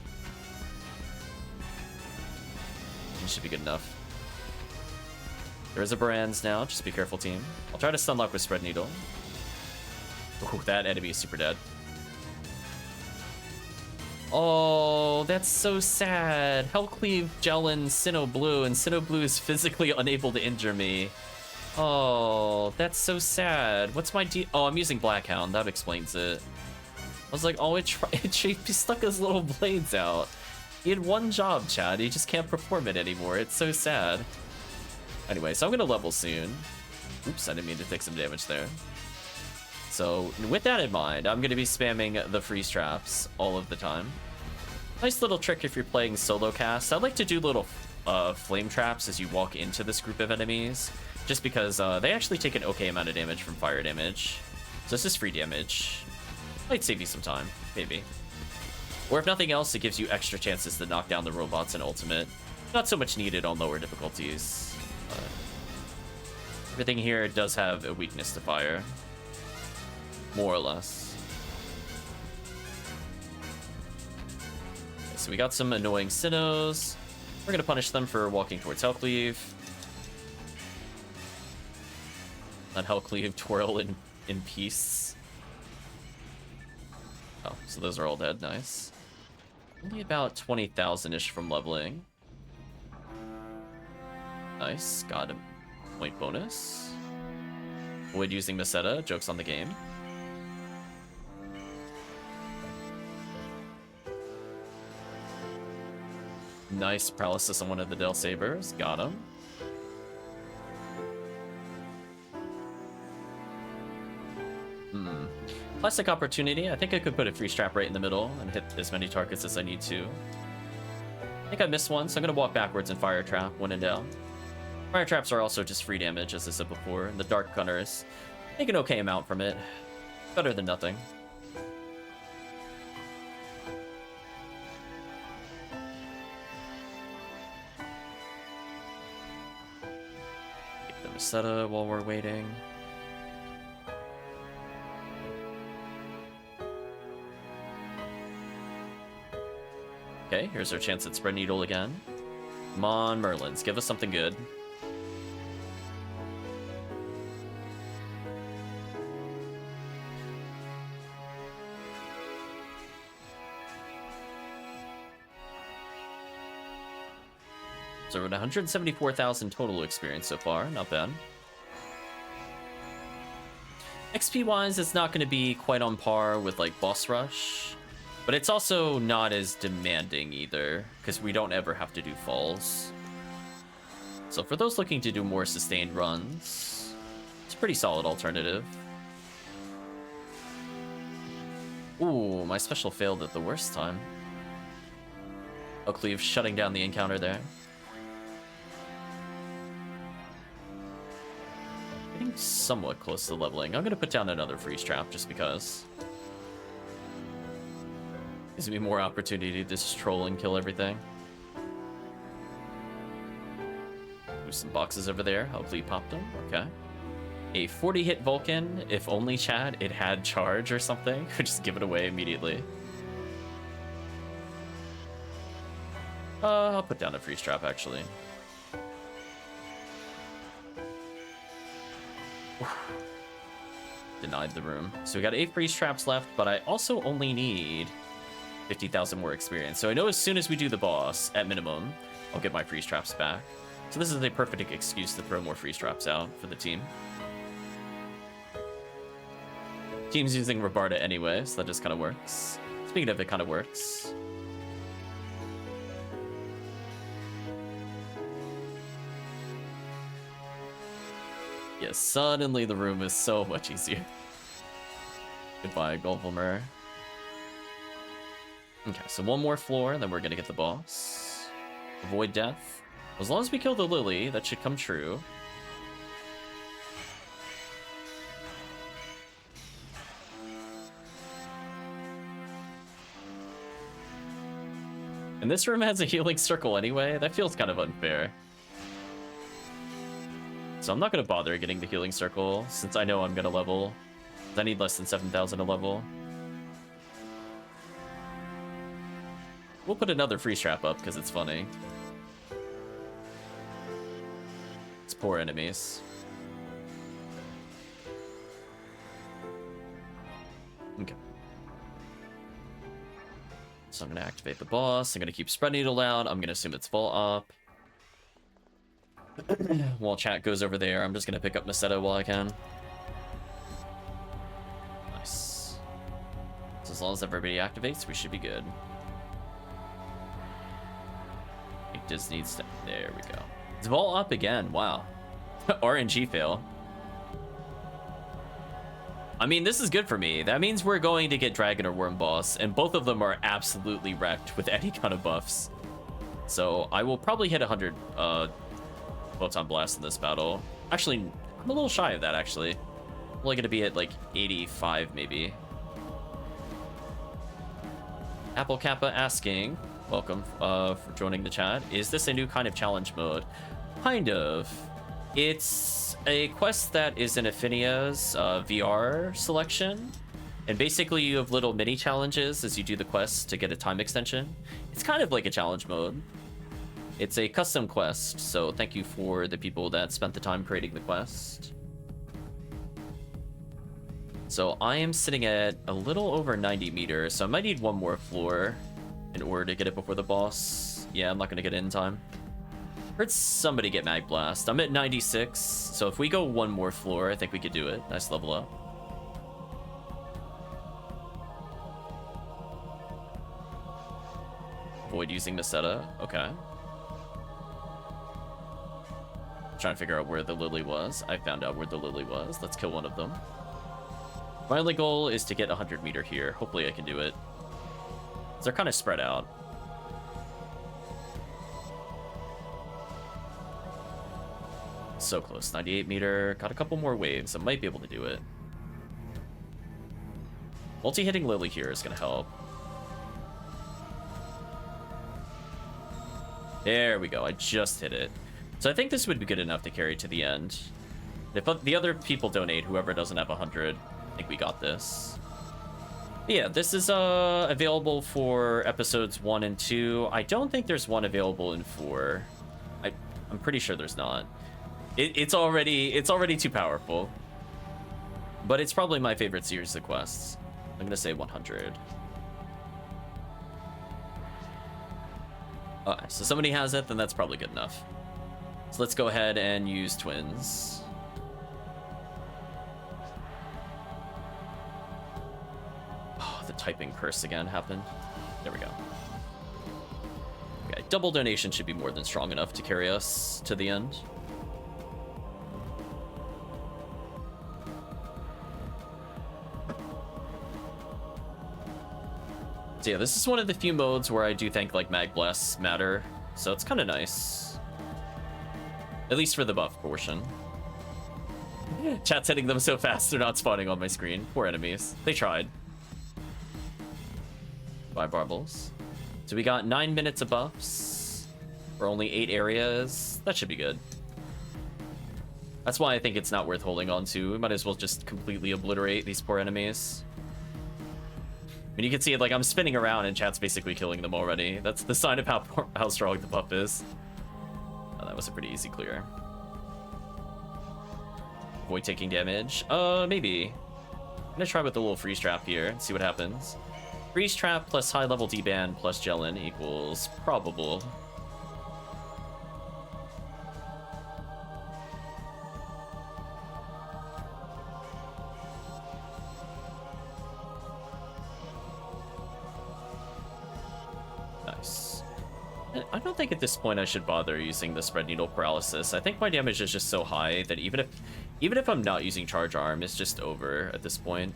It should be good enough. There is a Baranz now. Just be careful, team. I'll try to stunlock with Spread Needle. Ooh, that enemy is super dead. Oh, that's so sad. HellCleave, Jellin, Sinnoh Blue, and Sinnoh Blue is physically unable to injure me. Oh, that's so sad. What's my Oh, I'm using Blackhound. That explains it. I was like, oh, it stuck his little blades out. He had one job, Chad. He just can't perform it anymore. It's so sad. Anyway, so I'm gonna level soon. Oops, I didn't mean to take some damage there. So with that in mind, I'm gonna be spamming the freeze traps all of the time. Nice little trick if you're playing solo cast. I like to do little flame traps as you walk into this group of enemies, just because they actually take an okay amount of damage from fire damage. So this is free damage. Might save you some time, maybe. Or if nothing else, it gives you extra chances to knock down the robots in Ultimate. Not so much needed on lower difficulties. Everything here does have a weakness to fire. More or less. Okay, so we got some annoying Sinnohs. We're gonna punish them for walking towards HellCleave. Let HellCleave twirl in peace. Oh, so those are all dead. Nice. Only about 20,000-ish from leveling. Nice. Got a point bonus. Avoid using Meseta. Joke's on the game. Nice paralysis on one of the Del Sabers. Got him. Classic opportunity. I think I could put a freeze trap right in the middle and hit as many targets as I need to. I think I missed one, so I'm going to walk backwards and fire trap when in doubt. Fire traps are also just free damage, as I said before, and the Dark Gunners make an okay amount from it. Better than nothing. Get the Meseta while we're waiting. Okay, here's our chance at Spread Needle again. Come on, Merlins, give us something good. So we're at 174,000 total experience so far, not bad. XP-wise, it's not going to be quite on par with, like, Boss Rush. But it's also not as demanding either, because we don't ever have to do falls. So for those looking to do more sustained runs, it's a pretty solid alternative. Ooh, my special failed at the worst time. HellCleave shutting down the encounter there. Getting somewhat close to leveling. I'm going to put down another freeze trap just because. Gives me more opportunity to just troll and kill everything. There's some boxes over there. HellCleave popped them. Okay. A 40-hit Vulcan. If only, chat, it had charge or something. Just give it away immediately. I'll put down a freeze trap, actually. Denied the room. So we got 8 freeze traps left, but I also only need 50,000 more experience. So I know as soon as we do the boss, at minimum, I'll get my freeze traps back. So this is a perfect excuse to throw more freeze traps out for the team. Team's using Rabarda anyway, so that just kind of works. Speaking of, it kind of works. Yes, suddenly the room is so much easier. Goodbye, Golfalmer. Okay, so one more floor, and then we're gonna get the boss. Avoid death. As long as we kill the Lily, that should come true. And this room has a healing circle anyway. That feels kind of unfair. So I'm not going to bother getting the healing circle, since I know I'm going to level. I need less than 7,000 to level. We'll put another freeze trap up, because it's funny. It's poor enemies. Okay. So I'm going to activate the boss. I'm going to keep Spread Needle out. I'm going to assume it's full up. While chat goes over there, I'm just gonna pick up Macedo while I can. Nice. So as long as everybody activates, we should be good. I think this needs to... There we go. It's all up again. Wow. RNG fail. I mean, this is good for me. That means we're going to get Dragon or Worm Boss, and both of them are absolutely wrecked with any kind of buffs. So I will probably hit 100... Photon Blast in this battle. Actually, I'm a little shy of that, actually. I'm only going to be at, like, 85, maybe. Apple Kappa asking, welcome for joining the chat, is this a new kind of challenge mode? Kind of. It's a quest that is in Ephinea's VR selection. And basically, you have little mini challenges as you do the quest to get a time extension. It's kind of like a challenge mode. It's a custom quest, so thank you for the people that spent the time creating the quest. So I am sitting at a little over 90 meters, so I might need one more floor in order to get it before the boss. Yeah, I'm not going to get it in time. Heard somebody get Mag Blast. I'm at 96, so if we go one more floor, I think we could do it. Nice level up. Avoid using Macedo. Okay. Trying to figure out where the Lily was. I found out where the Lily was. Let's kill one of them. My only goal is to get 100 meter here. Hopefully I can do it. They're kind of spread out. So close. 98 meter. Got a couple more waves. I might be able to do it. Multi-hitting Lily here is going to help. There we go. I just hit it. So I think this would be good enough to carry to the end. If the other people donate, whoever doesn't have 100, I think we got this. Yeah, this is available for episodes 1 and 2. I don't think there's one available in 4. I'm pretty sure there's not. It's already too powerful. But it's probably my favorite series of quests. I'm gonna say 100. Alright, so somebody has it, then that's probably good enough. So let's go ahead and use twins. Oh, the typing curse again happened. There we go. Okay, double donation should be more than strong enough to carry us to the end. So yeah, this is one of the few modes where I do think like mag blasts matter, so it's kind of nice. At least for the buff portion. Chat's hitting them so fast they're not spawning on my screen. Poor enemies. They tried. Bye, Barbles. So we got 9 minutes of buffs for only 8 areas. That should be good. That's why I think it's not worth holding on to. We might as well just completely obliterate these poor enemies. I mean, you can see it, like, I'm spinning around and chat's basically killing them already. That's the sign of how strong the buff is. Oh, that was a pretty easy clear. Avoid taking damage. Maybe. I'm gonna try with the little freeze trap here and see what happens. Freeze trap plus high level D-band plus gelin equals probable. Nice. I don't think at this point I should bother using the spread needle paralysis. I think my damage is just so high that even if I'm not using charge arm, it's just over at this point.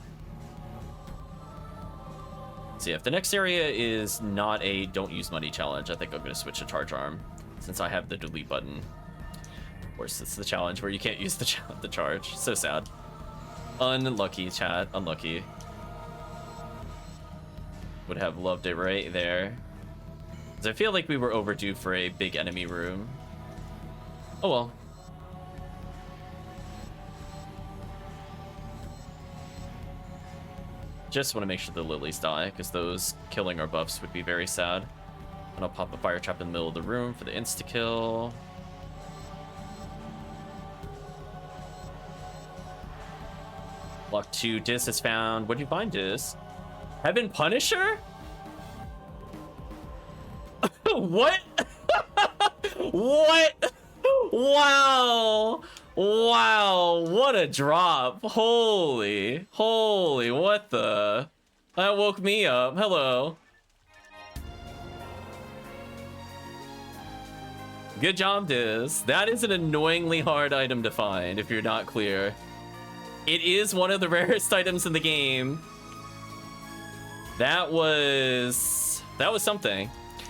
So yeah, if the next area is not a don't use money challenge, I think I'm going to switch to charge arm since I have the delete button. Of course, it's the challenge where you can't use the charge. So sad. Unlucky, chat. Unlucky. Would have loved it right there. Because I feel like we were overdue for a big enemy room. Oh well. Just want to make sure the lilies die, because those killing our buffs would be very sad. And I'll pop a fire trap in the middle of the room for the insta-kill. Block 2, Dis is found. What do you find, Dis? Heaven Punisher? What? What? Wow. Wow, what a drop. Holy, what the? That woke me up. Hello. Good job, Diz. That is an annoyingly hard item to find if you're not clear. It is one of the rarest items in the game. That was something.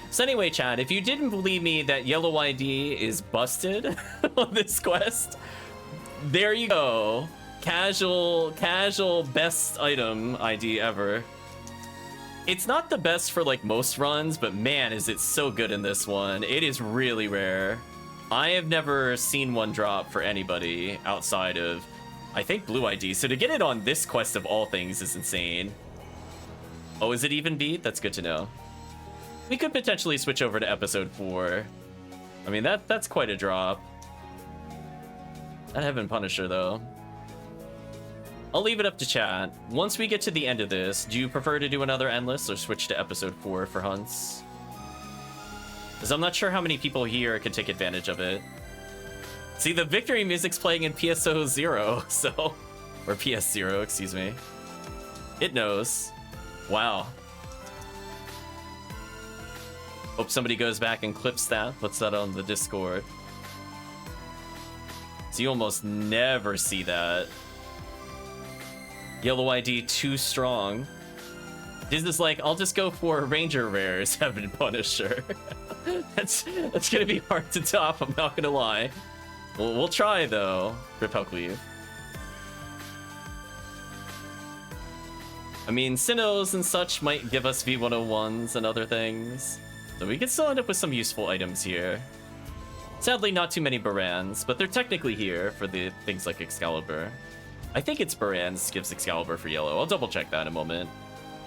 So anyway, chat, if you didn't believe me that yellow ID is busted on this quest, there you go. Casual best item ID ever. It's not the best for like most runs, but man, is it so good in this one. It is really rare. I have never seen one drop for anybody outside of, I think, blue ID. So to get it on this quest of all things is insane. Oh, is it even beat? That's good to know. We could potentially switch over to episode 4. I mean, that's quite a drop. That Heaven Punisher, though. I'll leave it up to chat. Once we get to the end of this, do you prefer to do another endless or switch to episode 4 for hunts? Because I'm not sure how many people here can take advantage of it. See, the victory music's playing in PSO 0, so... Or PS 0, excuse me. It knows. Wow. Hope somebody goes back and clips that, puts that on the Discord. So you almost never see that. Yellow ID too strong. Disney's like, I'll just go for Ranger Rares, Heaven Punisher. that's gonna be hard to top, I'm not gonna lie. We'll try though. Rip HellCleave. I mean, Sinnohs and such might give us V101s and other things. So we could still end up with some useful items here. Sadly, not too many Barans, but they're technically here for the things like Excalibur. I think it's Barans gives Excalibur for yellow. I'll double check that in a moment.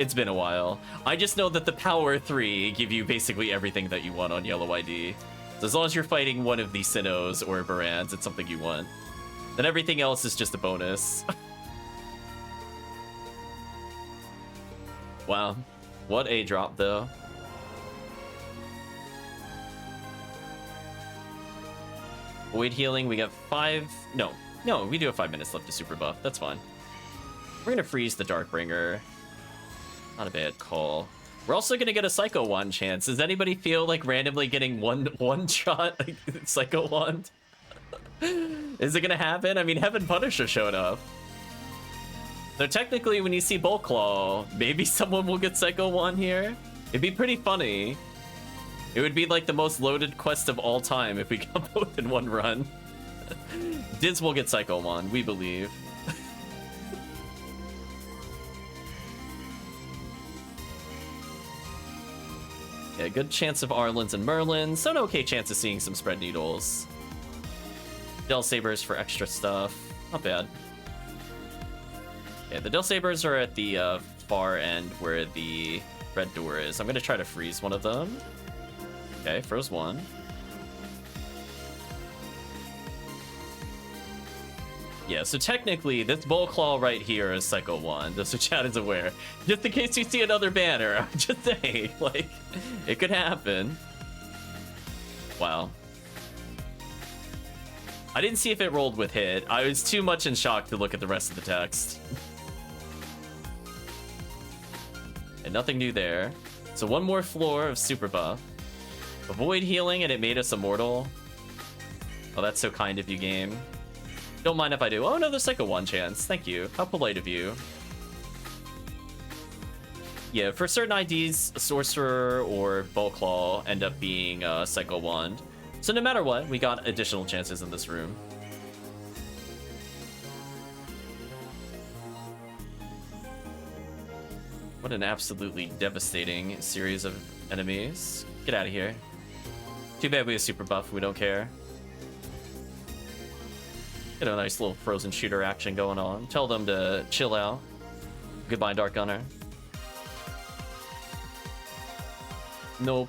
It's been a while. I just know that the Power 3 give you basically everything that you want on Yellow ID. So as long as you're fighting one of these Sinnohs or Barans, it's something you want. Then everything else is just a bonus. Wow. What a drop, though. Void healing, we got 5... No, we do have 5 minutes left to super buff. That's fine. We're gonna freeze the Darkbringer. Not a bad call. We're also gonna get a Psycho Wand chance. Does anybody feel like randomly getting one shot like, Psycho Wand? Is it gonna happen? I mean, Heaven Punisher showed up. So technically, when you see Bulk Claw, maybe someone will get Psycho Wand here. It'd be pretty funny. It would be like the most loaded quest of all time if we got both in one run. Diz will get Psycho Wand, we believe. Yeah, good chance of Arlens and Merlins, so an okay chance of seeing some Spread Needles. Del Sabers for extra stuff, not bad. Yeah, the Del Sabers are at the far end where the red door is. I'm gonna try to freeze one of them. Okay, froze one. Yeah, so technically, this Bulk Claw right here is Psycho Wand, just so chat is aware. Just in case you see another banner, I'm just saying, like, it could happen. Wow. I didn't see if it rolled with hit. I was too much in shock to look at the rest of the text. And nothing new there. So one more floor of super buff. Avoid healing and it made us immortal. Oh, that's so kind of you, game. Don't mind if I do. Oh, no, there's like a one chance. Thank you. How polite of you. Yeah, for certain IDs, Sorcerer or Bulk Claw end up being Psycho Wand. So no matter what, we got additional chances in this room. What an absolutely devastating series of enemies. Get out of here. Too bad we have super buff. We don't care. Get a nice little frozen shooter action going on. Tell them to chill out. Goodbye, Dark Gunner. Nope.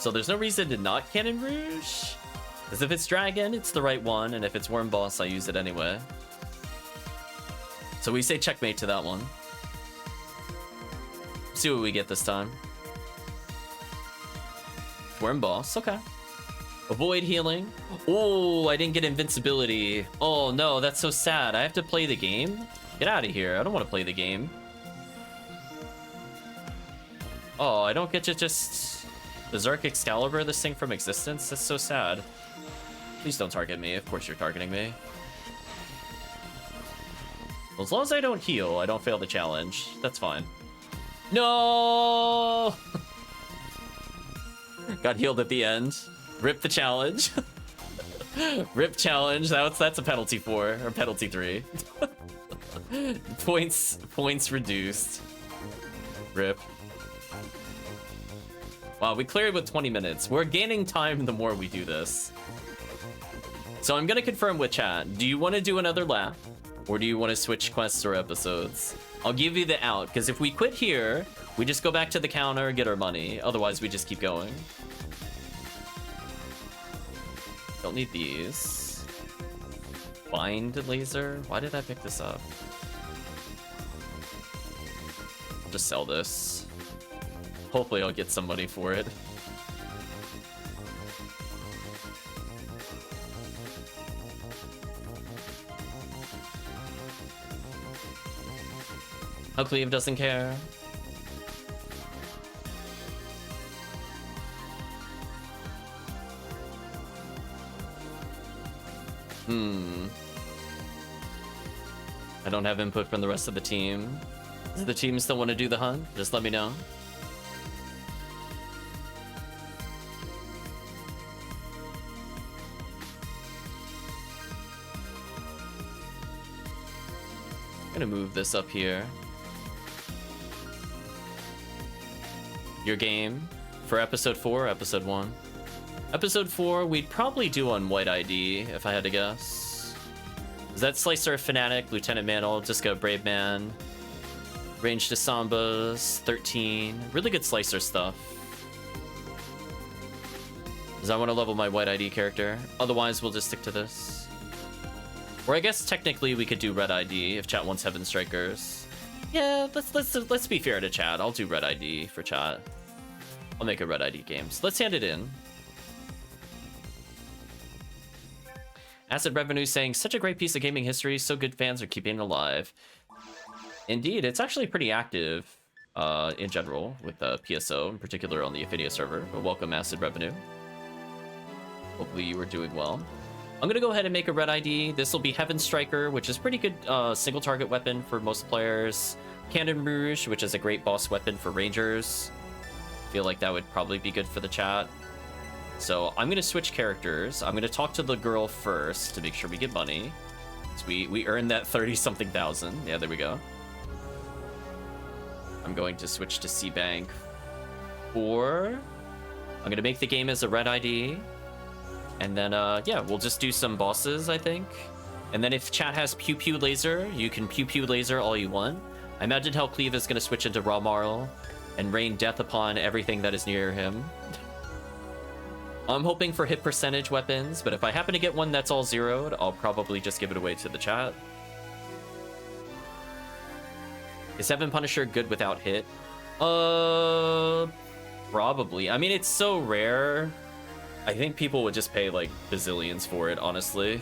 So there's no reason to not Cannon Rouge. Because if it's Dragon, it's the right one. And if it's Worm Boss, I use it anyway. So we say checkmate to that one. See what we get this time. Worm Boss, okay. Avoid healing. Oh, I didn't get invincibility. Oh no, that's so sad. I have to play the game? Get out of here. I don't want to play the game. Oh, I don't get to just Berserk Excalibur this thing from existence? That's so sad. Please don't target me. Of course you're targeting me. Well, as long as I don't heal, I don't fail the challenge. That's fine. No! Got healed at the end. Rip the challenge. Rip challenge. That's a penalty 4 or penalty 3. Points reduced. Rip. Wow, we cleared with 20 minutes. We're gaining time the more we do this. So I'm gonna confirm with chat. Do you want to do another lap? Or do you want to switch quests or episodes? I'll give you the out, because if we quit here, we just go back to the counter, get our money. Otherwise, we just keep going. Don't need these. Bind laser? Why did I pick this up? I'll just sell this. Hopefully I'll get some money for it. HellCleave doesn't care. I don't have input from the rest of the team. Does the team still want to do the hunt? Just let me know. I'm gonna move this up here. Your game for episode 4 or episode 1? Episode 4 we'd probably do on White ID if I had to guess. Is that Slicer Fanatic, Lieutenant Mantle, Disco Brave Man, Range to Sambas, 13. Really good Slicer stuff. Because I want to level my white ID character. Otherwise, we'll just stick to this. Or I guess technically we could do red ID if chat wants Heaven Strikers. Yeah, let's be fair to chat. I'll do red ID for chat. I'll make a red ID game. So let's hand it in. Acid Revenue saying, such a great piece of gaming history, so good fans are keeping it alive. Indeed, it's actually pretty active in general with PSO, in particular on the Ephinea server. But welcome, Acid Revenue. Hopefully you are doing well. I'm gonna go ahead and make a red ID. This will be Heaven Striker, which is pretty good single target weapon for most players. Cannon Rouge, which is a great boss weapon for rangers. Feel like that would probably be good for the chat. So I'm gonna switch characters. I'm gonna talk to the girl first to make sure we get money. So we earned that 30-something thousand. Yeah, there we go. I'm going to switch to C-Bank. Or I'm gonna make the game as a red ID. And then, yeah, we'll just do some bosses, I think. And then if chat has Pew Pew Laser, you can Pew Pew Laser all you want. I imagine HellCleave is going to switch into Raw Marl and rain death upon everything that is near him. I'm hoping for hit percentage weapons, but if I happen to get one that's all zeroed, I'll probably just give it away to the chat. Is Heaven Punisher good without hit? Probably. I mean, it's so rare. I think people would just pay like bazillions for it, honestly.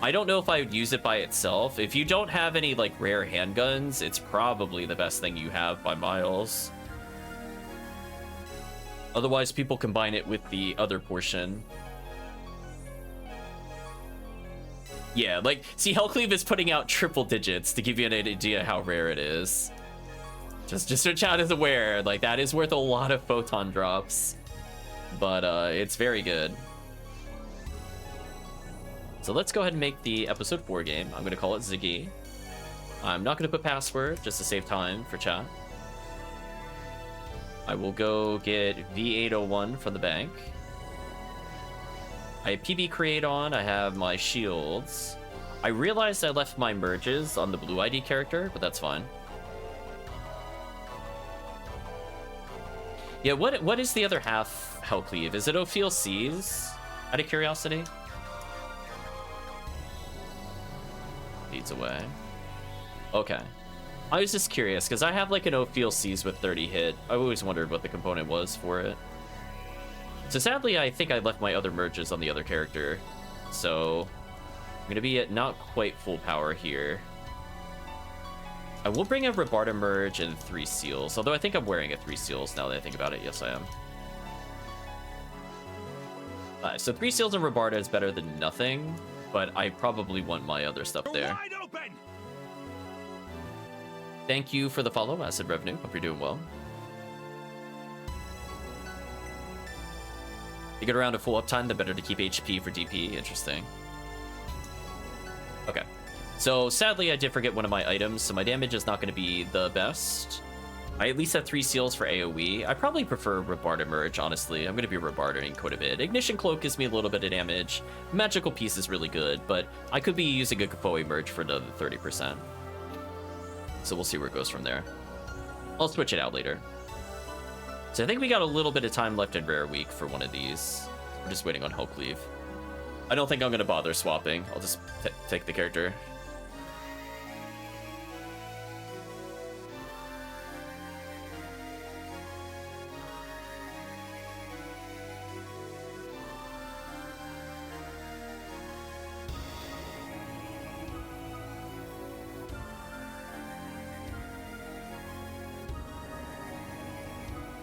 I don't know if I would use it by itself. If you don't have any like rare handguns, it's probably the best thing you have by miles. Otherwise, people combine it with the other portion. Yeah, like, see, HellCleave is putting out triple digits to give you an idea how rare it is. Just so chat is aware, like, that is worth a lot of photon drops. But, it's very good. So let's go ahead and make the episode 4 game. I'm going to call it Ziggy. I'm not going to put password, just to save time for chat. I will go get V801 from the bank. I have PB Create on, I have my shields. I realized I left my merges on the blue ID character, but that's fine. Yeah, what is the other half HellCleave? Is it Ophiel Seas? Out of curiosity? Leads away. Okay. I was just curious, because I have like an Ophiel Seas with 30 hit. I always wondered what the component was for it. So sadly, I think I left my other merges on the other character. So I'm going to be at not quite full power here. I will bring a Rabarta merge and 3 seals, although I think I'm wearing a 3 seals now that I think about it. Yes, I am. So 3 seals and Rabarta is better than nothing, but I probably want my other stuff there. Wide open! Thank you for the follow, Acid Revenue. Hope you're doing well. You get around to full uptime, the better to keep HP for DP. Interesting. Okay. So sadly, I did forget one of my items, so my damage is not going to be the best. I at least have 3 seals for AoE. I probably prefer Rabarta Merge, honestly. I'm going to be Rabarta-ing quite a bit. Ignition Cloak gives me a little bit of damage. Magical Piece is really good, but I could be using a Kapoe Merge for another 30%. So we'll see where it goes from there. I'll switch it out later. So I think we got a little bit of time left in Rare Week for one of these. We're just waiting on HellCleave. I don't think I'm going to bother swapping. I'll just take the character.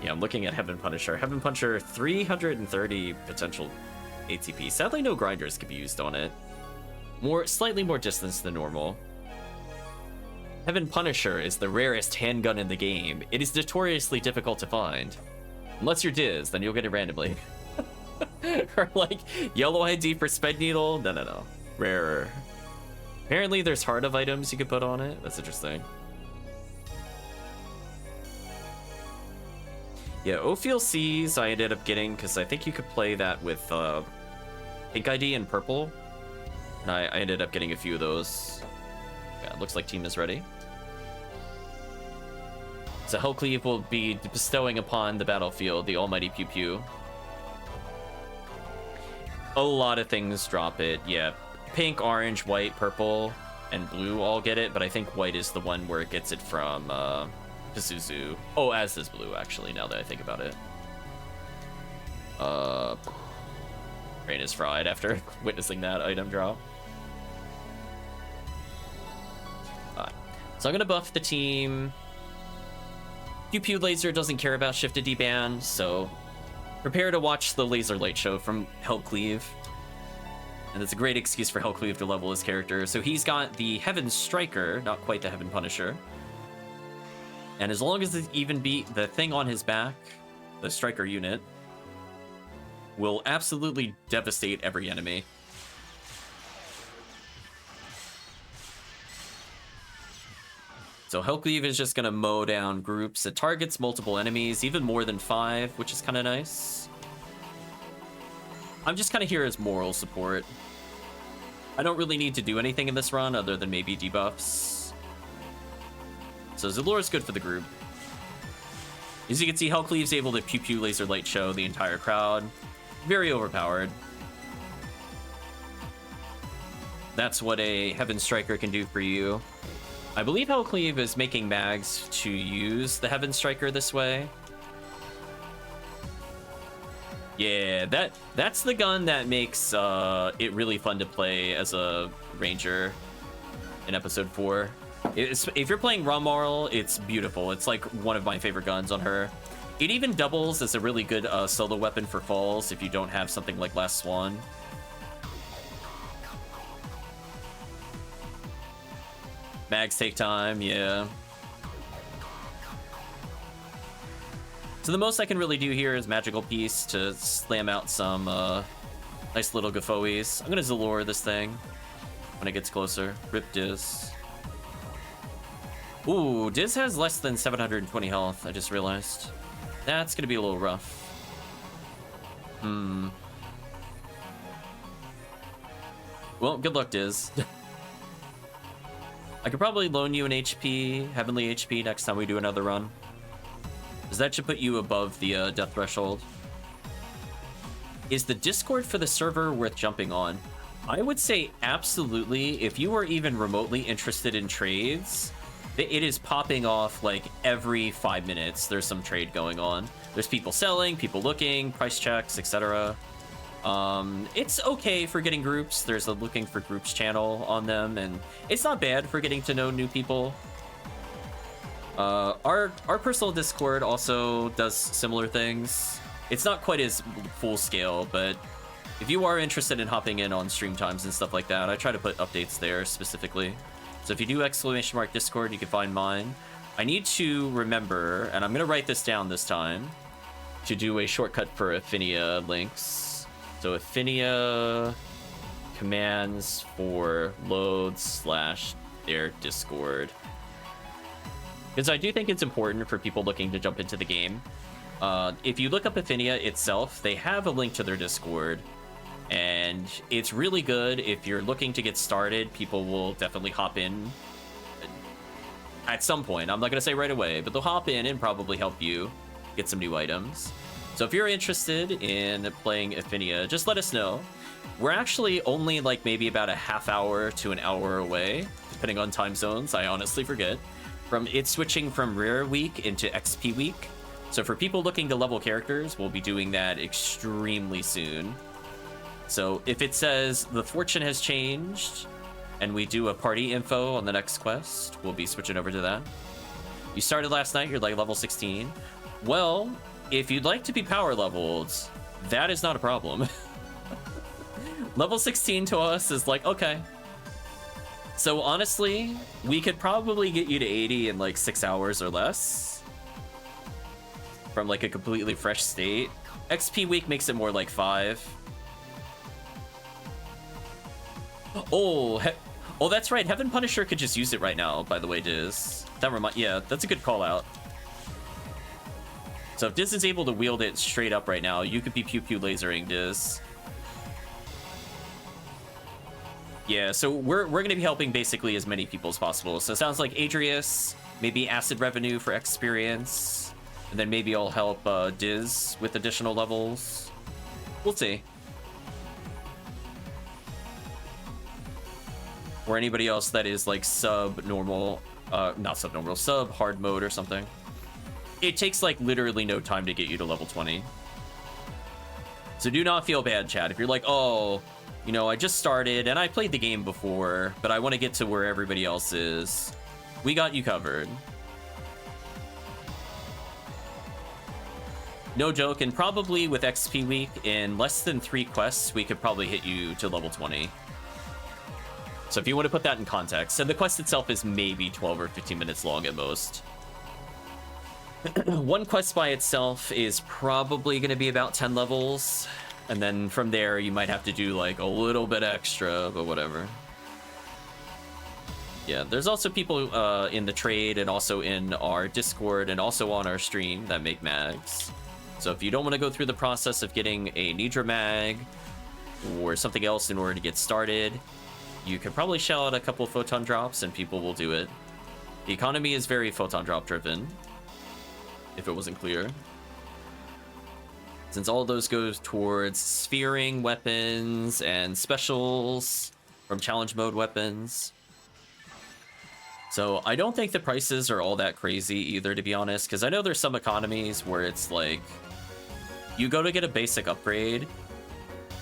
Yeah, I'm looking at Heaven Punisher. Heaven Punisher, 330 potential ATP. Sadly, no grinders can be used on it. Slightly more distance than normal. Heaven Punisher is the rarest handgun in the game. It is notoriously difficult to find. Unless you're Diz, then you'll get it randomly. Or like, yellow ID for Sped Needle? No. Rarer. Apparently there's Heart of items you could put on it. That's interesting. Yeah, Ophiel Seas I ended up getting because I think you could play that with Pink ID and Purple. And I ended up getting a few of those. Yeah, it looks like team is ready. So HellCleave will be bestowing upon the battlefield the almighty Pew Pew. A lot of things drop it, yeah. Pink, orange, white, purple, and blue all get it, but I think white is the one where it gets it from Pazuzu. Oh, as is blue, actually, now that I think about it. Brain is fried after witnessing that item drop. Alright, so I'm gonna buff the team. Pew Pew Laser doesn't care about shifted D-band, so prepare to watch the laser light show from HellCleave. And it's a great excuse for HellCleave to level his character. So he's got the Heaven Striker, not quite the Heaven Punisher. And as long as it even beat the thing on his back, the Striker unit, will absolutely devastate every enemy. So HellCleave is just gonna mow down groups. It targets multiple enemies, even more than 5, which is kind of nice. I'm just kind of here as moral support. I don't really need to do anything in this run other than maybe debuffs. So Zalor is good for the group. As you can see, HellCleave's able to Pew Pew Laser Light show the entire crowd. Very overpowered. That's what a Heaven Striker can do for you. I believe HellCleave is making mags to use the Heaven Striker this way. Yeah, that's the gun that makes it really fun to play as a ranger in episode 4. If you're playing Rummarl, it's beautiful. It's like one of my favorite guns on her. It even doubles as a really good solo weapon for falls if you don't have something like Last Swan. Mags take time, yeah. So the most I can really do here is Magical Piece to slam out some nice little Gafoes. I'm gonna Zalor this thing when it gets closer. Rip Diz. Ooh, Diz has less than 720 health, I just realized. That's gonna be a little rough. Well, good luck, Diz. I could probably loan you an HP, Heavenly HP, next time we do another run. Because that should put you above the death threshold. Is the Discord for the server worth jumping on? I would say absolutely. If you are even remotely interested in trades, it is popping off like every 5 minutes. There's some trade going on. There's people selling, people looking, price checks, etc. It's okay for getting groups. There's a looking for groups channel on them, and it's not bad for getting to know new people. Our personal Discord also does similar things. It's not quite as full scale, but if you are interested in hopping in on stream times and stuff like that, I try to put updates there specifically. So if you do ! Discord, you can find mine. I need to remember, and I'm gonna write this down this time, to do a shortcut for Ephinea links. So Ephinea commands for load / their Discord. Because I do think it's important for people looking to jump into the game. If you look up Ephinea itself, they have a link to their Discord. And it's really good. If you're looking to get started, people will definitely hop in at some point. I'm not going to say right away, but they'll hop in and probably help you get some new items. So if you're interested in playing Ephinea, just let us know. We're actually only like maybe about a half hour to an hour away, depending on time zones. I honestly forget. From it switching from Rare Week into XP Week. So for people looking to level characters, we'll be doing that extremely soon. So if it says the fortune has changed and we do a party info on the next quest, we'll be switching over to that. You started last night, you're like level 16. Well, if you'd like to be power leveled, that is not a problem. Level 16 to us is like, okay. So honestly, we could probably get you to 80 in like 6 hours or less. From like a completely fresh state. XP week makes it more like 5. Oh, that's right. Heaven Punisher could just use it right now, by the way, Diz. Yeah, that's a good call out. So if Diz is able to wield it straight up right now, you could be pew pew lasering Diz. Yeah, so we're going to be helping basically as many people as possible. So it sounds like Adraeaus, maybe acid revenue for experience, and then maybe I'll help Diz with additional levels. We'll see. Or anybody else that is like sub-normal, not sub-normal, sub-hard mode or something. It takes like literally no time to get you to level 20. So do not feel bad, chat. If you're like, oh, you know, I just started and I played the game before, but I want to get to where everybody else is, we got you covered. No joke, and probably with XP week, in less than 3 quests, we could probably hit you to level 20. So if you want to put that in context, and the quest itself is maybe 12 or 15 minutes long at most. One quest by itself is probably going to be about 10 levels, and then from there you might have to do like a little bit extra, but whatever. Yeah, there's also people in the trade and also in our Discord and also on our stream that make mags. So if you don't want to go through the process of getting a Nidra mag or something else in order to get started, you can probably shell out a couple of photon drops and people will do it. The economy is very photon drop driven, if it wasn't clear. Since all of those go towards sphering weapons and specials from challenge mode weapons. So I don't think the prices are all that crazy either, to be honest, because I know there's some economies where it's like, you go to get a basic upgrade,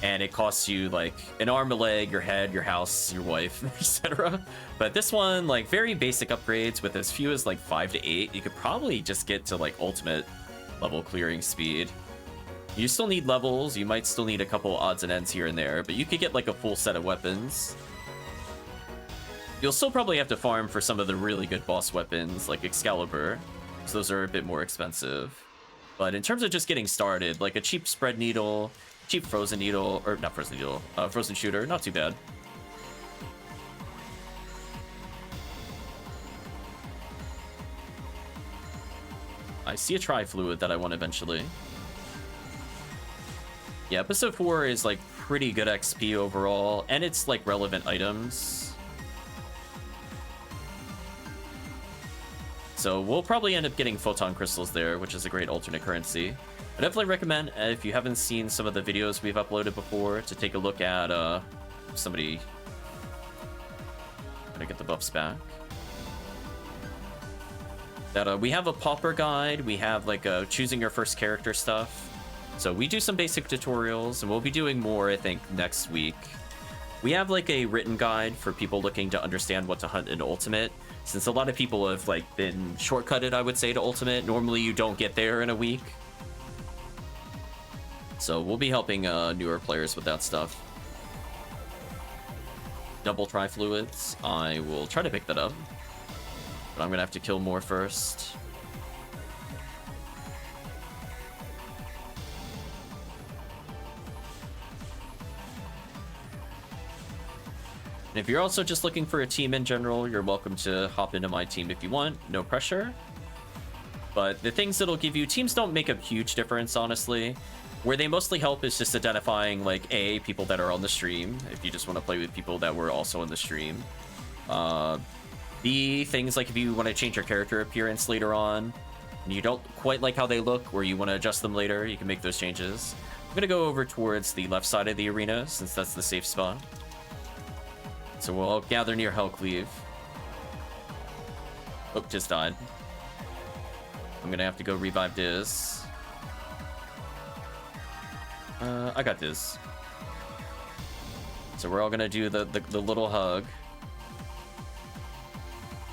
and it costs you like an arm, a leg, your head, your house, your wife, etc. But this one, like very basic upgrades with as few as like 5 to 8, you could probably just get to like ultimate level clearing speed. You still need levels, you might still need a couple odds and ends here and there, but you could get like a full set of weapons. You'll still probably have to farm for some of the really good boss weapons like Excalibur, so those are a bit more expensive. But in terms of just getting started, like a cheap spread needle, cheap frozen needle, or not frozen needle, frozen shooter, not too bad. I see a tri-fluid that I want eventually. Yeah, episode 4 is like pretty good XP overall, and it's like relevant items. So we'll probably end up getting photon crystals there, which is a great alternate currency. I definitely recommend, if you haven't seen some of the videos we've uploaded before, to take a look at somebody. Gotta get the buffs back. That we have a pauper guide, we have like choosing your first character stuff. So we do some basic tutorials, and we'll be doing more, I think, next week. We have like a written guide for people looking to understand what to hunt in Ultimate, since a lot of people have like been shortcutted, I would say, to Ultimate. Normally you don't get there in a week. So we'll be helping newer players with that stuff. Double tri-fluids. I will try to pick that up, but I'm gonna have to kill more first. And if you're also just looking for a team in general, you're welcome to hop into my team if you want. No pressure. But the things that'll give you, teams don't make a huge difference, honestly. Where they mostly help is just identifying, like, A, people that are on the stream, if you just want to play with people that were also on the stream. B, things like if you want to change your character appearance later on, and you don't quite like how they look, or you want to adjust them later, you can make those changes. I'm going to go over towards the left side of the arena, since that's the safe spot. So we'll all gather near HellCleave. Oh, Diz died. I'm gonna have to go revive Diz. I got Diz. So we're all gonna do the little hug.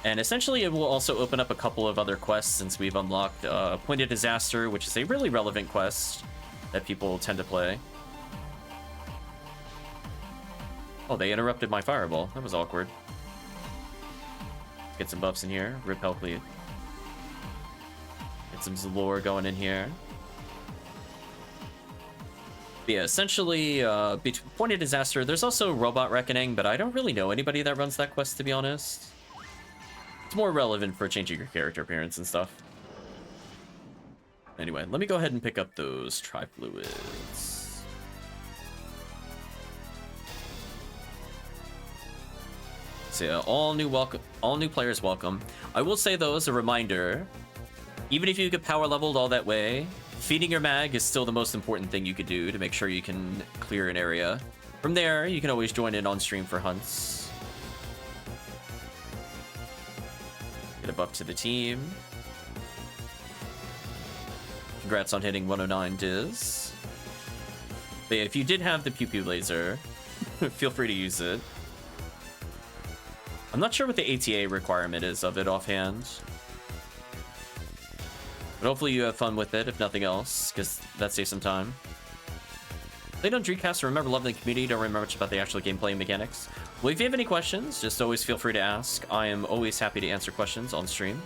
And essentially it will also open up a couple of other quests, since we've unlocked Point of Disaster, which is a really relevant quest that people tend to play. Oh, they interrupted my fireball. That was awkward. Let's get some buffs in here. Rip HellCleave. Get some Zalor going in here. But yeah, essentially, Point of Disaster, there's also Robot Reckoning, but I don't really know anybody that runs that quest, to be honest. It's more relevant for changing your character appearance and stuff. Anyway, let me go ahead and pick up those tri-fluids. So yeah, all new players welcome. I will say though, as a reminder, even if you get power leveled all that way, feeding your mag is still the most important thing you could do to make sure you can clear an area. From there, you can always join in on stream for hunts. Get a buff to the team. Congrats on hitting 109 Diz. But yeah, if you did have the Pew Pew laser, feel free to use it. I'm not sure what the ATA requirement is of it offhand. But hopefully you have fun with it, if nothing else, because that saves some time. Played on Dreamcast, remember loving the community, don't remember much about the actual gameplay and mechanics. Well, if you have any questions, just always feel free to ask. I am always happy to answer questions on stream.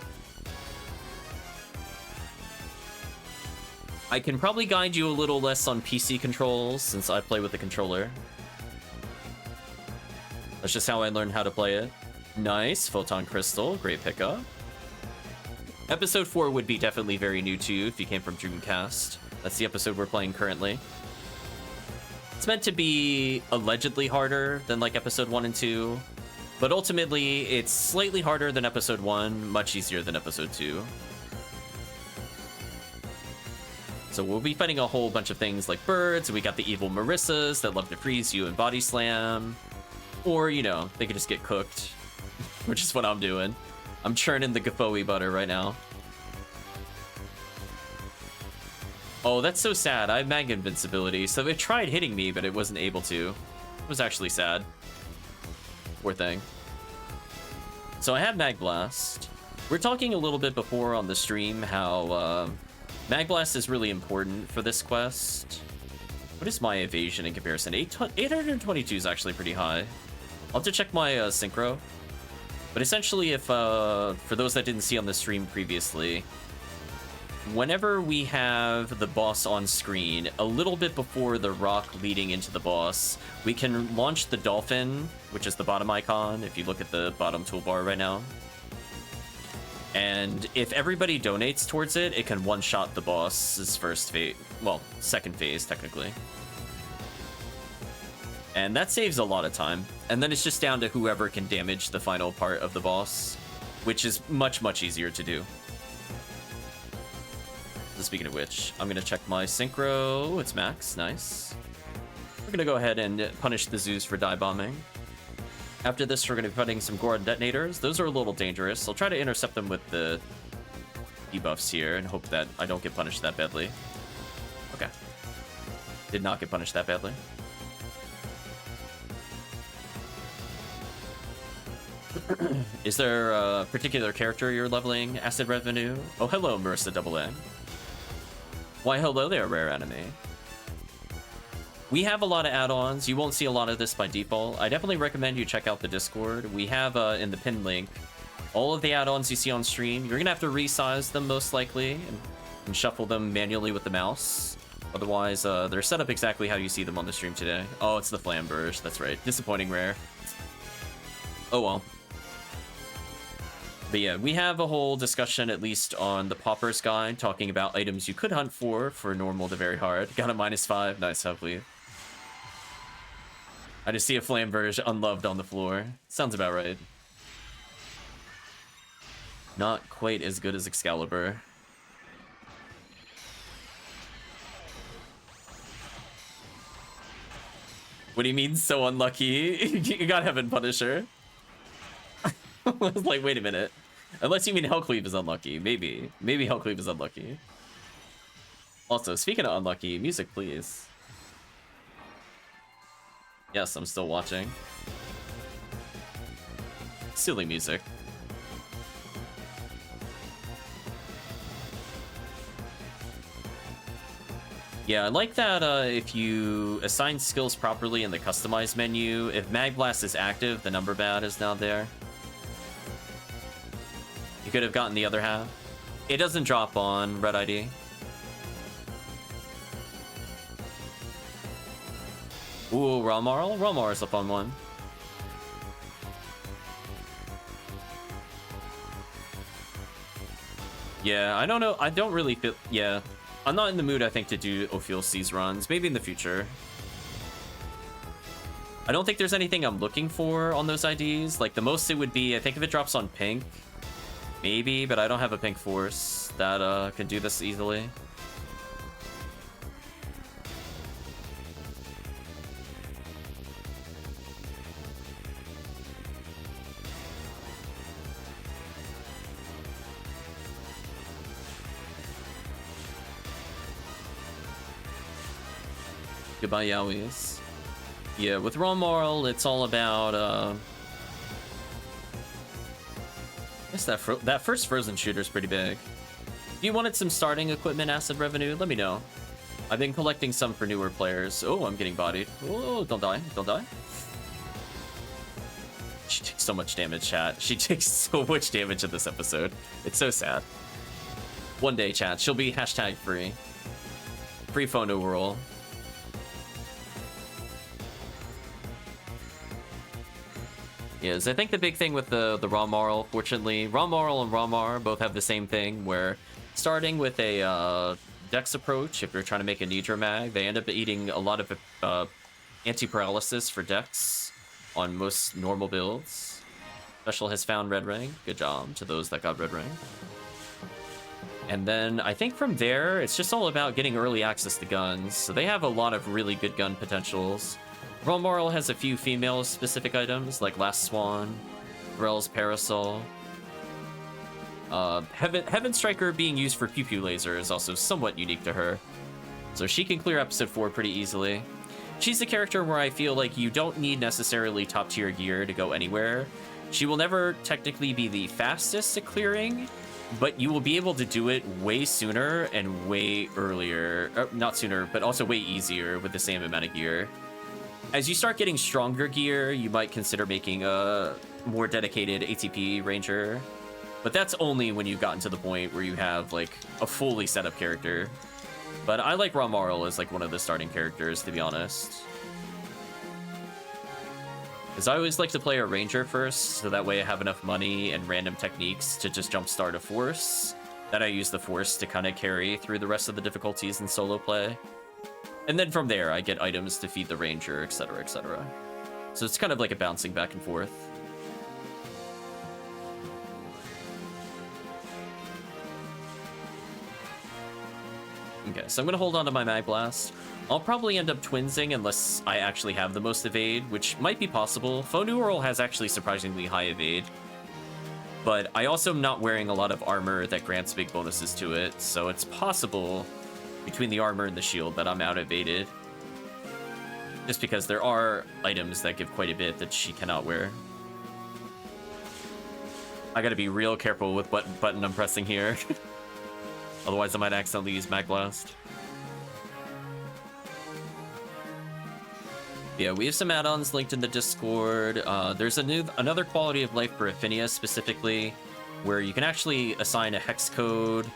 I can probably guide you a little less on PC controls, since I play with the controller. That's just how I learned how to play it. Nice, Photon Crystal, great pickup. Episode 4 would be definitely very new to you if you came from Dreamcast. That's the episode we're playing currently. It's meant to be allegedly harder than like episode 1 and 2, but ultimately it's slightly harder than episode 1, much easier than episode 2. So we'll be fighting a whole bunch of things like birds, and we got the evil Marissas that love to freeze you and body slam. Or, you know, they could just get cooked, which is what I'm doing. I'm churning the Gafoe butter right now. Oh, that's so sad. I have mag invincibility, so it tried hitting me, but it wasn't able to. It was actually sad. Poor thing. So I have Mag Blast. We're talking a little bit before on the stream how Mag Blast is really important for this quest. What is my evasion in comparison? 822 is actually pretty high. I'll have to check my synchro. But essentially, if for those that didn't see on the stream previously, whenever we have the boss on screen, a little bit before the rock leading into the boss, we can launch the dolphin, which is the bottom icon, if you look at the bottom toolbar right now. And if everybody donates towards it, it can one-shot the boss's first phase, well, second phase, technically. And that saves a lot of time. And then it's just down to whoever can damage the final part of the boss, which is much, much easier to do. So speaking of which, I'm going to check my synchro. It's max. Nice. We're going to go ahead and punish the Zeus for die bombing. After this, we're going to be putting some Goron detonators. Those are a little dangerous. I'll try to intercept them with the debuffs here and hope that I don't get punished that badly. Okay. Did not get punished that badly. Is there a particular character you're leveling Acid Revenue? Oh, hello, Marissa Double A. Why, hello there, Rare Enemy. We have a lot of add-ons. You won't see a lot of this by default. I definitely recommend you check out the Discord. We have, in the pin link, all of the add-ons you see on stream. You're gonna have to resize them, most likely, and shuffle them manually with the mouse. Otherwise, they're set up exactly how you see them on the stream today. Oh, it's the Flamberge. That's right. Disappointing, Rare. Oh, well. But yeah, we have a whole discussion, at least on the Pauper's Guide, talking about items you could hunt for normal to very hard. Got a -5. Nice, HellCleave. I just see a Flamberge unloved on the floor. Sounds about right. Not quite as good as Excalibur. What do you mean, so unlucky? You got Heaven Punisher. I was like, wait a minute. Unless you mean HellCleave is unlucky. Maybe. Maybe HellCleave is unlucky. Also, speaking of unlucky, music, please. Yes, I'm still watching. Silly music. Yeah, I like that if you assign skills properly in the customize menu, if Mag Blast is active, the number pad is now there. You could have gotten the other half. It doesn't drop on Red ID. Ooh, Realmarl? Realmarl is a fun one. Yeah, I don't know. I don't really feel... Yeah. I'm not in the mood, I think, to do Ophiel Seas runs. Maybe in the future. I don't think there's anything I'm looking for on those IDs. Like, the most it would be, I think if it drops on pink, maybe, but I don't have a pink force that can do this easily. Goodbye, Yowies. Yeah, with Raw Moral, it's all about, I guess that first Frozen shooter is pretty big. If you wanted some starting equipment acid revenue, let me know. I've been collecting some for newer players. Oh, I'm getting bodied. Oh, don't die. Don't die. She takes so much damage, chat. She takes so much damage in this episode. It's so sad. One day, chat, she'll be hashtag free. Free phone overall. Is I think the big thing with the Raw Moral, fortunately, Raw Moral and Raw Mar both have the same thing, where starting with a Dex approach, if you're trying to make a Nidra mag, they end up eating a lot of anti-paralysis for Dex on most normal builds. Special has found Red Ring. Good job to those that got Red Ring. And then I think from there, it's just all about getting early access to guns. So they have a lot of really good gun potentials. Raw Moral has a few female-specific items, like Last Swan, Grell's Parasol. Heaven Striker being used for pew-pew laser is also somewhat unique to her. So she can clear episode 4 pretty easily. She's a character where I feel like you don't need necessarily top-tier gear to go anywhere. She will never technically be the fastest at clearing, but you will be able to do it way sooner and way earlier. Not sooner, but also way easier with the same amount of gear. As you start getting stronger gear, you might consider making a more dedicated ATP ranger. But that's only when you've gotten to the point where you have, like, a fully set up character. But I like Raw Moral as, like, one of the starting characters, to be honest. Because I always like to play a ranger first, so that way I have enough money and random techniques to just jumpstart a force. That I use the force to kind of carry through the rest of the difficulties in solo play. And then from there, I get items to feed the ranger, etc., etc. So it's kind of like a bouncing back and forth. Okay, so I'm going to hold on to my Mag Blast. I'll probably end up twinsing unless I actually have the most evade, which might be possible. Faux Neural has actually surprisingly high evade. But I also am not wearing a lot of armor that grants big bonuses to it, so it's possible between the armor and the shield that I'm out evaded. Just because there are items that give quite a bit that she cannot wear. I gotta be real careful with what button I'm pressing here. Otherwise I might accidentally use Mag Blast. Yeah, we have some add-ons linked in the Discord. There's another quality of life for Ephinea specifically, where you can actually assign a hex code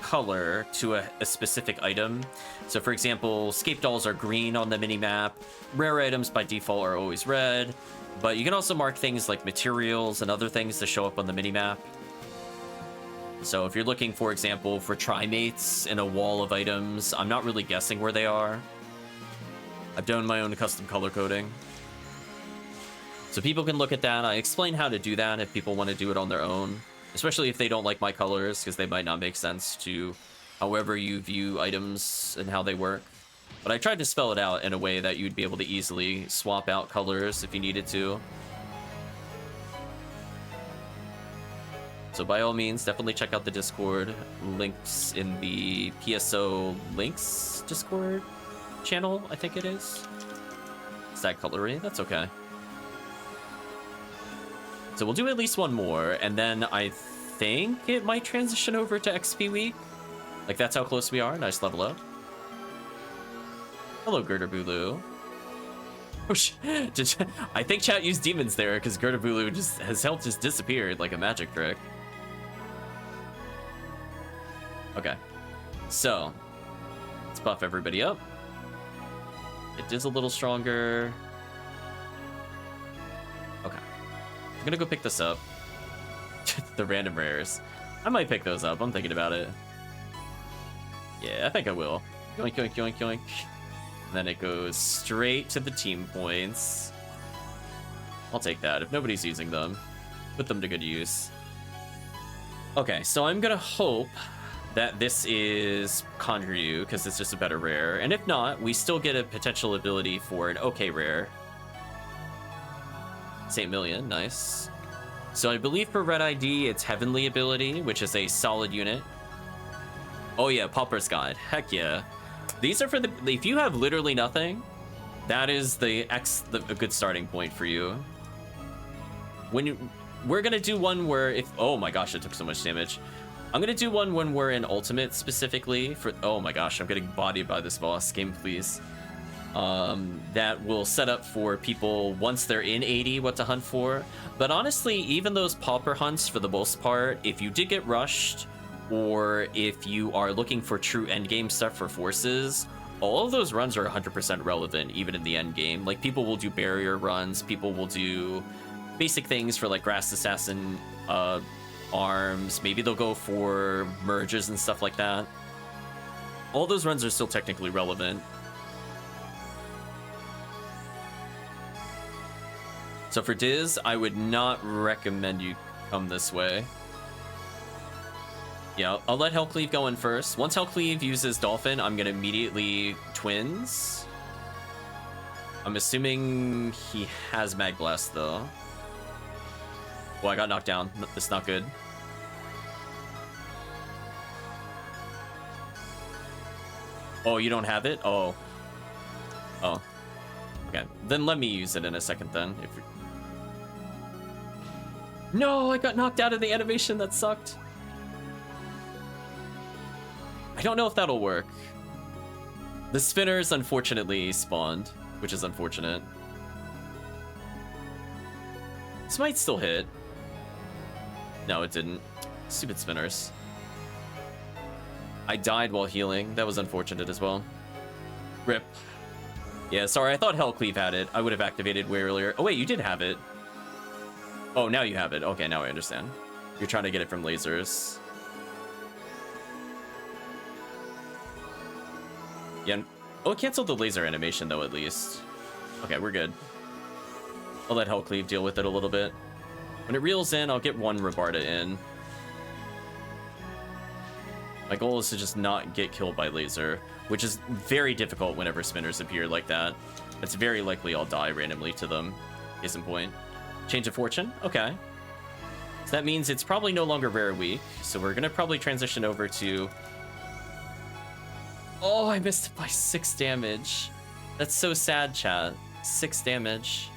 color to a specific item. So for example, scape dolls are green on the minimap. Rare items by default are always red, but you can also mark things like materials and other things to show up on the minimap. So if you're looking, for example, for trimates in a wall of items, I'm not really guessing where they are. I've done my own custom color coding. So people can look at that. I explain how to do that if people want to do it on their own. Especially if they don't like my colors, because they might not make sense to however you view items and how they work. But I tried to spell it out in a way that you'd be able to easily swap out colors if you needed to. So by all means, definitely check out the Discord. Links in the PSO links Discord channel, I think it is. Stack coloring, that's okay. So we'll do at least one more, and then I think it might transition over to XP week. Like, that's how close we are. Nice level up. Hello, Gerderbulu. Oh, I think chat used demons there, because Gerderbulu just has helped just disappeared like a magic trick. Okay. So, let's buff everybody up. It is a little stronger. Okay. I'm gonna go pick this up. The random rares. I might pick those up. I'm thinking about it. Yeah, I think I will. Yoink, yoink, yoink, yoink. And then it goes straight to the team points. I'll take that. If nobody's using them, put them to good use. Okay, so I'm gonna hope that this is Konryu, because it's just a better rare. And if not, we still get a potential ability for an okay rare. St. Million, nice. So I believe for Red ID, it's Heavenly ability, which is a solid unit. Oh yeah, Pauper's Guide. Heck yeah. These are for the... If you have literally nothing, that is a good starting point for you. We're gonna do one where if... Oh my gosh, it took so much damage. I'm gonna do one when we're in Ultimate specifically for... Oh my gosh, I'm getting bodied by this boss. Game, please. That will set up for people once they're in 80 what to hunt for. But honestly, even those pauper hunts, for the most part, if you did get rushed, or if you are looking for true endgame stuff for forces, all of those runs are 100% relevant, even in the endgame. Like, people will do barrier runs, people will do basic things for, like, Grass Assassin arms, maybe they'll go for merges and stuff like that. All those runs are still technically relevant. So for Diz, I would not recommend you come this way. Yeah, I'll let HellCleave go in first. Once HellCleave uses Dolphin, I'm gonna immediately Twins. I'm assuming he has Mag Blast though. Oh, I got knocked down. That's not good. Oh, you don't have it? Oh. Oh. Okay, then let me use it in a second then. No, I got knocked out of the animation. That sucked. I don't know if that'll work. The spinners unfortunately spawned, which is unfortunate. This might still hit. No, it didn't. Stupid spinners. I died while healing. That was unfortunate as well. Rip. Yeah, sorry, I thought HellCleave had it. I would have activated way earlier. Oh wait, you did have it. Oh, now you have it. Okay, now I understand. You're trying to get it from lasers. Yeah. Oh, it canceled the laser animation though, at least. Okay, we're good. I'll let HellCleave deal with it a little bit. When it reels in, I'll get one Rabarda in. My goal is to just not get killed by laser, which is very difficult whenever spinners appear like that. It's very likely I'll die randomly to them. Case in point. Change of fortune? Okay. So that means it's probably no longer rare week, so we're gonna probably transition over to... Oh, I missed it by 6 damage. That's so sad, chat. 6 damage.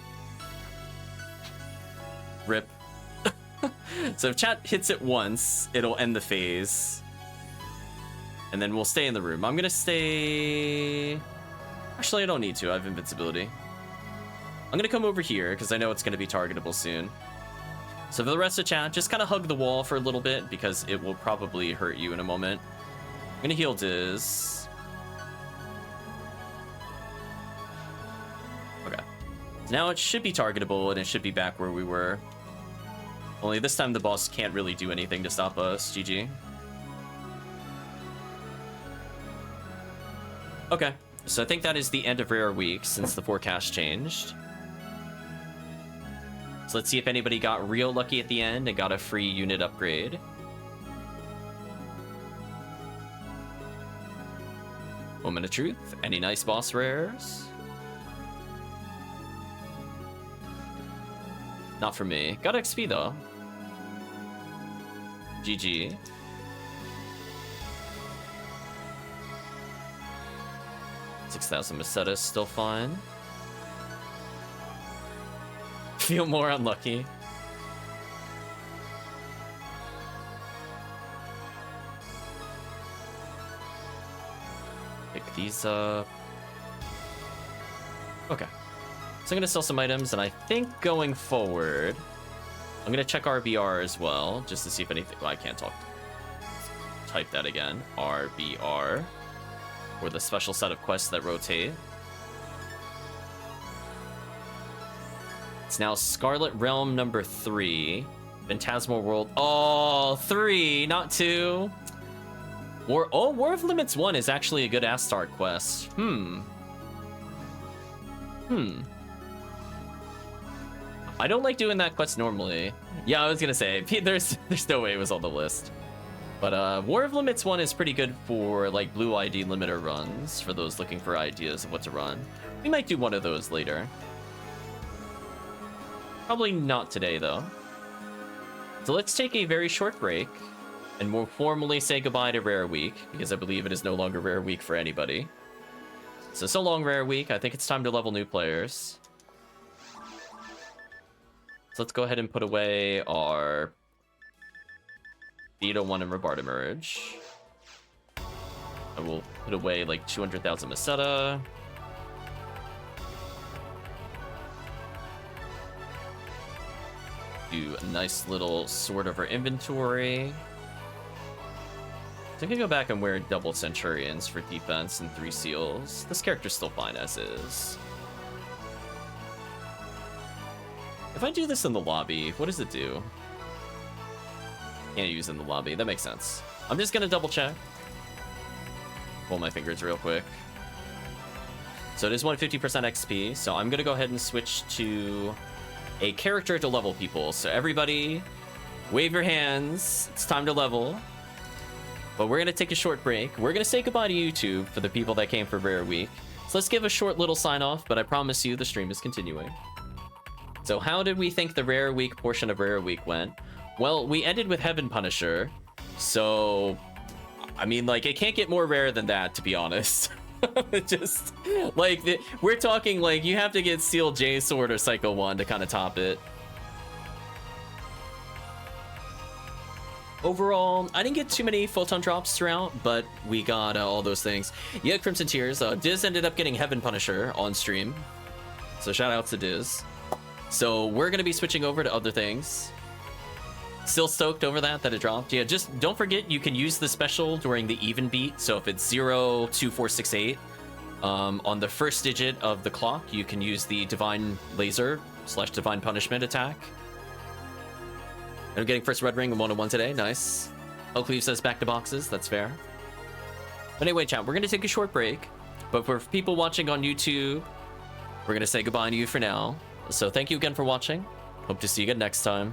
Rip. So if chat hits it once, it'll end the phase. And then we'll stay in the room. I'm gonna stay... Actually, I don't need to. I have invincibility. I'm gonna come over here, because I know it's gonna be targetable soon. So for the rest of chat, just kind of hug the wall for a little bit, because it will probably hurt you in a moment. I'm gonna heal Diz. Okay. So now it should be targetable, and it should be back where we were. Only this time the boss can't really do anything to stop us. GG. Okay, so I think that is the end of Rare Week since the forecast changed. So let's see if anybody got real lucky at the end and got a free unit upgrade. Moment of Truth. Any nice boss rares? Not for me. Got XP though. GG. $6,000 Meseta still fine. Feel more unlucky. Pick these up. Okay. So I'm gonna sell some items, and I think going forward, I'm gonna check RBR as well, just to see if anything. Well, I can't talk. Type that again. RBR. Or the special set of quests that rotate. It's now Scarlet Realm number 3. Phantasmal World. Oh, 3, not 2. War of Limits 1 is actually a good Astart quest. I don't like doing that quest normally. Yeah, I was gonna say, there's no way it was on the list. But War of Limits 1 is pretty good for like blue ID limiter runs, for those looking for ideas of what to run. We might do one of those later. Probably not today though. So let's take a very short break and more formally say goodbye to Rare Week, because I believe it is no longer Rare Week for anybody. So long, Rare Week. I think it's time to level new players. So let's go ahead and put away our Beta 1 and Rebard Emerge. I will put away like 200,000 Meseta. Do a nice little sort of our inventory. So I can go back and wear double Centurions for defense and 3 seals. This character's still fine as is. If I do this in the lobby, what does it do? Can't use it in the lobby. That makes sense. I'm just gonna double check. Pull my fingers real quick. So it is 150% XP. So I'm gonna go ahead and switch to a character to level people. So everybody, wave your hands. It's time to level. But we're gonna take a short break. We're gonna say goodbye to YouTube for the people that came for Rare Week. So let's give a short little sign off, but I promise you the stream is continuing. So how did we think the Rare Week portion of Rare Week went? Well, we ended with Heaven Punisher. So, I mean, like, it can't get more rare than that, to be honest. Just, like, we're talking, like, you have to get Steel J Sword or Psycho 1 to kind of top it. Overall, I didn't get too many photon drops throughout, but we got all those things. Yeah, Crimson Tears. Diz ended up getting Heaven Punisher on stream. So shout out to Diz. So we're going to be switching over to other things. Still stoked over that it dropped. Yeah, just don't forget you can use the special during the even beat. So if it's 0, 2, 4, 6, 8, on the first digit of the clock, you can use the Divine Laser / Divine Punishment attack. And I'm getting first red ring and 1-1 today. Nice. HellCleave says back to boxes. That's fair. But anyway, chat, we're going to take a short break. But for people watching on YouTube, we're going to say goodbye to you for now. So thank you again for watching. Hope to see you again next time.